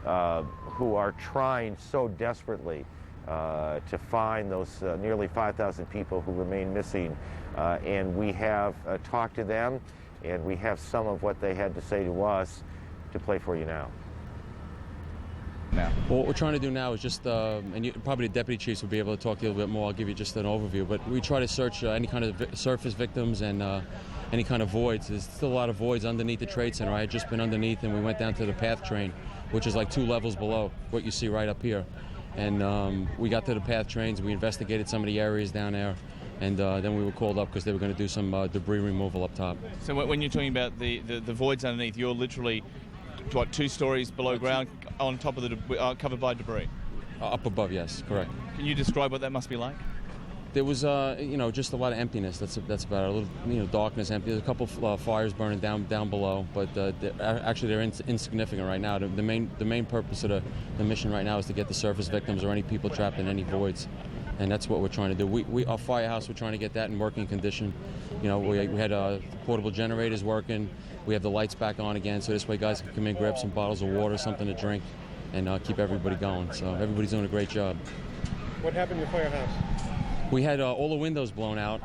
who are trying so desperately to find those nearly 5,000 people who remain missing. And we have talked to them, and we have some of what they had to say to us to play for you now. Well, what we're trying to do now is just, and probably the deputy chiefs will be able to talk to you a little bit more. I'll give you just an overview, but we try to search any kind of surface victims and any kind of voids. There's still a lot of voids underneath the Trade Center. I had just been underneath, and we went down to the PATH train, which is like 2 levels below what you see right up here. And we got to the PATH trains. We investigated some of the areas down there, and then we were called up because they were going to do some debris removal up top. So when you're talking about the voids underneath, you're literally, what, 2 stories below ground on top of the covered by debris? Up above, yes, correct. Can you describe what that must be like? There was, just a lot of emptiness. That's about it. A little, darkness, empty. There's a couple of fires burning down below, but they're insignificant right now. The main purpose of the mission right now is to get the surface victims or any people trapped in any voids, and that's what we're trying to do. Our firehouse, we're trying to get that in working condition. We had portable generators working. We have the lights back on again, so this way guys can come in, grab some bottles of water, something to drink, and keep everybody going. So everybody's doing a great job. What happened to your firehouse? We had all the windows blown out.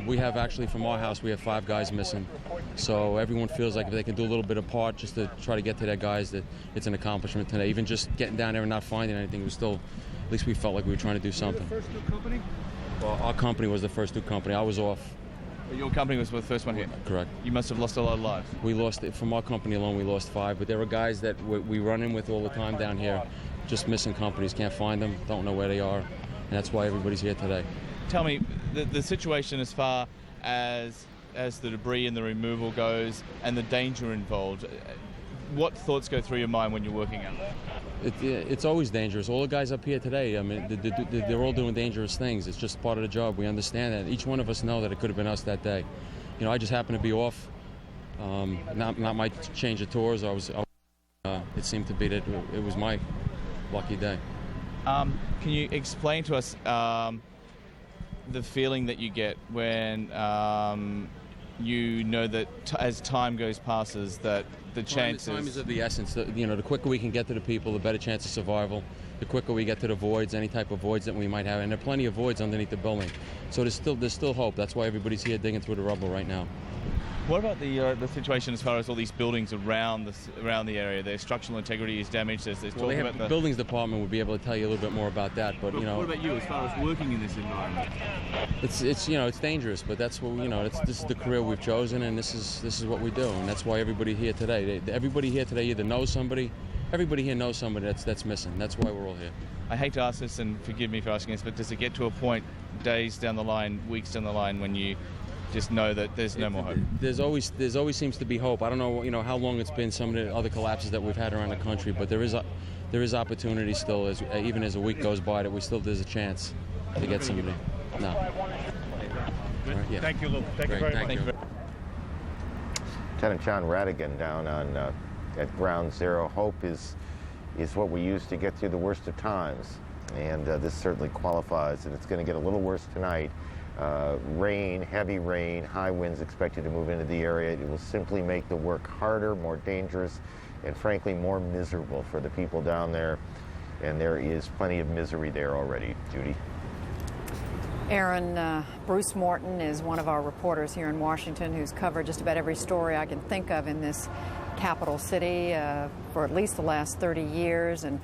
We have actually, from our house, we have 5 guys missing. So everyone feels like if they can do a little bit of part just to try to get to their guys, that it's an accomplishment today. Even just getting down there and not finding anything was still, at least we felt like we were trying to do something. Were you the first new company? Well, our company was the first new company. I was off. But your company was the first one here? Correct. You must have lost a lot of lives. We lost, from our company alone, we lost 5. But there were guys that we run in with all the time down here, just missing companies, can't find them, don't know where they are. And that's why everybody's here today. Tell me, the situation as far as the debris and the removal goes and the danger involved, what thoughts go through your mind when you're working out there? It's always dangerous. All the guys up here today, I mean, they're all doing dangerous things. It's just part of the job. We understand that. Each one of us know that it could have been us that day. I just happened to be off. Not my change of tours. It seemed to be that it was my lucky day. Can you explain to us the feeling that you get when you know that as time goes passes that the chances... Time is of the essence. The quicker we can get to the people, the better chance of survival. The quicker we get to the voids, any type of voids that we might have, and there are plenty of voids underneath the building. So there's still hope. That's why everybody's here digging through the rubble right now. What about the situation as far as all these buildings around the area? Their structural integrity is damaged. The buildings department would be able to tell you a little bit more about that. But what about you, as far as working in this environment? It's dangerous, but that's what this is the career we've chosen, and this is what we do, and that's why everybody here today. Everybody here today either knows somebody. Everybody here knows somebody that's missing. That's why we're all here. I hate to ask this, and forgive me for asking this, but does it get to a point, days down the line, weeks down the line, when you just know that there's no more hope? There's always seems to be hope. I don't know, how long it's been, some of the other collapses that we've had around the country, but there is opportunity still, even as a week goes by, that there's a chance to get somebody. No. Right, yeah. Thank you, Luke. Thank you very much. Lieutenant John Radigan down on at Ground Zero. Hope is what we use to get through the worst of times, and this certainly qualifies, and it's going to get a little worse tonight. rain, heavy rain, high winds expected to move into the area. It will simply make the work harder, more dangerous, and frankly more miserable for the people down there. And there is plenty of misery there already. Judy. Aaron, Bruce Morton is one of our reporters here in Washington who's covered just about every story I can think of in this capital city for at least the last 30 years. And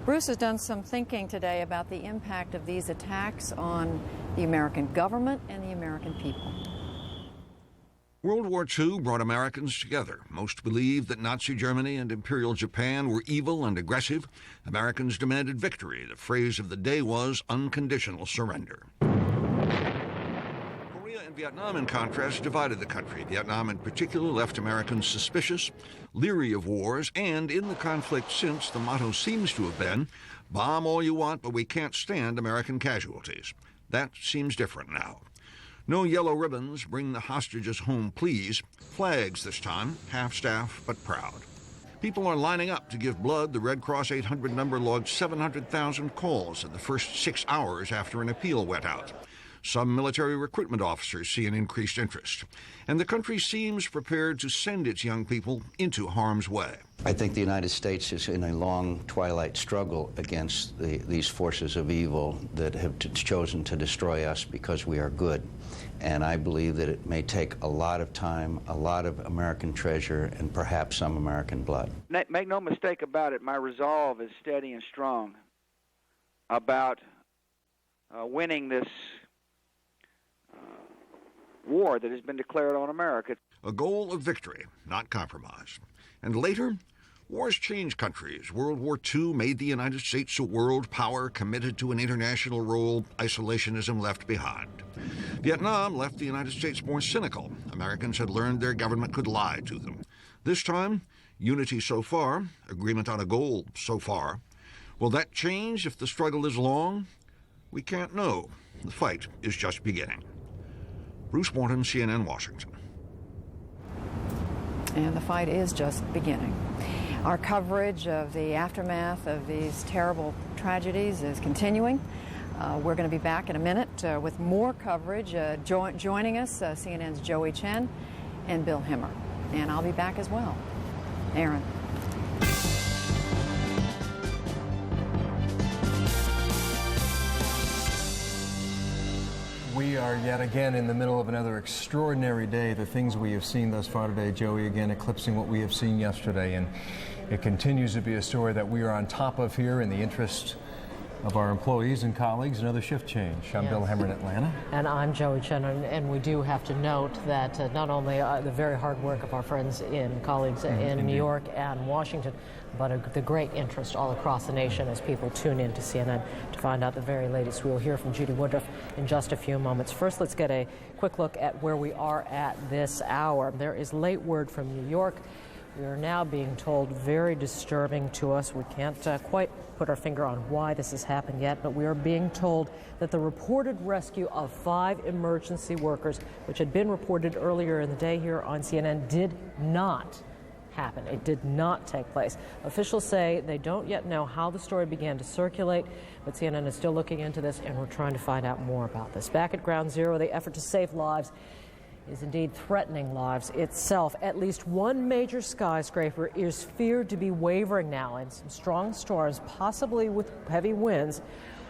Bruce has done some thinking today about the impact of these attacks on the American government and the American people. World War II brought Americans together. Most believed that Nazi Germany and Imperial Japan were evil and aggressive. Americans demanded victory. The phrase of the day was unconditional surrender. Korea and Vietnam, in contrast, divided the country. Vietnam in particular left Americans suspicious, leery of wars, and in the conflict since, the motto seems to have been, bomb all you want, but we can't stand American casualties. That seems different now. No yellow ribbons, bring the hostages home, please. Flags this time, half-staff but proud. People are lining up to give blood. The Red Cross 800 number logged 700,000 calls in the first 6 hours after an appeal went out. Some military recruitment officers see an increased interest. And the country seems prepared to send its young people into harm's way. I think the United States is in a long twilight struggle against these forces of evil that have chosen to destroy us because we are good. And I believe that it may take a lot of time, a lot of American treasure, and perhaps some American blood. Make no mistake about it, my resolve is steady and strong about winning this war that has been declared on America. A goal of victory, not compromise. And later, wars change countries. World War II made the United States a world power committed to an international role. Isolationism left behind. Vietnam left the United States more cynical. Americans had learned their government could lie to them. This time, unity so far, agreement on a goal so far. Will that change if the struggle is long? We can't know. The fight is just beginning. Bruce Morton, CNN, Washington. And the fight is just beginning. Our coverage of the aftermath of these terrible tragedies is continuing. We're going to be back in a minute with more coverage. Joining us, CNN's Joey Chen and Bill Hemmer. And I'll be back as well. Aaron. We are yet again in the middle of another extraordinary day. The things we have seen thus far today, Joey, again eclipsing what we have seen yesterday. And it continues to be a story that we are on top of here in the interest of our employees and colleagues. Another shift change. I'm Bill Hemmer in Atlanta. And I'm Joey Chen. And we do have to note that not only the very hard work of our friends and colleagues in New York and Washington, but the great interest all across the nation as people tune in to CNN to find out the very latest. We will hear from Judy Woodruff in just a few moments. First, let's get a quick look at where we are at this hour. There is late word from New York. We are now being told, very disturbing to us. We can't quite put our finger on why this has happened yet, but we are being told that the reported rescue of 5 emergency workers, which had been reported earlier in the day here on CNN, did not happen. It did not take place. Officials say they don't yet know how the story began to circulate, but CNN is still looking into this, and we're trying to find out more about this. Back at Ground Zero, the effort to save lives is indeed threatening lives itself. At least one major skyscraper is feared to be wavering now, and some strong storms, possibly with heavy winds,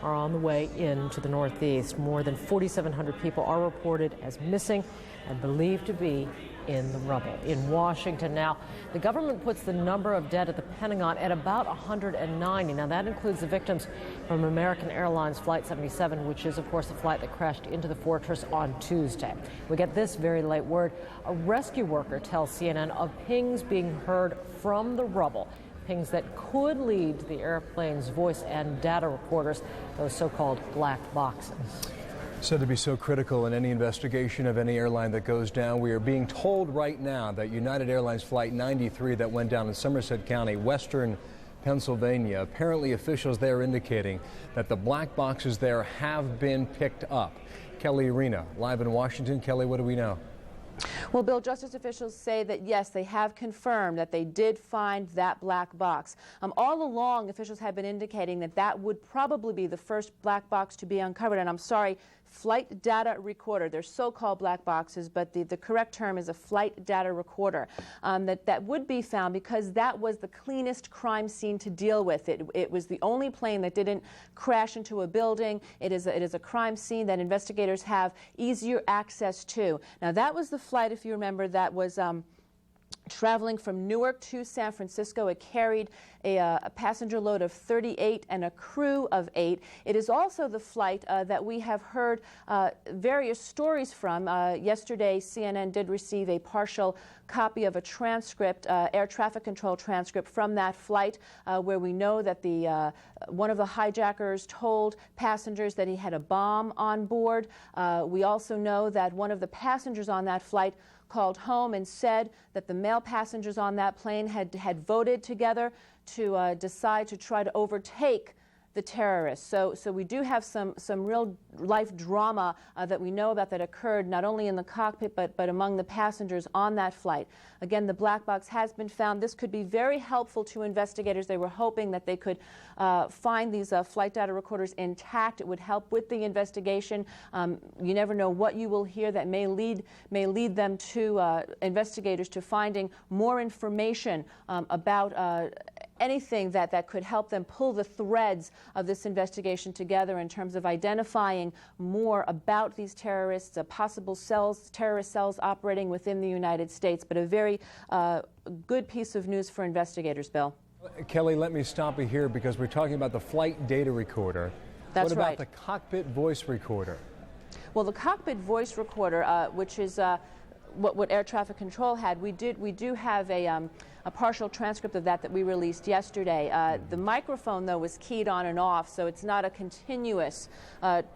are on the way into the Northeast. More than 4,700 people are reported as missing and believed to be in the rubble. In Washington now, the government puts the number of dead at the Pentagon at about 190. Now, that includes the victims from American Airlines Flight 77, which is, of course, the flight that crashed into the fortress on Tuesday. We get this very late word. A rescue worker tells CNN of pings being heard from the rubble, pings that could lead to the airplane's voice and data recorders, those so-called black boxes. Said to be so critical in any investigation of any airline that goes down. We are being told right now that United Airlines Flight 93 that went down in Somerset County, western Pennsylvania, apparently officials there indicating that the black boxes there have been picked up. Kelly Arena, live in Washington. Kelly, what do we know? Well, Bill, justice officials say that, yes, they have confirmed that they did find that black box. All along, officials have been indicating that that would probably be the first black box to be uncovered. And I'm sorry, flight data recorder. They're so-called black boxes, but the correct term is a flight data recorder that would be found because that was the cleanest crime scene to deal with. It was the only plane that didn't crash into a building. It is a crime scene that investigators have easier access to. Now, that was the flight, if you remember, that was traveling from Newark to San Francisco. It carried a passenger load of 38 and a crew of 8. It is also the flight that we have heard various stories from. Yesterday, CNN did receive a partial copy of a transcript, air traffic control transcript from that flight, where we know that one of the hijackers told passengers that he had a bomb on board. We also know that one of the passengers on that flight called home and said that the male passengers on that plane had voted together to decide to try to overtake the terrorists. So we do have some real life drama that we know about that occurred not only in the cockpit but among the passengers on that flight. Again, the black box has been found. This could be very helpful to investigators. They were hoping that they could find these flight data recorders intact. It would help with the investigation. You never know what you will hear that may lead them to investigators to finding more information about anything that could help them pull the threads of this investigation together in terms of identifying more about these terrorists, possible terrorist cells operating within the United States. But a very good piece of news for investigators, Bill. Kelly, let me stop you here because we're talking about the flight data recorder. That's right. What right. about the cockpit voice recorder? Well, the cockpit voice recorder, which is what air traffic control had, we do have a partial transcript of that we released yesterday. The microphone, though, was keyed on and off, so it's not a continuous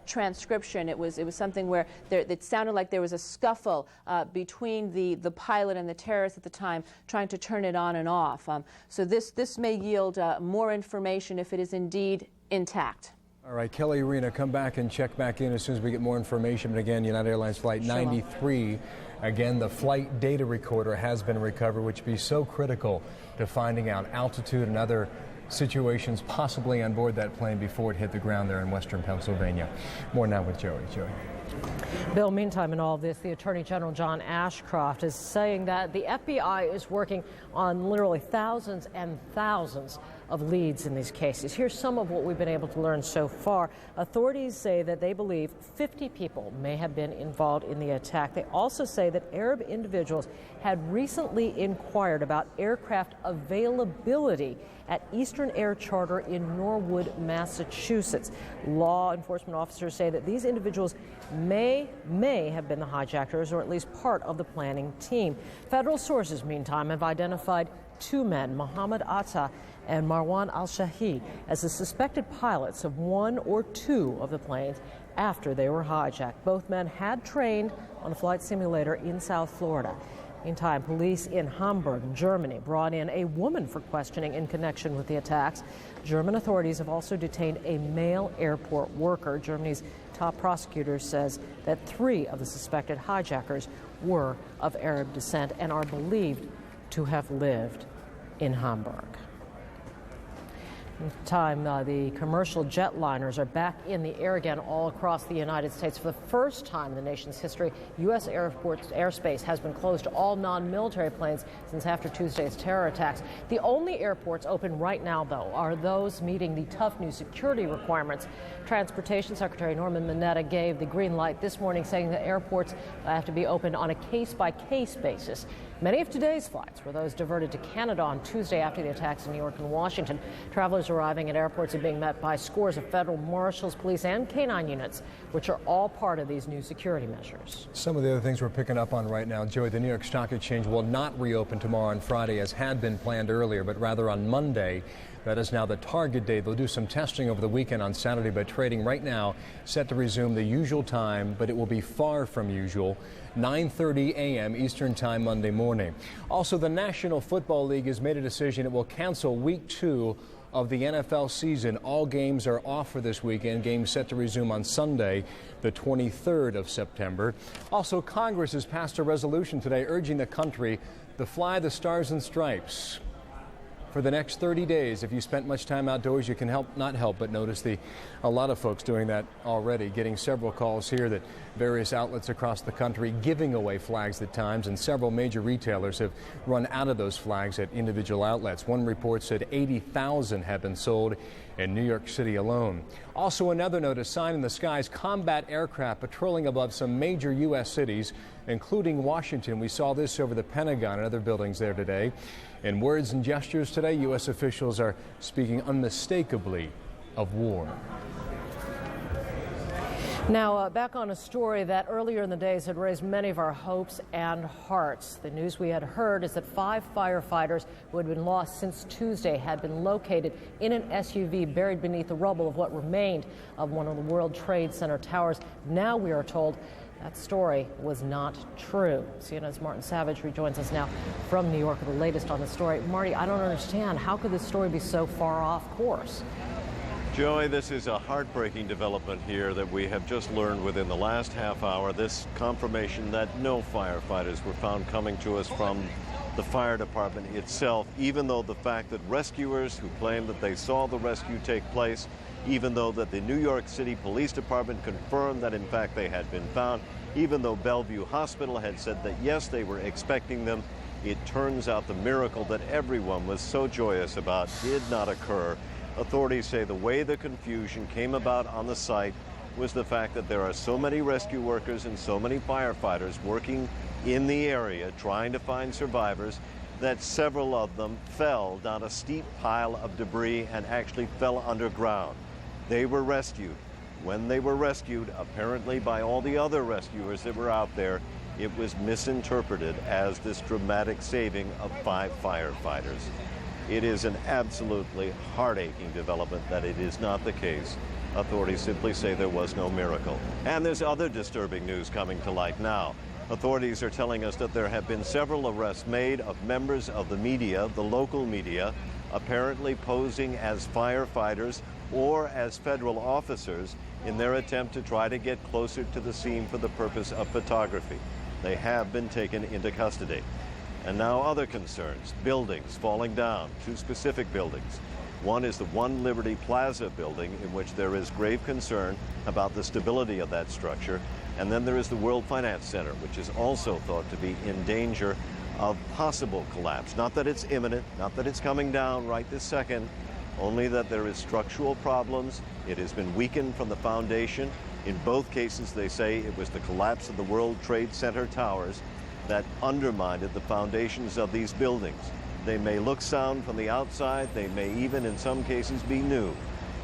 transcription. It was something where it sounded like there was a scuffle between the pilot and the terrorist at the time, trying to turn it on and off. So this may yield more information if it is indeed intact. All right, Kelly Arena, come back and check back in as soon as we get more information. But again, United Airlines Flight 93, again, the flight data recorder has been recovered, which would be so critical to finding out altitude and other situations possibly on board that plane before it hit the ground there in western Pennsylvania. More now with Joey. Joey. Bill, meantime, in all this, the Attorney General John Ashcroft is saying that the FBI is working on literally thousands and thousands of leads in these cases. Here's some of what we've been able to learn so far. Authorities say that they believe 50 people may have been involved in the attack. They also say that Arab individuals had recently inquired about aircraft availability at Eastern Air Charter in Norwood, Massachusetts. Law enforcement officers say that these individuals may have been the hijackers or at least part of the planning team. Federal sources, meantime, have identified two men, Mohammed Atta and Marwan al-Shahi, as the suspected pilots of one or two of the planes after they were hijacked. Both men had trained on a flight simulator in South Florida. Meantime, police in Hamburg, Germany, brought in a woman for questioning in connection with the attacks. German authorities have also detained a male airport worker. Germany's top prosecutor says that 3 of the suspected hijackers were of Arab descent and are believed to have lived in Hamburg. Meantime, the commercial jetliners are back in the air again all across the United States. For the first time in the nation's history, U.S. airspace has been closed to all non-military planes since after Tuesday's terror attacks. The only airports open right now, though, are those meeting the tough new security requirements. Transportation Secretary Norman Mineta gave the green light this morning, saying that airports have to be opened on a case-by-case basis. Many of today's flights were those diverted to Canada on Tuesday after the attacks in New York and Washington. Travelers arriving at airports are being met by scores of federal marshals, police, and canine units, which are all part of these new security measures. Some of the other things we're picking up on right now, Joey, the New York Stock Exchange will not reopen tomorrow on Friday as had been planned earlier, but rather on Monday. That is now the target date. They'll do some testing over the weekend on Saturday, but trading right now set to resume the usual time, but it will be far from usual, 9:30 a.m. Eastern Time Monday morning. Also, the National Football League has made a decision it will cancel Week 2 of the NFL season. All games are off for this weekend. Games set to resume on Sunday, the 23rd of September. Also, Congress has passed a resolution today urging the country to fly the Stars and Stripes. for the next 30 days. If you spent much time outdoors, you can not help but notice a lot of folks doing that already, getting several calls here that various outlets across the country giving away flags at times, and several major retailers have run out of those flags at individual outlets. One report said 80,000 have been sold in New York City alone. Also, another note, a sign in the skies, combat aircraft patrolling above some major U.S. cities, including Washington. We saw this over the Pentagon and other buildings there today. In words and gestures today, U.S. officials are speaking unmistakably of war. Now, back on a story that earlier in the days had raised many of our hopes and hearts. The news we had heard is that 5 firefighters who had been lost since Tuesday had been located in an SUV buried beneath the rubble of what remained of one of the World Trade Center towers. Now we are told that story was not true. CNN's Martin Savage rejoins us now from New York with the latest on the story. Marty, I don't understand. How could this story be so far off course? Joey, this is a heartbreaking development here that we have just learned within the last half hour. This confirmation that no firefighters were found coming to us from the fire department itself, even though the fact that rescuers who claim that they saw the rescue take place, even though that the New York City Police Department confirmed that in fact they had been found, even though Bellevue Hospital had said that yes, they were expecting them, it turns out the miracle that everyone was so joyous about did not occur. Authorities say the way the confusion came about on the site was the fact that there are so many rescue workers and so many firefighters working in the area trying to find survivors that several of them fell down a steep pile of debris and actually fell underground. They were rescued. When they were rescued, apparently by all the other rescuers that were out there, it was misinterpreted as this dramatic saving of 5 firefighters. It is an absolutely heart-aching development that it is not the case. Authorities simply say there was no miracle. And there's other disturbing news coming to light now. Authorities are telling us that there have been several arrests made of members of the media, the local media, apparently posing as firefighters or as federal officers in their attempt to try to get closer to the scene for the purpose of photography. They have been taken into custody. And now other concerns, buildings falling down, 2 specific buildings. One is the One Liberty Plaza building, in which there is grave concern about the stability of that structure. And then there is the World Finance Center, which is also thought to be in danger of possible collapse. Not that it's imminent, not that it's coming down right this second, only that there is structural problems. It has been weakened from the foundation. In both cases, they say it was the collapse of the World Trade Center towers that undermined the foundations of these buildings. They may look sound from the outside, they may even in some cases be new,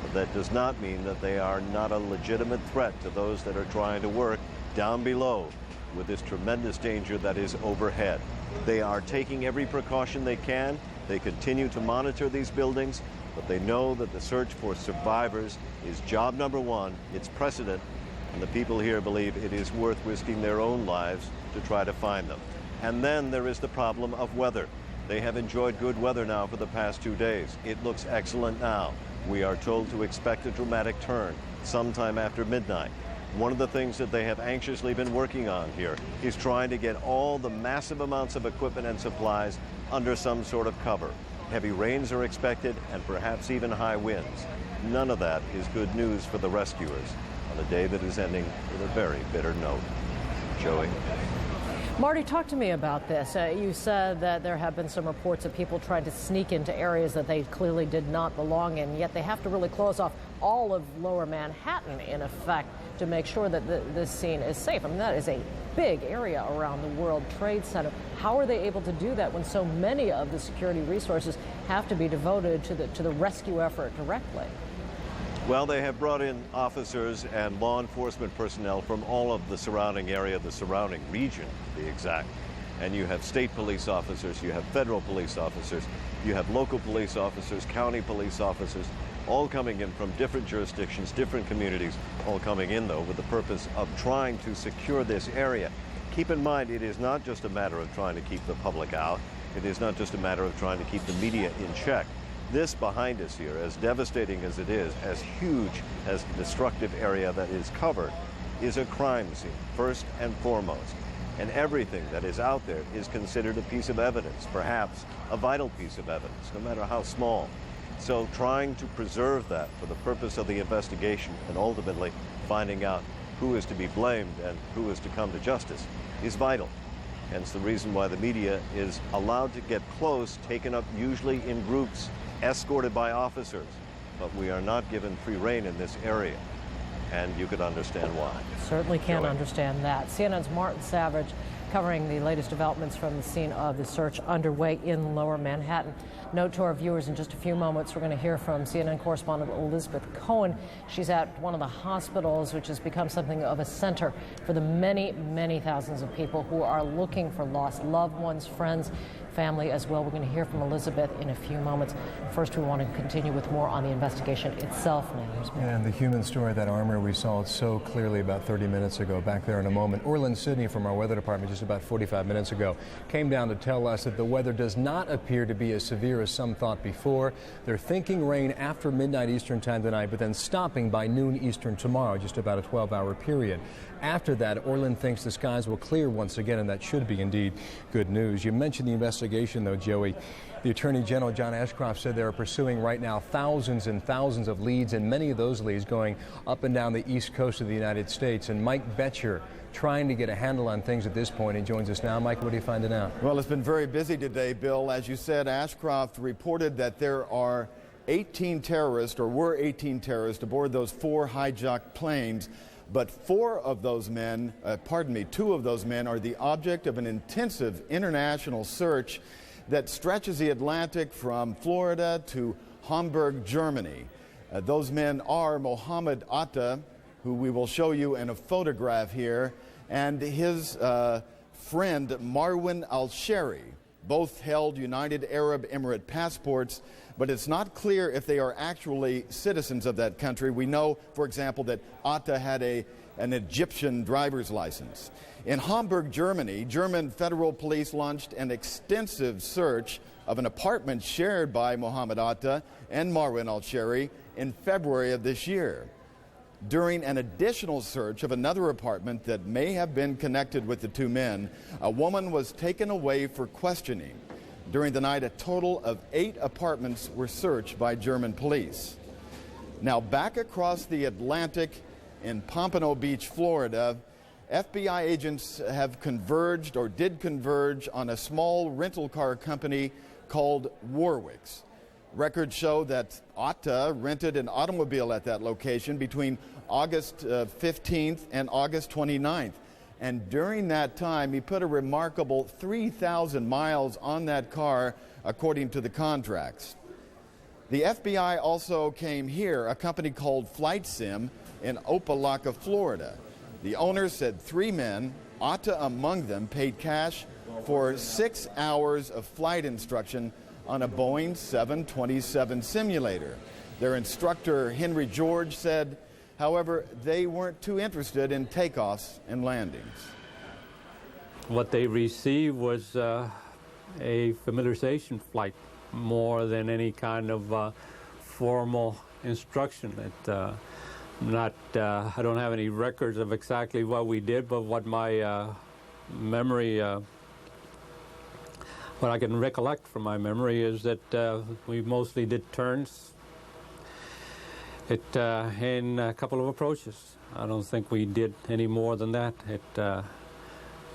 but that does not mean that they are not a legitimate threat to those that are trying to work down below with this tremendous danger that is overhead. They are taking every precaution they can. They continue to monitor these buildings, but they know that the search for survivors is job number 1, it's precedent, and the people here believe it is worth risking their own lives to try to find them. And then there is the problem of weather. They have enjoyed good weather now for the past 2 days. It looks excellent now. We are told to expect a dramatic turn sometime after midnight. One of the things that they have anxiously been working on here is trying to get all the massive amounts of equipment and supplies under some sort of cover. Heavy rains are expected and perhaps even high winds. None of that is good news for the rescuers on a day that is ending with a very bitter note. Joey. Marty, talk to me about this. You said that there have been some reports of people trying to sneak into areas that they clearly did not belong in, yet they have to really close off all of Lower Manhattan, in effect, to make sure that this scene is safe. I mean, that is a big area around the World Trade Center. How are they able to do that when so many of the security resources have to be devoted to the rescue effort directly? Well, they have brought in officers and law enforcement personnel from all of the surrounding area, the surrounding region, to be exact. And you have state police officers, you have federal police officers, you have local police officers, county police officers, all coming in from different jurisdictions, different communities, all coming in, though, with the purpose of trying to secure this area. Keep in mind, it is not just a matter of trying to keep the public out. It is not just a matter of trying to keep the media in check. This behind us here, as devastating as it is, as huge as the destructive area that is covered, is a crime scene, first and foremost. And everything that is out there is considered a piece of evidence, perhaps a vital piece of evidence, no matter how small. So trying to preserve that for the purpose of the investigation and ultimately finding out who is to be blamed and who is to come to justice is vital. Hence the reason why the media is allowed to get close, taken up usually in groups, escorted by officers. But we are not given free rein in this area. And you could understand why. Certainly can understand that. CNN's Martin Savage covering the latest developments from the scene of the search underway in Lower Manhattan. Note to our viewers, in just a few moments, we're going to hear from CNN correspondent Elizabeth Cohen. She's at one of the hospitals, which has become something of a center for the many, many thousands of people who are looking for lost loved ones, friends, family as well. We're going to hear from Elizabeth in a few moments. First, we want to continue with more on the investigation itself now. And the human story, that armor we saw it so clearly about 30 minutes ago, back there in a moment. Orlin Sidney from our weather department just about 45 minutes ago came down to tell us that the weather does not appear to be as severe as some thought before. They're thinking rain after midnight Eastern time tonight, but then stopping by noon Eastern tomorrow, just about a 12-hour period. After that, Orlin thinks the skies will clear once again, and that should be indeed good news. You mentioned the investigation, though, Joey. The Attorney General, John Ashcroft, said they're pursuing right now thousands and thousands of leads, and many of those leads going up and down the East Coast of the United States. And Mike Betcher trying to get a handle on things at this point. He joins us now. Mike, what are you finding out? Well, it's been very busy today, Bill. As you said, Ashcroft reported that there are 18 terrorists, or were 18 terrorists, aboard those 4 hijacked planes. But 2 of those men are the object of an intensive international search that stretches the Atlantic from Florida to Hamburg, Germany. Those men are Mohammed Atta, who we will show you in a photograph here, and his friend Marwan al-Shari. Both held United Arab Emirate passports, but it's not clear if they are actually citizens of that country. We know, for example, that Atta had an Egyptian driver's license. In Hamburg, Germany, German federal police launched an extensive search of an apartment shared by Mohammed Atta and Marwan al-Shari in February of this year. During an additional search of another apartment that may have been connected with the 2 men, a woman was taken away for questioning. During the night, a total of 8 apartments were searched by German police. Now, back across the Atlantic in Pompano Beach, Florida, FBI agents have converged, or did converge, on a small rental car company called Warwick's. Records show that Atta rented an automobile at that location between August 15th and August 29th. And during that time, he put a remarkable 3,000 miles on that car, according to the contracts. The FBI also came here, a company called Flight Sim in Opelika, Florida. The owner said 3 men, Atta among them, paid cash for 6 hours of flight instruction on a Boeing 727 simulator. Their instructor, Henry George, said, however, they weren't too interested in takeoffs and landings. What they received was a familiarization flight more than any kind of formal instruction. I don't have any records of exactly what we did, but what my memory, what I can recollect from my memory is that we mostly did turns in a couple of approaches. I don't think we did any more than that.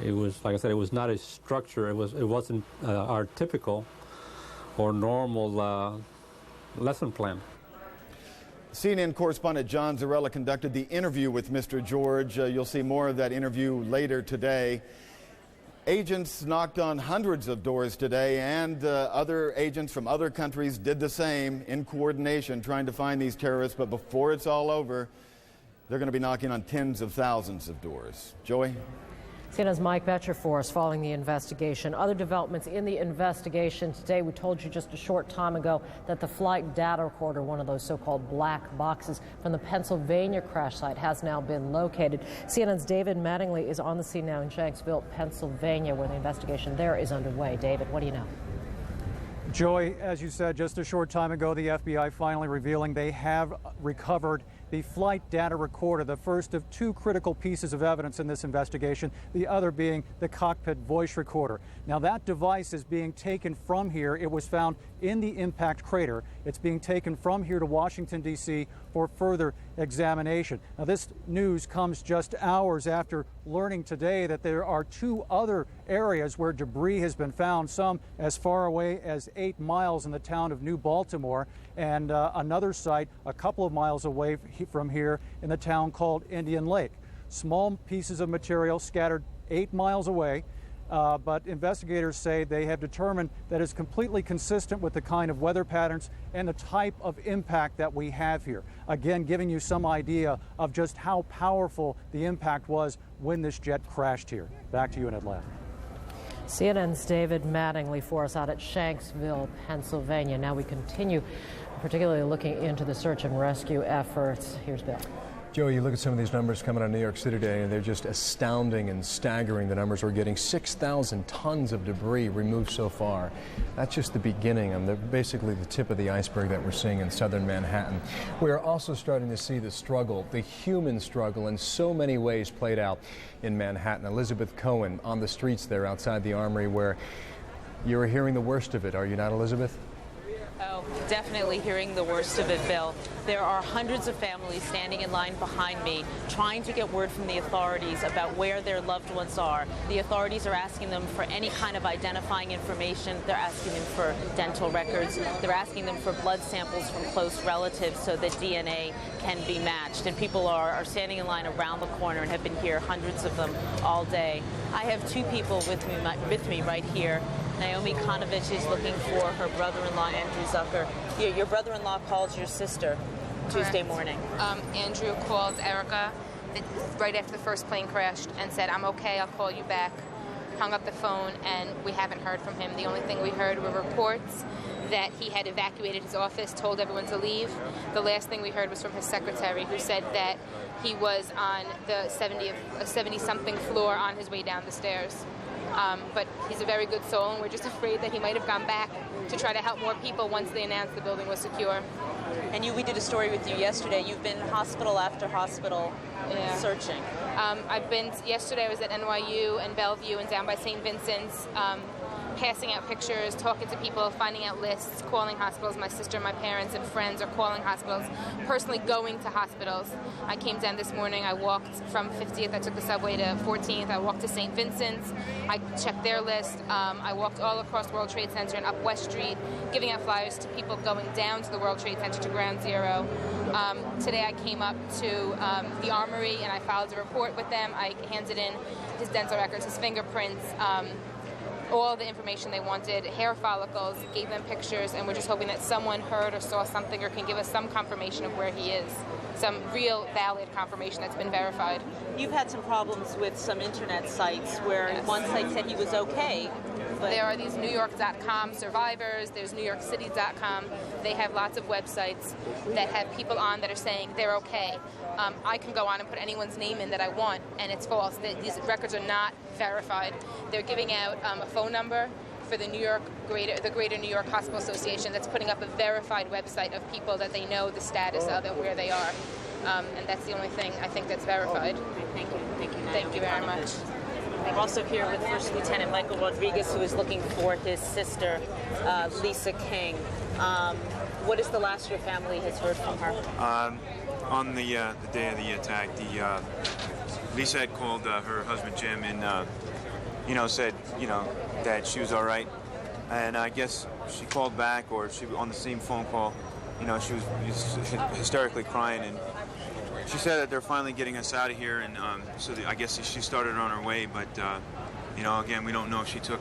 It was, like I said, it was not a structure. It wasn't our typical or normal lesson plan. CNN correspondent John Zarella conducted the interview with Mr. George. You'll see more of that interview later today. Agents knocked on hundreds of doors today, and other agents from other countries did the same in coordination, trying to find these terrorists. But before it's all over, they're going to be knocking on tens of thousands of doors. Joey? CNN's Mike Betcher for us following the investigation. Other developments in the investigation today. We told you just a short time ago that the flight data recorder, one of those so-called black boxes from the Pennsylvania crash site, has now been located. CNN's David Mattingly is on the scene now in Shanksville, Pennsylvania, where the investigation there is underway. David, what do you know? Joy, as you said just a short time ago, the FBI finally revealing they have recovered the flight data recorder, the first of two critical pieces of evidence in this investigation, the other being the cockpit voice recorder. Now, that device is being taken from here. It was found in the impact crater. It's being taken from here to Washington, D.C. for further examination. Now, this news comes just hours after learning today that there are two other areas where debris has been found, some as far away as 8 miles in the town of New Baltimore, and another site a couple of miles away from here in the town called Indian Lake. Small pieces of material scattered 8 miles away. But investigators say they have determined that it's completely consistent with the kind of weather patterns and the type of impact that we have here. Again, giving you some idea of just how powerful the impact was when this jet crashed here. Back to you in Atlanta. CNN's David Mattingly for us out at Shanksville, Pennsylvania. Now we continue, particularly looking into the search and rescue efforts. Here's Bill. Joey, you look at some of these numbers coming out of New York City today, and they're just astounding and staggering. The numbers we're getting: 6,000 tons of debris removed so far. That's just the beginning, and basically the tip of the iceberg that we're seeing in southern Manhattan. We are also starting to see the struggle, the human struggle, in so many ways played out in Manhattan. Elizabeth Cohen on the streets there outside the Armory, where you're hearing the worst of it, are you not, Elizabeth? Oh, definitely hearing the worst of it, Bill. There are hundreds of families standing in line behind me trying to get word from the authorities about where their loved ones are. The authorities are asking them for any kind of identifying information. They're asking them for dental records. They're asking them for blood samples from close relatives so that DNA can be matched. And people are standing in line around the corner and have been here, hundreds of them, all day. I have two people with me right here. Naomi Konovich is looking for her brother-in-law, Andrew Zucker. Your brother-in-law called your sister Tuesday morning. Andrew called Erica right after the first plane crashed and said, "I'm okay, I'll call you back." Hung up the phone, and we haven't heard from him. The only thing we heard were reports that he had evacuated his office, told everyone to leave. The last thing we heard was from his secretary, who said that he was on the 70-something floor on his way down the stairs. But he's a very good soul, and we're just afraid that he might have gone back to try to help more people once they announced the building was secure. And we did a story with you yesterday. You've been hospital after hospital searching. Yesterday I was at NYU and Bellevue and down by St. Vincent's, passing out pictures, talking to people, finding out lists, calling hospitals. My sister, my parents, and friends are calling hospitals, personally going to hospitals. I came down this morning. I walked from 50th. I took the subway to 14th. I walked to St. Vincent's. I checked their list. I walked all across World Trade Center and up West Street, giving out flyers to people going down to the World Trade Center to Ground Zero. Today I came up to the Armory and I filed a report with them. I handed in his dental records, his fingerprints, all the information they wanted, hair follicles, gave them pictures, and we're just hoping that someone heard or saw something or can give us some confirmation of where he is, some real valid confirmation that's been verified. You've had some problems with some internet sites where one site said he was okay. There are these NewYork.com survivors, there's NewYorkCity.com. They have lots of websites that have people on that are saying they're okay. I can go on and put anyone's name in that I want, and it's false. These records are not verified. They're giving out a phone number for the Greater New York Hospital Association that's putting up a verified website of people that they know the status of and where they are. And that's the only thing I think that's verified. Thank you. Thank you very much. I'm also here with First Lieutenant Michael Rodriguez, who is looking for his sister, Lisa King. What is the last your family has heard from her? On the day of the attack, Lisa had called her husband Jim and said that she was all right, and I guess she called back, or she on the same phone call, she was hysterically crying, and she said that they're finally getting us out of here, and so I guess she started on her way, but again, we don't know if she took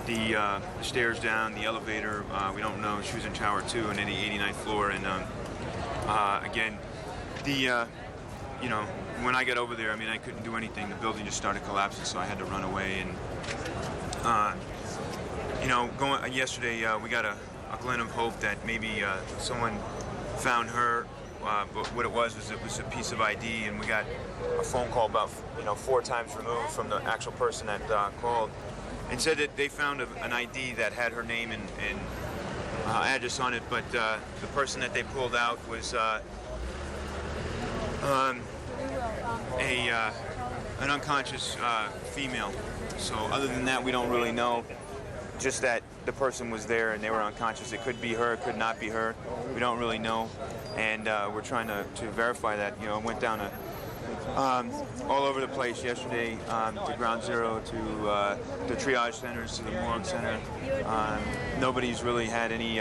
the stairs down, the elevator. We don't know. She was in Tower 2 and the 89th floor, and again, when I got over there, I couldn't do anything. The building just started collapsing, so I had to run away. And yesterday, we got a glint of hope that maybe someone found her. But what it was a piece of ID, and we got a phone call about 4 times removed from the actual person that called, and said that they found an ID that had her name and address on it, but the person that they pulled out was An unconscious female. So other than that, we don't really know. Just that the person was there and they were unconscious. It could be her, it could not be her. We don't really know, and we're trying to verify that. You know, it went down all over the place yesterday, to Ground Zero, to the triage centers, to the morgue center. Nobody's really had any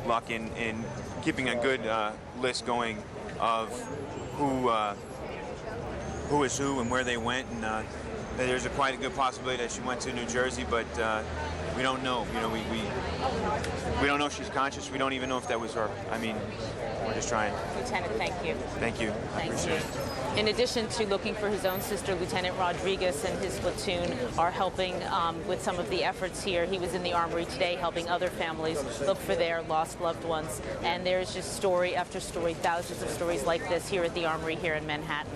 luck in keeping a good list going of who is who and where they went, and there's quite a good possibility that she went to New Jersey, but we don't know. You know, we don't know if she's conscious. We don't even know if that was her. I mean, we're just trying. Lieutenant, thank you. Thank you. I appreciate it. In addition to looking for his own sister, Lieutenant Rodriguez and his platoon are helping with some of the efforts here. He was in the Armory today helping other families look for their lost loved ones. And there's just story after story, thousands of stories like this here at the Armory here in Manhattan.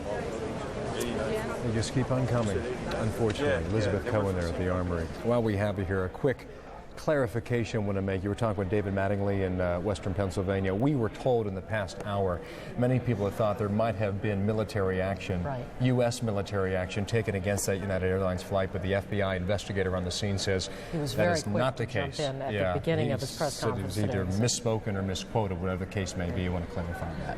They just keep on coming, unfortunately. Elizabeth Cohen there at the Armory. While we have you here, a quick clarification I want to make. You were talking with David Mattingly in western Pennsylvania. We were told in the past hour, many people have thought there might have been military action, U.S. military action taken against that United Airlines flight, but the FBI investigator on the scene says that is not the case. At the beginning of his press conference. It was either misspoken or misquoted, whatever the case may be. You want to clarify that.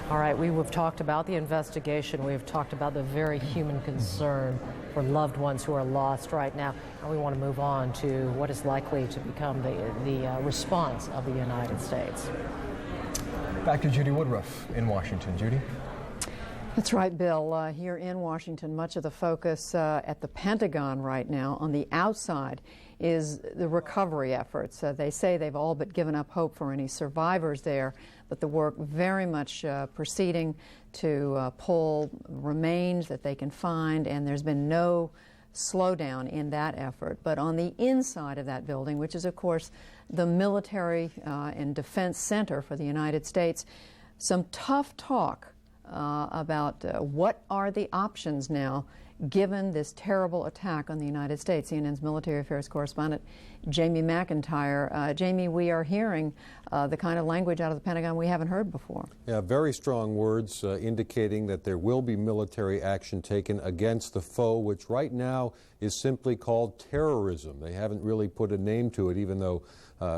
All right, we've talked about the investigation. We've talked about the very human concern for loved ones who are lost right now. And we want to move on to what is likely to become the response of the United States. Back to Judy Woodruff in Washington. Judy? That's right, Bill. Here in Washington, much of the focus at the Pentagon right now on the outside is the recovery efforts. They say they've all but given up hope for any survivors there, but the work very much proceeding to pull remains that they can find, and there's been no slowdown in that effort. But on the inside of that building, which is, of course, the military and defense center for the United States, some tough talk about what are the options now given this terrible attack on the United States. CNN's military affairs correspondent Jamie McIntyre. Jamie, we are hearing the kind of language out of the Pentagon we haven't heard before. Yeah, very strong words indicating that there will be military action taken against the foe, which right now is simply called terrorism. They haven't really put a name to it, even though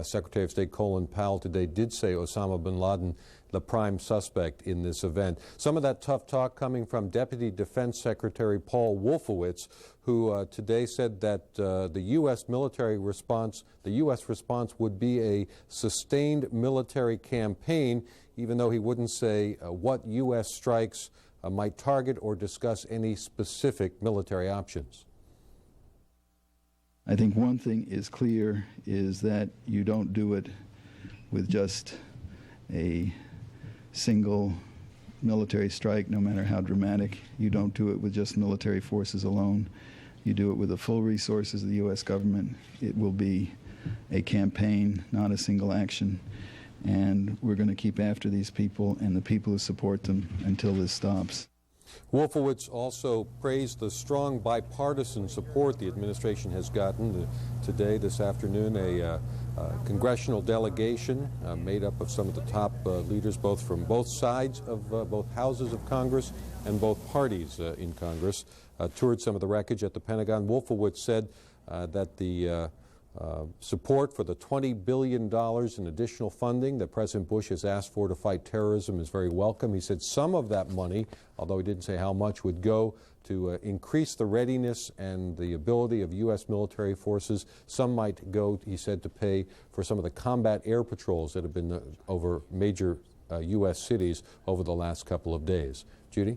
Secretary of State Colin Powell today did say Osama bin Laden the prime suspect in this event. Some of that tough talk coming from Deputy Defense Secretary Paul Wolfowitz, who today said that the U.S. military response, the U.S. response would be a sustained military campaign, even though he wouldn't say what U.S. strikes might target or discuss any specific military options. I think one thing is clear is that you don't do it with just a single military strike, no matter how dramatic. You don't do it with just military forces alone. You do it with the full resources of the U.S. government. It will be a campaign, not a single action. And we're going to keep after these people and the people who support them until this stops. Wolfowitz also praised the strong bipartisan support the administration has gotten. Today, this afternoon, a congressional delegation made up of some of the top leaders, both from both sides of both houses of Congress and both parties in Congress, toured some of the wreckage at the Pentagon. Wolfowitz said that the support for the $20 billion in additional funding that President Bush has asked for to fight terrorism is very welcome. He said some of that money, although he didn't say how much, would go to increase the readiness and the ability of U.S. military forces. Some might go, he said, to pay for some of the combat air patrols that have been over major U.S. cities over the last couple of days. Judy?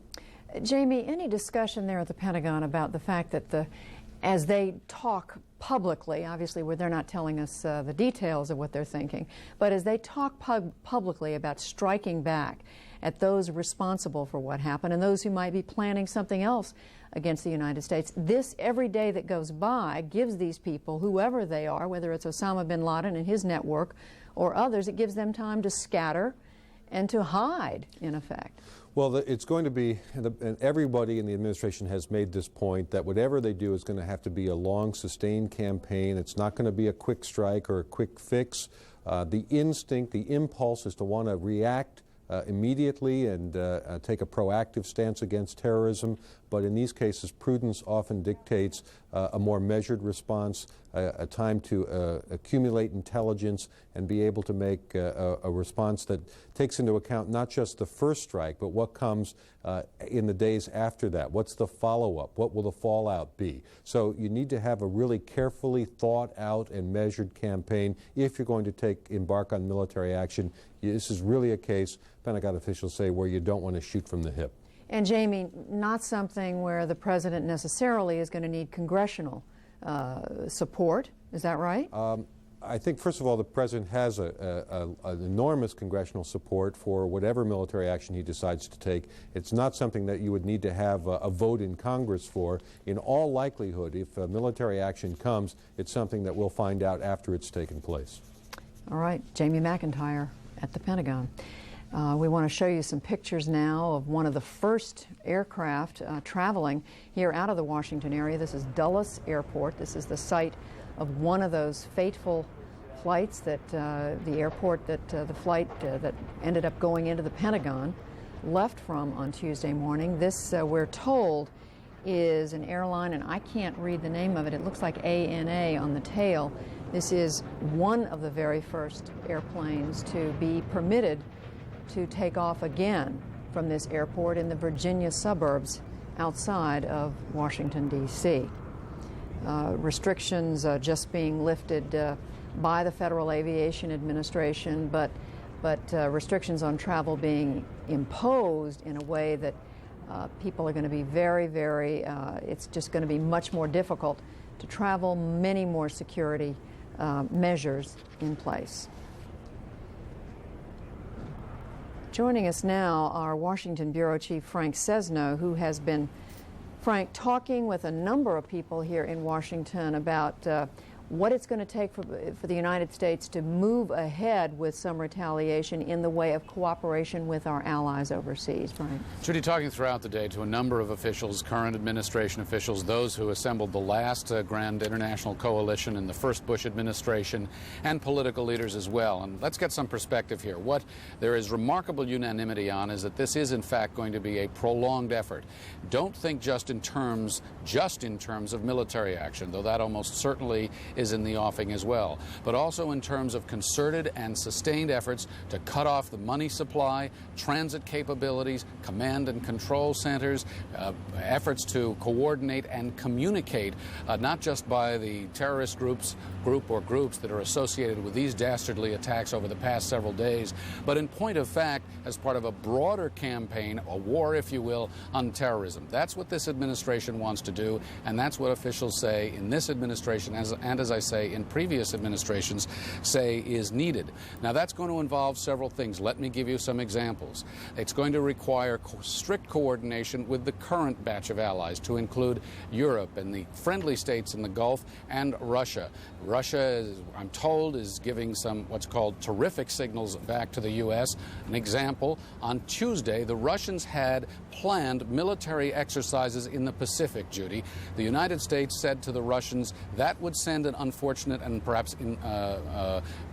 Jamie, any discussion there at the Pentagon about the fact that as they talk publicly, obviously where they're not telling us the details of what they're thinking, but as they talk publicly about striking back at those responsible for what happened and those who might be planning something else against the United States, this every day that goes by gives these people, whoever they are, whether it's Osama bin Laden and his network or others, it gives them time to scatter and to hide, in effect. Well, it's going to be, and everybody in the administration has made this point, that whatever they do is going to have to be a long, sustained campaign. It's not going to be a quick strike or a quick fix. The instinct, the impulse is to want to react immediately and take a proactive stance against terrorism, but in these cases, prudence often dictates a more measured response, a time to accumulate intelligence and be able to make a response that takes into account not just the first strike, but what comes in the days after that. What's the follow-up? What will the fallout be? So you need to have a really carefully thought out and measured campaign if you're going to embark on military action. This is really a case, Pentagon officials say, where you don't want to shoot from the hip. And Jamie, not something where the president necessarily is going to need congressional support. Is that right? I think, first of all, the president has an enormous congressional support for whatever military action he decides to take. It's not something that you would need to have a vote in Congress for. In all likelihood, if military action comes, it's something that we'll find out after it's taken place. All right, Jamie McIntyre at the Pentagon. We want to show you some pictures now of one of the first aircraft traveling here out of the Washington area. This is Dulles Airport. This is the site of one of those fateful flights that the flight that ended up going into the Pentagon left from on Tuesday morning. This, we're told, is an airline, and I can't read the name of it. It looks like ANA on the tail. This is one of the very first airplanes to be permitted to take off again from this airport in the Virginia suburbs outside of Washington, D.C. Restrictions just being lifted by the Federal Aviation Administration, but restrictions on travel being imposed in a way that people are going to be very, it's just going to be much more difficult to travel, many more security measures in place. Joining us now, our Washington Bureau Chief Frank Sesno, who has been, Frank, talking with a number of people here in Washington about what it's going to take for the United States to move ahead with some retaliation in the way of cooperation with our allies overseas. Frank. Judy, talking throughout the day to a number of officials, current administration officials, those who assembled the last grand international coalition in the first Bush administration, and political leaders as well. And let's get some perspective here. What there is remarkable unanimity on is that this is in fact going to be a prolonged effort. Don't think just in terms of military action, though that almost certainly is in the offing as well, but also in terms of concerted and sustained efforts to cut off the money supply, transit capabilities, command and control centers, efforts to coordinate and communicate, not just by the terrorist groups that are associated with these dastardly attacks over the past several days, but in point of fact, as part of a broader campaign, a war, if you will, on terrorism. That's what this administration wants to do, and that's what officials say in this administration, and as I say in previous administrations, say is needed. Now that's going to involve several things. Let me give you some examples. It's going to require strict coordination with the current batch of allies, to include Europe and the friendly states in the Gulf and Russia. Russia, I'm told, is giving some what's called terrific signals back to the U.S. An example, on Tuesday, the Russians had planned military exercises in the Pacific, Judy. The United States said to the Russians that would send an unfortunate and perhaps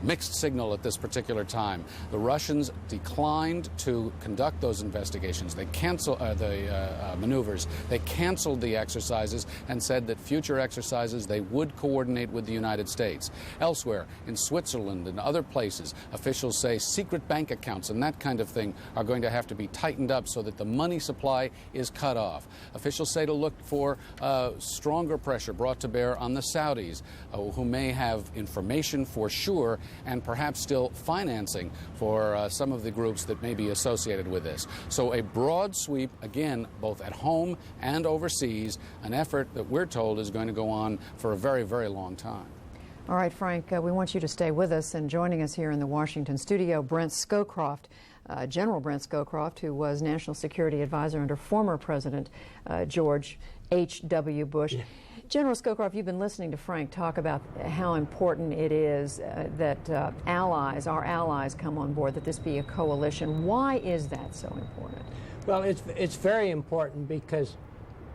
mixed signal at this particular time. The Russians declined to conduct those investigations. They canceled the maneuvers. They canceled the exercises and said that future exercises they would coordinate with the United States. Elsewhere, in Switzerland and other places, officials say secret bank accounts and that kind of thing are going to have to be tightened up so that the money supply is cut off. Officials say to look for stronger pressure brought to bear on the Saudis, who may have information for sure and perhaps still financing for some of the groups that may be associated with this. So a broad sweep, again, both at home and overseas, an effort that we're told is going to go on for a very, very long time. All right, Frank, we want you to stay with us, and joining us here in the Washington studio, Brent Scowcroft, General Brent Scowcroft, who was National Security Advisor under former President George H.W. Bush. Yeah. General Scowcroft, you've been listening to Frank talk about how important it is that our allies come on board, that this be a coalition. Why is that so important? Well, it's very important because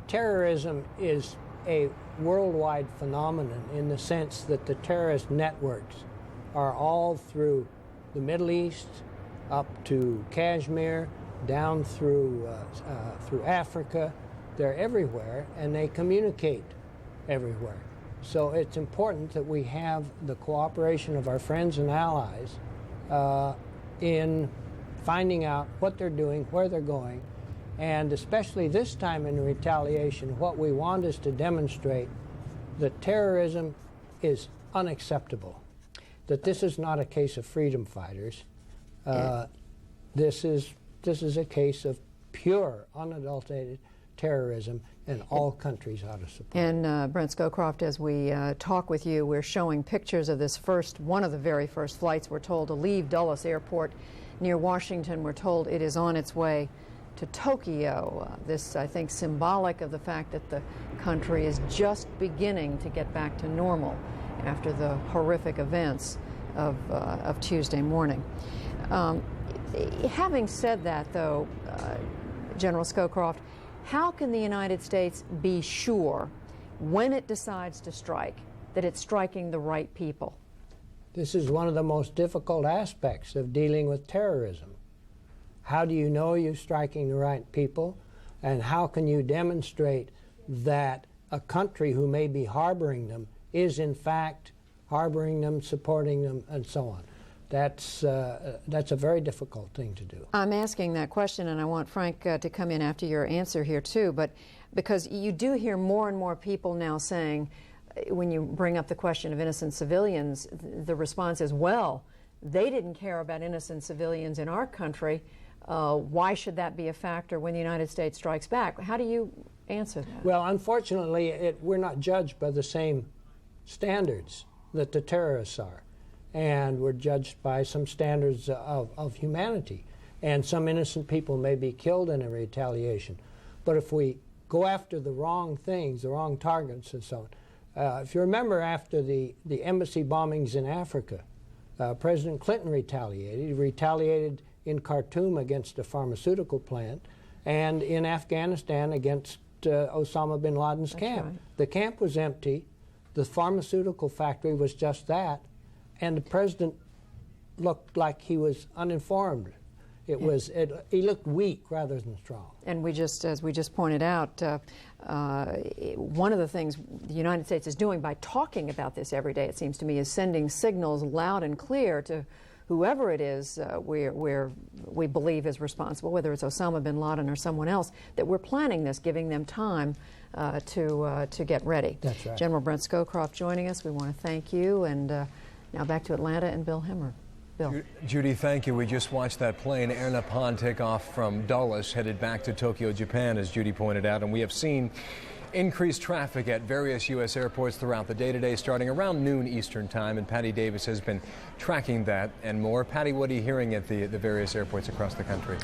terrorism is a worldwide phenomenon in the sense that the terrorist networks are all through the Middle East, up to Kashmir, down through Africa. They're everywhere, and they communicate everywhere. So it's important that we have the cooperation of our friends and allies in finding out what they're doing, where they're going, and especially this time in retaliation, what we want is to demonstrate that terrorism is unacceptable, that this is not a case of freedom fighters. This is a case of pure, unadulterated terrorism, and all countries ought to support. And Brent Scowcroft, as we talk with you, we're showing pictures of this one of the very first flights, we're told, to leave Dulles Airport near Washington. We're told it is on its way to Tokyo. This, I think, symbolic of the fact that the country is just beginning to get back to normal after the horrific events of Tuesday morning. Having said that, though, General Scowcroft, how can the United States be sure, when it decides to strike, that it's striking the right people? This is one of the most difficult aspects of dealing with terrorism. How do you know you're striking the right people? And how can you demonstrate that a country who may be harboring them is in fact harboring them, supporting them, and so on? That's a very difficult thing to do. I'm asking that question, and I want Frank to come in after your answer here too, but because you do hear more and more people now saying, when you bring up the question of innocent civilians, the response is, well, they didn't care about innocent civilians in our country. Why should that be a factor when the United States strikes back? How do you answer that? Well, unfortunately, we're not judged by the same standards that the terrorists are. And we're judged by some standards of humanity. And some innocent people may be killed in a retaliation. But if we go after the wrong things, the wrong targets and so on, if you remember after the embassy bombings in Africa, President Clinton retaliated. He retaliated in Khartoum against a pharmaceutical plant and in Afghanistan against Osama bin Laden's camp. Right. The camp was empty. The pharmaceutical factory was just that. And the president looked like he was uninformed. He looked weak rather than strong. And as we just pointed out, one of the things the United States is doing by talking about this every day, it seems to me, is sending signals loud and clear to whoever it is we believe is responsible, whether it's Osama bin Laden or someone else, that we're planning this, giving them time to get ready. That's right. General Brent Scowcroft joining us. We want to thank you. And now back to Atlanta and Bill Hemmer. Bill. Judy, thank you. We just watched that plane, Air Nippon, take off from Dulles, headed back to Tokyo, Japan, as Judy pointed out. And we have seen increased traffic at various U.S. airports throughout the day today, starting around noon Eastern time. And Patty Davis has been tracking that and more. Patty, what are you hearing at the various airports across the country?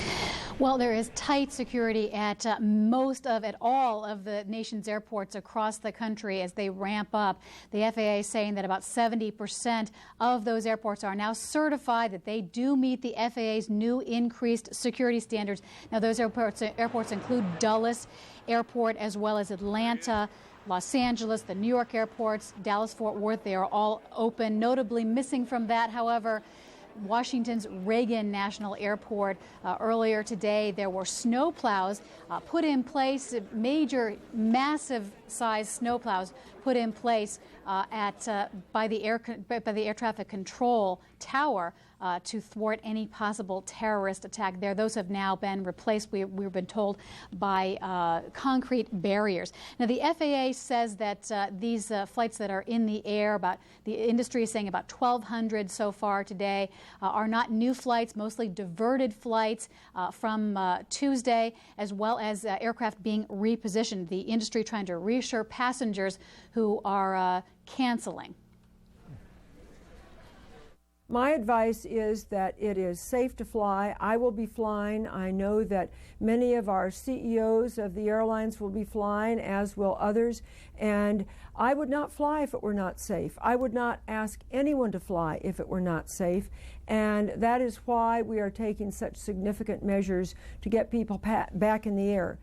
Well, there is tight security at all of the nation's airports across the country as they ramp up. The FAA is saying that about 70% of those airports are now certified that they do meet the FAA's new increased security standards. Now, those airports include Dulles Airport as well as Atlanta, Los Angeles, the New York airports, Dallas-Fort Worth. They are all open. Notably missing from that, however, Washington's Reagan National Airport. Earlier today, there were snowplows put in place, massive size snowplows put in place by the air traffic control tower to thwart any possible terrorist attack there. Those have now been replaced, we've been told, by concrete barriers. Now, the FAA says that these flights that are in the air, the industry is saying about 1,200 so far today, are not new flights, mostly diverted flights from Tuesday, as well as aircraft being repositioned. The industry trying to reassure passengers who are canceling. My advice is that it is safe to fly. I will be flying. I know that many of our CEOs of the airlines will be flying, as will others. And I would not fly if it were not safe. I would not ask anyone to fly if it were not safe. And that is why we are taking such significant measures to get people back in the air.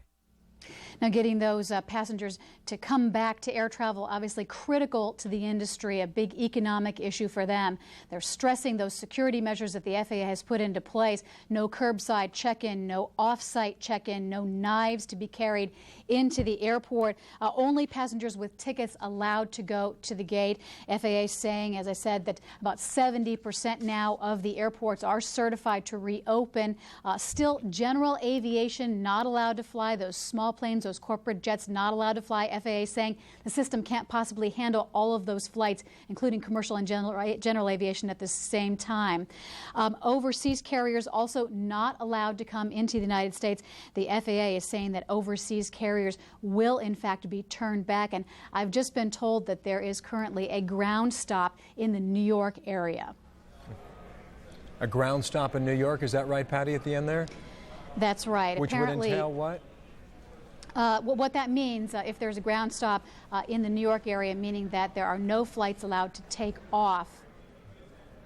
Now, getting those passengers to come back to air travel, obviously critical to the industry, a big economic issue for them. They're stressing those security measures that the FAA has put into place. No curbside check-in, no off-site check-in, no knives to be carried into the airport. Only passengers with tickets allowed to go to the gate. FAA saying, as I said, that about 70% now of the airports are certified to reopen. Still, general aviation not allowed to fly. Those small planes, those corporate jets not allowed to fly. FAA saying the system can't possibly handle all of those flights, including commercial and general aviation at the same time. Overseas carriers also not allowed to come into the United States. The FAA is saying that overseas carriers will in fact be turned back, and I've just been told that there is currently a ground stop in the New York area. A ground stop in New York, is that right, Patty, at the end there? That's right. Which Apparently, would entail what? What that means, if there's a ground stop in the New York area, meaning that there are no flights allowed to take off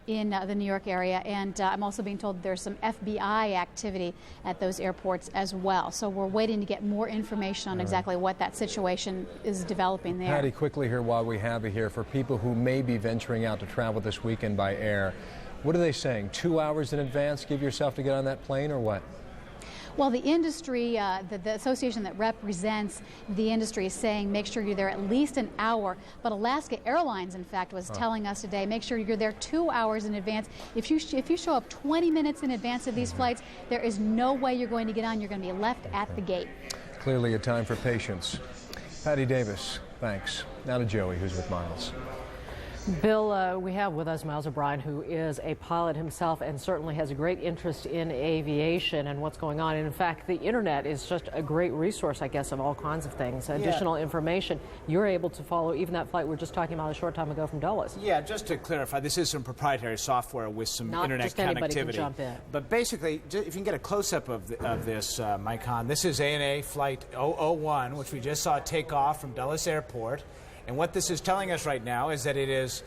in the New York area, and I'm also being told there's some FBI activity at those airports as well. So we're waiting to get more information on exactly what that situation is developing there. Patty, quickly here while we have you here, for people who may be venturing out to travel this weekend by air, what are they saying? 2 hours in advance, give yourself to get on that plane, or what? Well, the industry, the association that represents the industry is saying make sure you're there at least an hour. But Alaska Airlines, in fact, was telling us today, make sure you're there 2 hours in advance. If you show up 20 minutes in advance of these flights, there is no way you're going to get on. You're going to be left at the gate. Clearly a time for patience. Patty Davis, thanks. Now to Joey, who's with Miles. Bill, we have with us Miles O'Brien, who is a pilot himself and certainly has a great interest in aviation and what's going on. And in fact, the internet is just a great resource, I guess, of all kinds of things. Additional information. You're able to follow even that flight we were just talking about a short time ago from Dulles. Yeah, just to clarify, this is some proprietary software with some internet just anybody connectivity. Can jump in. But basically, if you can get a close-up of this, Mike Hahn, this is ANA Flight 001, which we just saw take off from Dulles Airport. And what this is telling us right now is that it is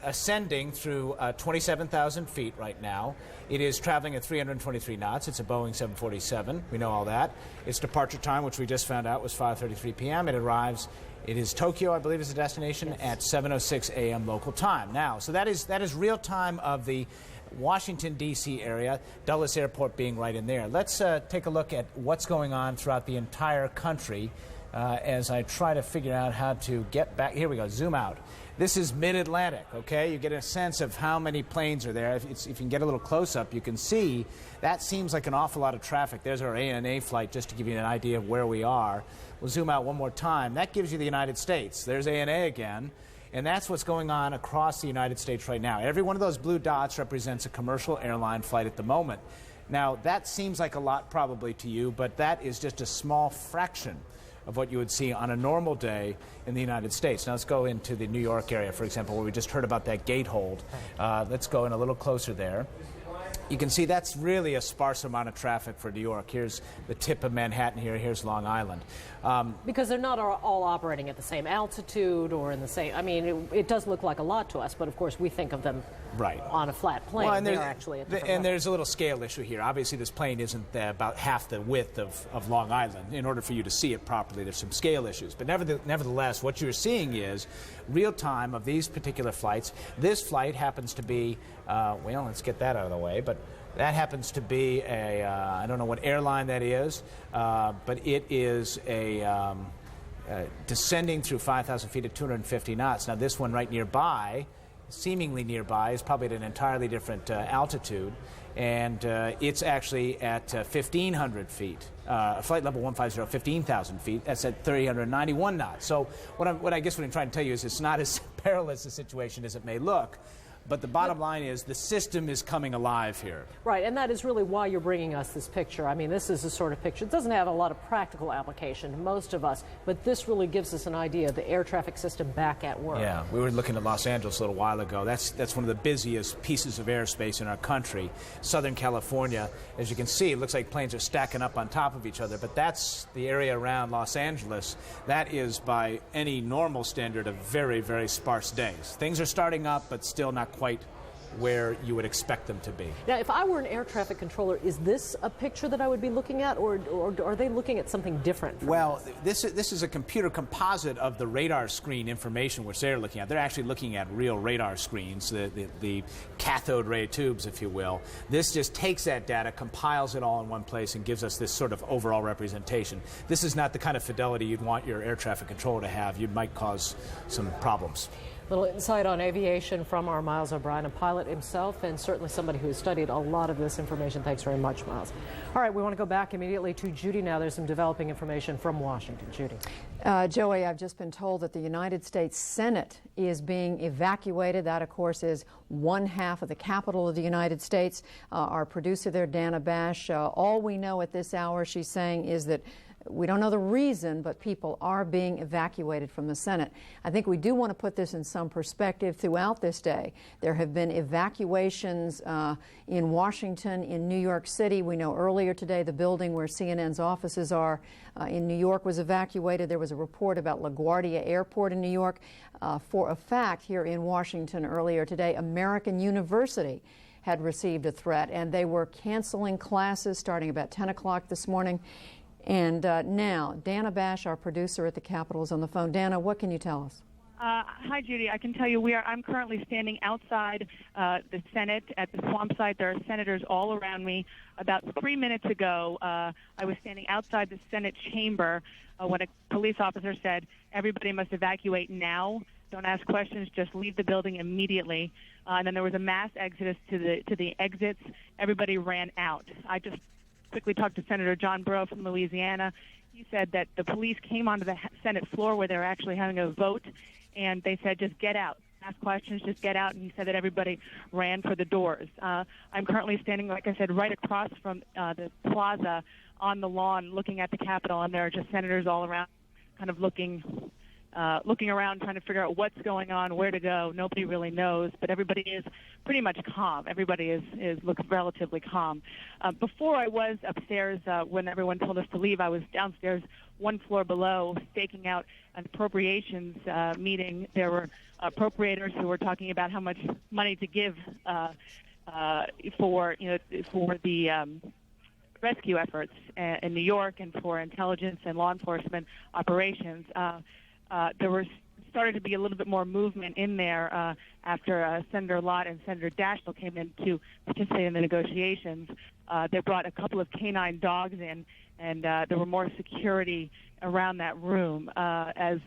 ascending through 27,000 feet right now. It is traveling at 323 knots. It's a Boeing 747. We know all that. Its departure time, which we just found out, was 5:33 p.m. It arrives. It is Tokyo, I believe, is the destination, at 7:06 a.m. local time. Now, so that is real time of the Washington, D.C. area, Dulles Airport being right in there. Let's take a look at what's going on throughout the entire country. As I try to figure out how to get back. Here we go, zoom out. This is mid-Atlantic, okay? You get a sense of how many planes are there. If you can get a little close-up, you can see that seems like an awful lot of traffic. There's our ANA flight, just to give you an idea of where we are. We'll zoom out one more time. That gives you the United States. There's ANA again. And that's what's going on across the United States right now. Every one of those blue dots represents a commercial airline flight at the moment. Now, that seems like a lot probably to you, but that is just a small fraction of what you would see on a normal day in the United States. Now let's go into the New York area, for example, where we just heard about that gate hold. Let's go in a little closer there. You can see that's really a sparse amount of traffic for New York. Here's the tip of Manhattan here. Here's Long Island. Because they're not all operating at the same altitude or in the same... I mean, it does look like a lot to us, but of course we think of them right on a flat plane. Well, and they're actually at different and levels. there's a little scale issue here. Obviously, this plane isn't about half the width of Long Island. In order for you to see it properly, there's some scale issues. But nevertheless, what you're seeing is real time of these particular flights. This flight happens to be, well, let's get that out of the way, but that happens to be I don't know what airline that is, but it is descending through 5,000 feet at 250 knots. Now, this one right nearby, seemingly nearby, is probably at an entirely different altitude, and it's actually at 1,500 feet. Flight level 150, 15,000 feet. That's at 391 knots. So what I'm trying to tell you is it's not as perilous a situation as it may look. But the bottom line is the system is coming alive here. Right, and that is really why you're bringing us this picture. I mean, this is the sort of picture. It doesn't have a lot of practical application to most of us, but this really gives us an idea of the air traffic system back at work. Yeah, we were looking at Los Angeles a little while ago. That's one of the busiest pieces of airspace in our country. Southern California, as you can see, it looks like planes are stacking up on top of each other, but that's the area around Los Angeles. That is, by any normal standard, a very, very sparse day. Things are starting up, but still not quite where you would expect them to be. Now, if I were an air traffic controller, is this a picture that I would be looking at, or are they looking at something different? Well, this is a computer composite of the radar screen information which they're looking at. They're actually looking at real radar screens, the cathode ray tubes, if you will. This just takes that data, compiles it all in one place, and gives us this sort of overall representation. This is not the kind of fidelity you'd want your air traffic controller to have. You might cause some problems. Little insight on aviation from our Miles O'Brien, a pilot himself, and certainly somebody who has studied a lot of this information. Thanks very much, Miles. All right, we want to go back immediately to Judy now. There's some developing information from Washington. Judy. Joey, I've just been told that the United States Senate is being evacuated. That, of course, is one half of the capital of the United States. Our producer there, Dana Bash, all we know at this hour, she's saying, is that we don't know the reason, but people are being evacuated from the Senate. I think we do want to put this in some perspective throughout this day. There have been evacuations in Washington, in New York City. We know earlier today the building where CNN's offices are in New York was evacuated. There was a report about LaGuardia Airport in New York. For a fact, here in Washington earlier today, American University had received a threat, and they were canceling classes starting about 10 o'clock this morning. And now, Dana Bash, our producer at the Capitol, is on the phone. Dana, what can you tell us? Hi, Judy. I can tell you I'm currently standing outside the Senate at the swamp site. There are senators all around me. About 3 minutes ago, I was standing outside the Senate chamber when a police officer said, everybody must evacuate now. Don't ask questions. Just leave the building immediately. And then there was a mass exodus to the exits. Everybody ran out. I just quickly talked to Senator John Burrow from Louisiana. He said that the police came onto the Senate floor where they were actually having a vote, and they said, just get out. Ask questions, just get out. And he said that everybody ran for the doors. I'm currently standing, like I said, right across from the plaza on the lawn looking at the Capitol, and there are just senators all around kind of looking around, trying to figure out what's going on, where to go. Nobody really knows, but everybody is pretty much calm. Everybody looks relatively calm. Before I was upstairs when everyone told us to leave, I was downstairs one floor below staking out an appropriations meeting. There were appropriators who were talking about how much money to give for the rescue efforts in New York and for intelligence and law enforcement operations. There started to be a little bit more movement in there after Senator Lott and Senator Daschle came in to participate in the negotiations. They brought a couple of canine dogs in, and there were more security around that room. As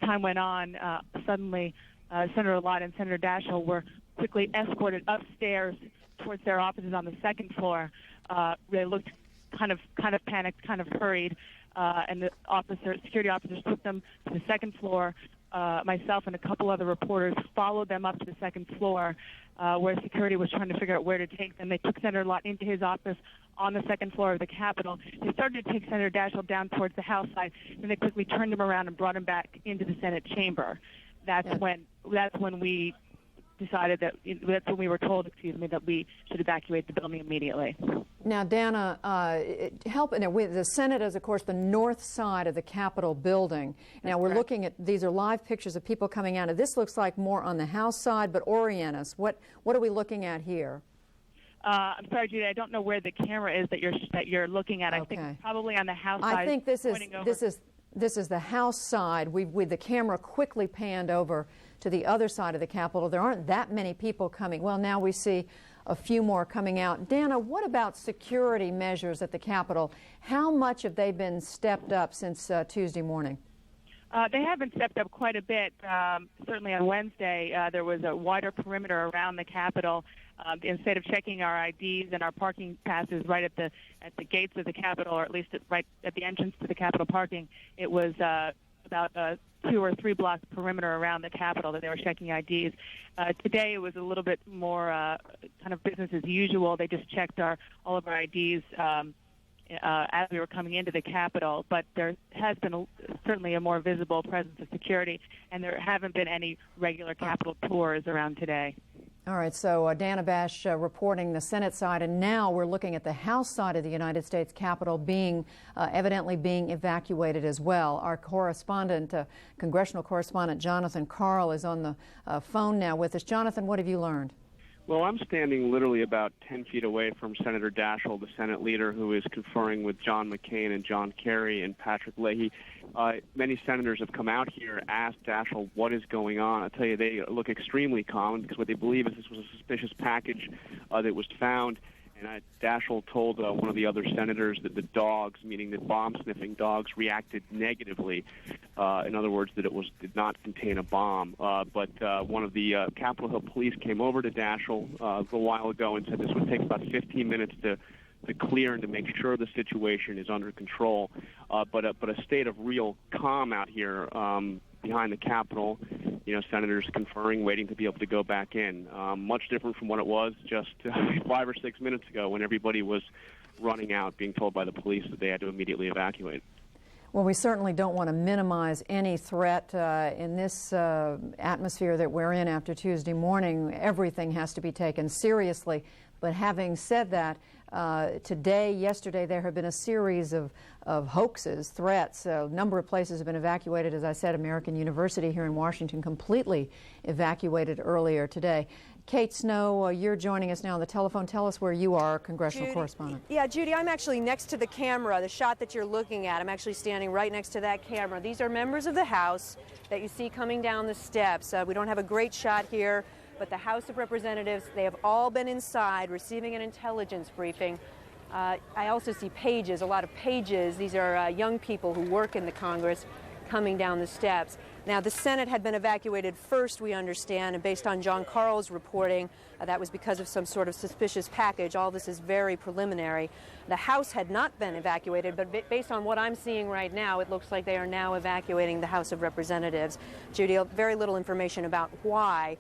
time went on, suddenly Senator Lott and Senator Daschle were quickly escorted upstairs towards their offices on the second floor. They looked kind of panicked, kind of hurried. And the security officers took them to the second floor. Myself and a couple other reporters followed them up to the second floor where security was trying to figure out where to take them. They took Senator Lott into his office on the second floor of the Capitol. They started to take Senator Daschle down towards the House side, and they quickly turned him around and brought him back into the Senate chamber. That's when we decided that's when we were told, that we should evacuate the building immediately. Now, Dana, the Senate is, of course, the north side of the Capitol building. Now, we're looking at, these are live pictures of people coming out. This looks like more on the House side, but orient us. What are we looking at here? I'm sorry, Judy, I don't know where the camera is that you're looking at. Okay. I think it's probably on the House side. I think this is the House side. With the camera quickly panned over to the other side of the Capitol. There aren't that many people coming. Well, now we see a few more coming out. Dana, what about security measures at the Capitol? How much have they been stepped up since Tuesday morning? They have been stepped up quite a bit. Certainly on Wednesday, there was a wider perimeter around the Capitol. Instead of checking our IDs and our parking passes right at the gates of the Capitol, or at least right at the entrance to the Capitol parking, it was about a 2 or 3 block perimeter around the Capitol that they were checking IDs. Today it was a little bit more kind of business as usual. They just checked all of our IDs as we were coming into the Capitol, but there has been certainly a more visible presence of security, and there haven't been any regular Capitol tours around today. All right, so Dana Bash reporting the Senate side, and now we're looking at the House side of the United States Capitol being evidently being evacuated as well. Our correspondent, congressional correspondent Jonathan Karl is on the phone now with us. Jonathan, what have you learned? Well, I'm standing literally about 10 feet away from Senator Daschle, the Senate leader, who is conferring with John McCain and John Kerry and Patrick Leahy. Many senators have come out here, asked Daschle what is going on. I tell you, they look extremely calm because what they believe is this was a suspicious package that was found. And Daschle told one of the other senators that the dogs, meaning the bomb-sniffing dogs, reacted negatively. In other words, that it did not contain a bomb. But one of the Capitol Hill police came over to Daschle a little while ago and said this would take about 15 minutes to clear and to make sure the situation is under control. But a state of real calm out here behind the Capitol. You know, senators conferring, waiting to be able to go back in. Much different from what it was just 5 or 6 minutes ago when everybody was running out, being told by the police that they had to immediately evacuate. Well, we certainly don't want to minimize any threat in this atmosphere that we're in after Tuesday morning. Everything has to be taken seriously. But having said that, yesterday, there have been a series of hoaxes, threats. A number of places have been evacuated. As I said, American University here in Washington completely evacuated earlier today. Kate Snow, you're joining us now on the telephone. Tell us where you are, congressional correspondent. Yeah, Judy, I'm actually next to the camera, the shot that you're looking at. I'm actually standing right next to that camera. These are members of the House that you see coming down the steps. We don't have a great shot here, but the House of Representatives, they have all been inside receiving an intelligence briefing. I also see pages, a lot of pages. These are young people who work in the Congress coming down the steps. Now, the Senate had been evacuated first, we understand, and based on John Karl's reporting, that was because of some sort of suspicious package. All this is very preliminary. The House had not been evacuated, but based on what I'm seeing right now, it looks like they are now evacuating the House of Representatives. Judy, very little information about why.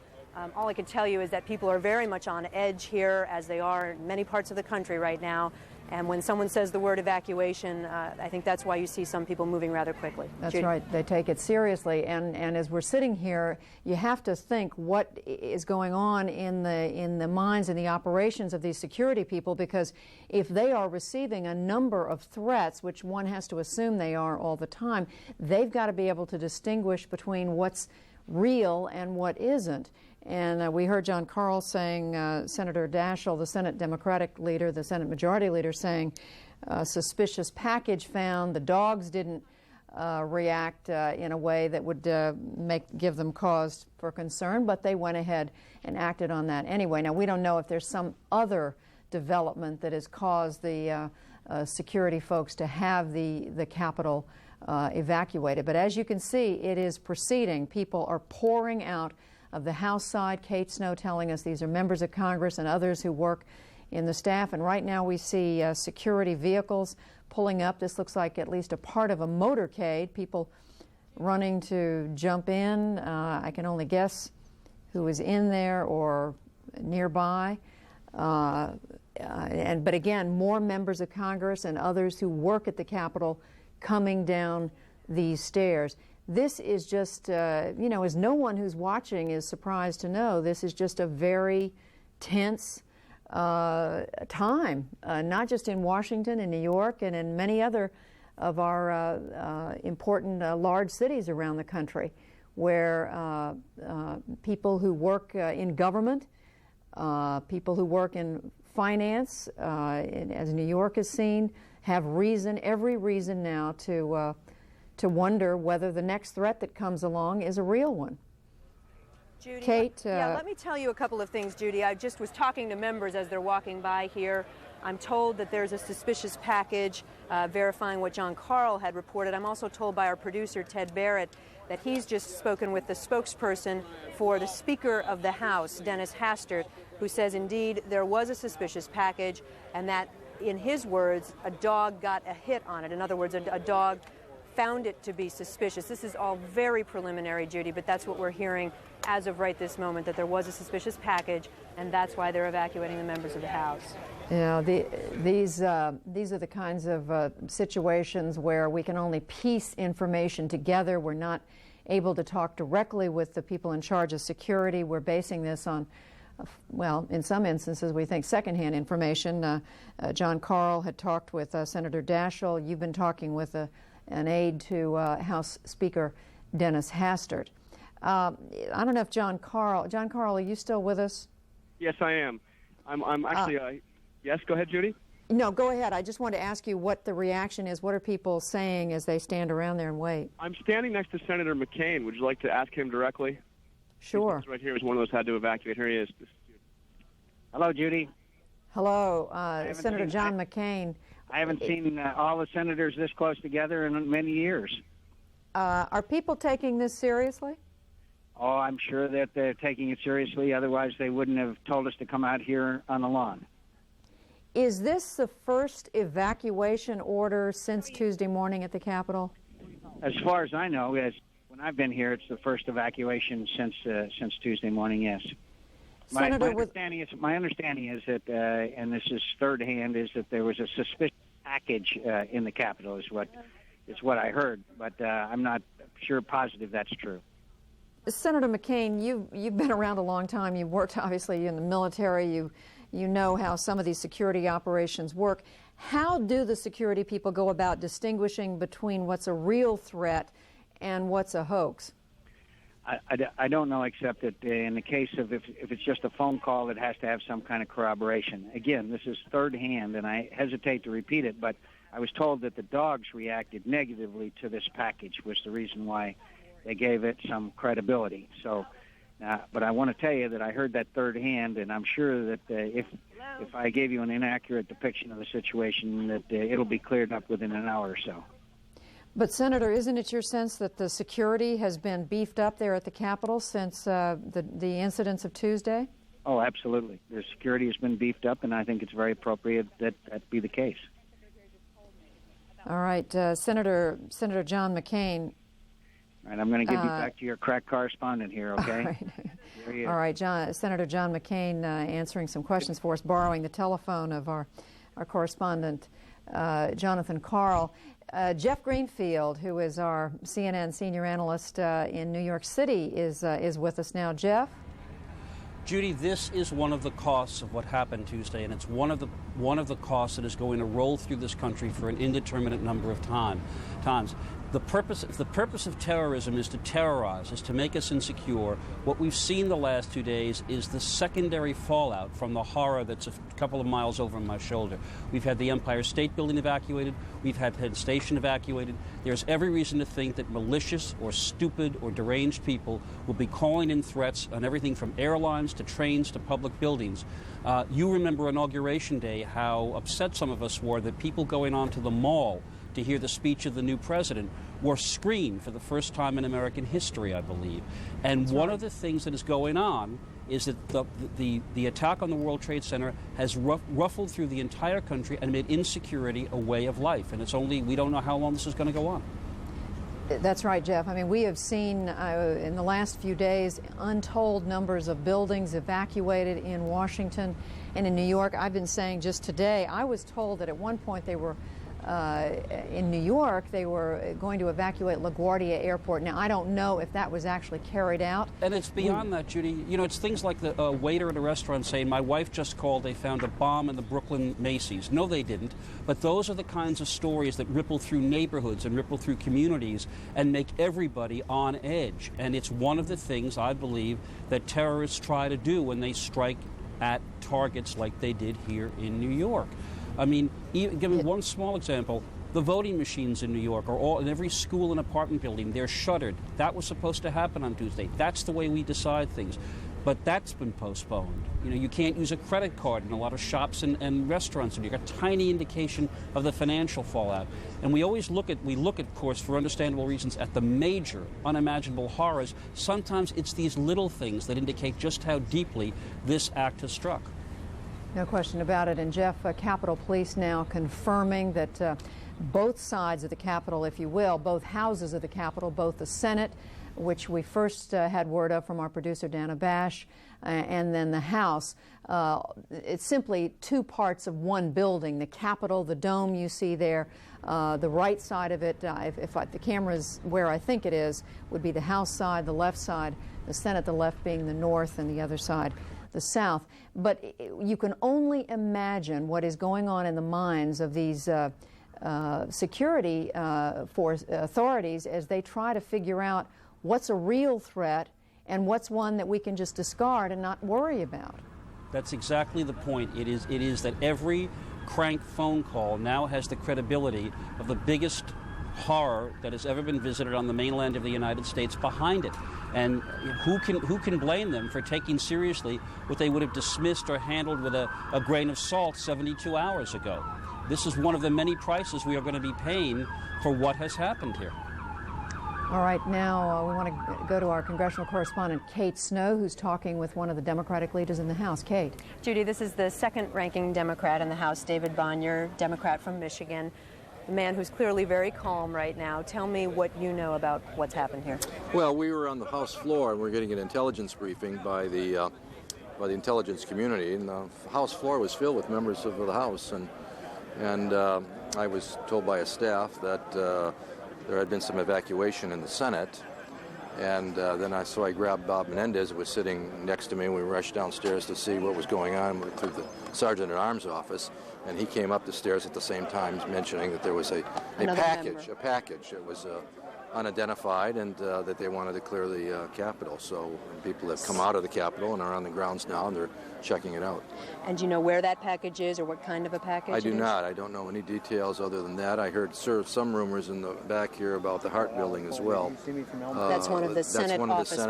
All I can tell you is that people are very much on edge here, as they are in many parts of the country right now. And when someone says the word evacuation, I think that's why you see some people moving rather quickly. That's Judy? right. They take it seriously. And as we're sitting here, you have to think what is going on in the minds and the operations of these security people, because if they are receiving a number of threats, which one has to assume they are all the time, they've got to be able to distinguish between what's real and what isn't. And we heard John Karl saying, Senator Daschle, the Senate Democratic leader, the Senate Majority Leader, saying suspicious package found. The dogs didn't react in a way that would give them cause for concern, but they went ahead and acted on that anyway. Now, we don't know if there's some other development that has caused the security folks to have the Capitol evacuated. But as you can see, it is proceeding. People are pouring out of the House side. Kate Snow telling us these are members of Congress and others who work in the staff. And right now we see security vehicles pulling up. This looks like at least a part of a motorcade. People running to jump in. I can only guess who is in there or nearby. But again, more members of Congress and others who work at the Capitol coming down these stairs. This is just, as no one who's watching is surprised to know, this is just a very tense time, not just in Washington and New York and in many other of our important large cities around the country, where people who work in government, people who work in finance, as New York has seen, have every reason now to wonder whether the next threat that comes along is a real one. Judy, Kate? Let me tell you a couple of things, Judy. I just was talking to members as they're walking by here. I'm told that there's a suspicious package verifying what John Karl had reported. I'm also told by our producer, Ted Barrett, that he's just spoken with the spokesperson for the Speaker of the House, Dennis Hastert, who says indeed there was a suspicious package and that, in his words, a dog got a hit on it. In other words, a dog found it to be suspicious. This is all very preliminary, Judy, but that's what we're hearing as of right this moment, that there was a suspicious package, and that's why they're evacuating the members of the House. Yeah, these are the kinds of situations where we can only piece information together. We're not able to talk directly with the people in charge of security. We're basing this on well, in some instances, we think secondhand information. John Carl had talked with Senator Daschle. You've been talking with an aide to House Speaker Dennis Hastert. I don't know if John Carl, are you still with us? Yes, I am. I'm actually, yes, go ahead, Judy. No, go ahead. I just want to ask you what the reaction is. What are people saying as they stand around there and wait? I'm standing next to Senator McCain. Would you like to ask him directly? Sure. He's right here. He's one of those who had to evacuate. Here he is. Hello, Judy. Hello, Senator John McCain. I haven't seen all the senators this close together in many years. Are people taking this seriously? Oh, I'm sure that they're taking it seriously. Otherwise, they wouldn't have told us to come out here on the lawn. Is this the first evacuation order since Tuesday morning at the Capitol? As far as I know, when I've been here, it's the first evacuation since Tuesday morning. Yes. My understanding is that, and this is third hand, is that there was a suspicious package in the Capitol. Is what I heard, but I'm not sure positive that's true. Senator McCain, you've been around a long time. You've worked obviously in the military. You know how some of these security operations work. How do the security people go about distinguishing between what's a real threat and what's a hoax? I don't know, except that in the case of if it's just a phone call, it has to have some kind of corroboration. Again, this is third hand, and I hesitate to repeat it, but I was told that the dogs reacted negatively to this package, was the reason why they gave it some credibility. So, but I want to tell you that I heard that third hand, and I'm sure that if I gave you an inaccurate depiction of the situation, that it'll be cleared up within an hour or so. But, Senator, isn't it your sense that the security has been beefed up there at the Capitol since the incidents of Tuesday? Oh, absolutely. The security has been beefed up, and I think it's very appropriate that that be the case. All right, Senator John McCain. All right, I'm going to give you back to your crack correspondent here, okay? All right, Senator John McCain answering some questions for us, borrowing the telephone of our correspondent, Jonathan Carl. Jeff Greenfield, who is our CNN senior analyst in New York City, is with us now. Jeff? Judy, this is one of the costs of what happened Tuesday, and it's one of the costs that is going to roll through this country for an indeterminate number of times. The purpose of terrorism is to terrorize, is to make us insecure. What we've seen the last 2 days is the secondary fallout from the horror that's a couple of miles over my shoulder. We've had the Empire State Building evacuated. We've had Penn Station evacuated. There's every reason to think that malicious or stupid or deranged people will be calling in threats on everything from airlines to trains to public buildings. You remember Inauguration Day, how upset some of us were that people going onto the mall to hear the speech of the new president were screened for the first time in American history, I believe. And one of the things that is going on is that the attack on the World Trade Center has ruffled through the entire country and made insecurity a way of life. And we don't know how long this is going to go on. That's right, Jeff. I mean, we have seen in the last few days untold numbers of buildings evacuated in Washington and in New York. I've been saying just today, I was told that at one point they were in New York, they were going to evacuate LaGuardia Airport. Now, I don't know if that was actually carried out. And it's beyond that, Judy. You know, it's things like the waiter at a restaurant saying, my wife just called, they found a bomb in the Brooklyn Macy's. No, they didn't. But those are the kinds of stories that ripple through neighborhoods and ripple through communities and make everybody on edge. And it's one of the things, I believe, that terrorists try to do when they strike at targets like they did here in New York. I mean, give me one small example. The voting machines in New York are all in every school and apartment building. They're shuttered. That was supposed to happen on Tuesday. That's the way we decide things. But that's been postponed. You know, you can't use a credit card in a lot of shops and restaurants. And you got a tiny indication of the financial fallout. And we always look, of course, for understandable reasons, at the major, unimaginable horrors. Sometimes it's these little things that indicate just how deeply this act has struck. No question about it. And Jeff, Capitol Police now confirming that both sides of the Capitol, if you will, both houses of the Capitol, both the Senate, which we first had word of from our producer Dana Bash, and then the House. It's simply two parts of one building. The Capitol, the dome you see there, the right side of it, if the camera's where I think it is, would be the House side, the left side, the Senate, the left being the north, and the other side the South. But you can only imagine what is going on in the minds of these security force authorities as they try to figure out what's a real threat and what's one that we can just discard and not worry about. That's exactly the point. It is that every crank phone call now has the credibility of the biggest horror that has ever been visited on the mainland of the United States behind it. And who can blame them for taking seriously what they would have dismissed or handled with a grain of salt 72 hours ago? This is one of the many prices we are going to be paying for what has happened here. All right, now we want to go to our congressional correspondent, Kate Snow, who's talking with one of the Democratic leaders in the House. Kate. Judy, this is the second-ranking Democrat in the House, David Bonnier, Democrat from Michigan, the man who's clearly very calm right now. Tell me what you know about what's happened here. Well, we were on the House floor and we're getting an intelligence briefing by the intelligence community, and the House floor was filled with members of the House, and I was told by a staff that there had been some evacuation in the Senate, and so I grabbed Bob Menendez, who was sitting next to me, and we rushed downstairs to see what was going on through the Sergeant-at-Arms office, and he came up the stairs at the same time mentioning that there was a package. It was unidentified, and that they wanted to clear the Capitol. So people have come out of the Capitol and are on the grounds now, and they're checking it out. And do you know where that package is or what kind of a package I do not. I don't know any details other than that. I heard some rumors in the back here about the Hart Building as well. That's one of the Senate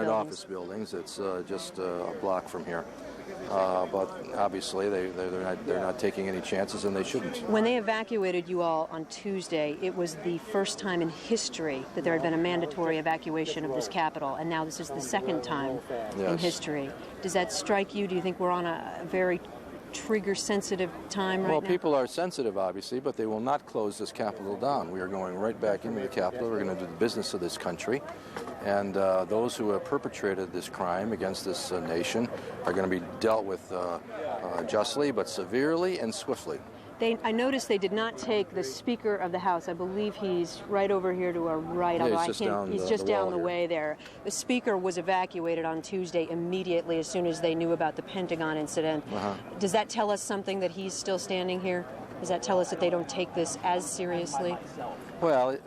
office buildings. It's just a block from here. But obviously they're not taking any chances, and they shouldn't. When they evacuated you all on Tuesday, it was the first time in history that there had been a mandatory evacuation of this Capitol, and now this is the second time in history. Does that strike you? Do you think we're on a very trigger-sensitive time right now? Well, people are sensitive, obviously, but they will not close this Capitol down. We are going right back into the Capitol. We're going to do the business of this country. And those who have perpetrated this crime against this nation are going to be dealt with justly, but severely and swiftly. I noticed they did not take the Speaker of the House. I believe he's right over here to our right. Yeah, he's just down the way there. The Speaker was evacuated on Tuesday immediately as soon as they knew about the Pentagon incident. Does that tell us something that he's still standing here? Does that tell us that they don't take this as seriously? Well,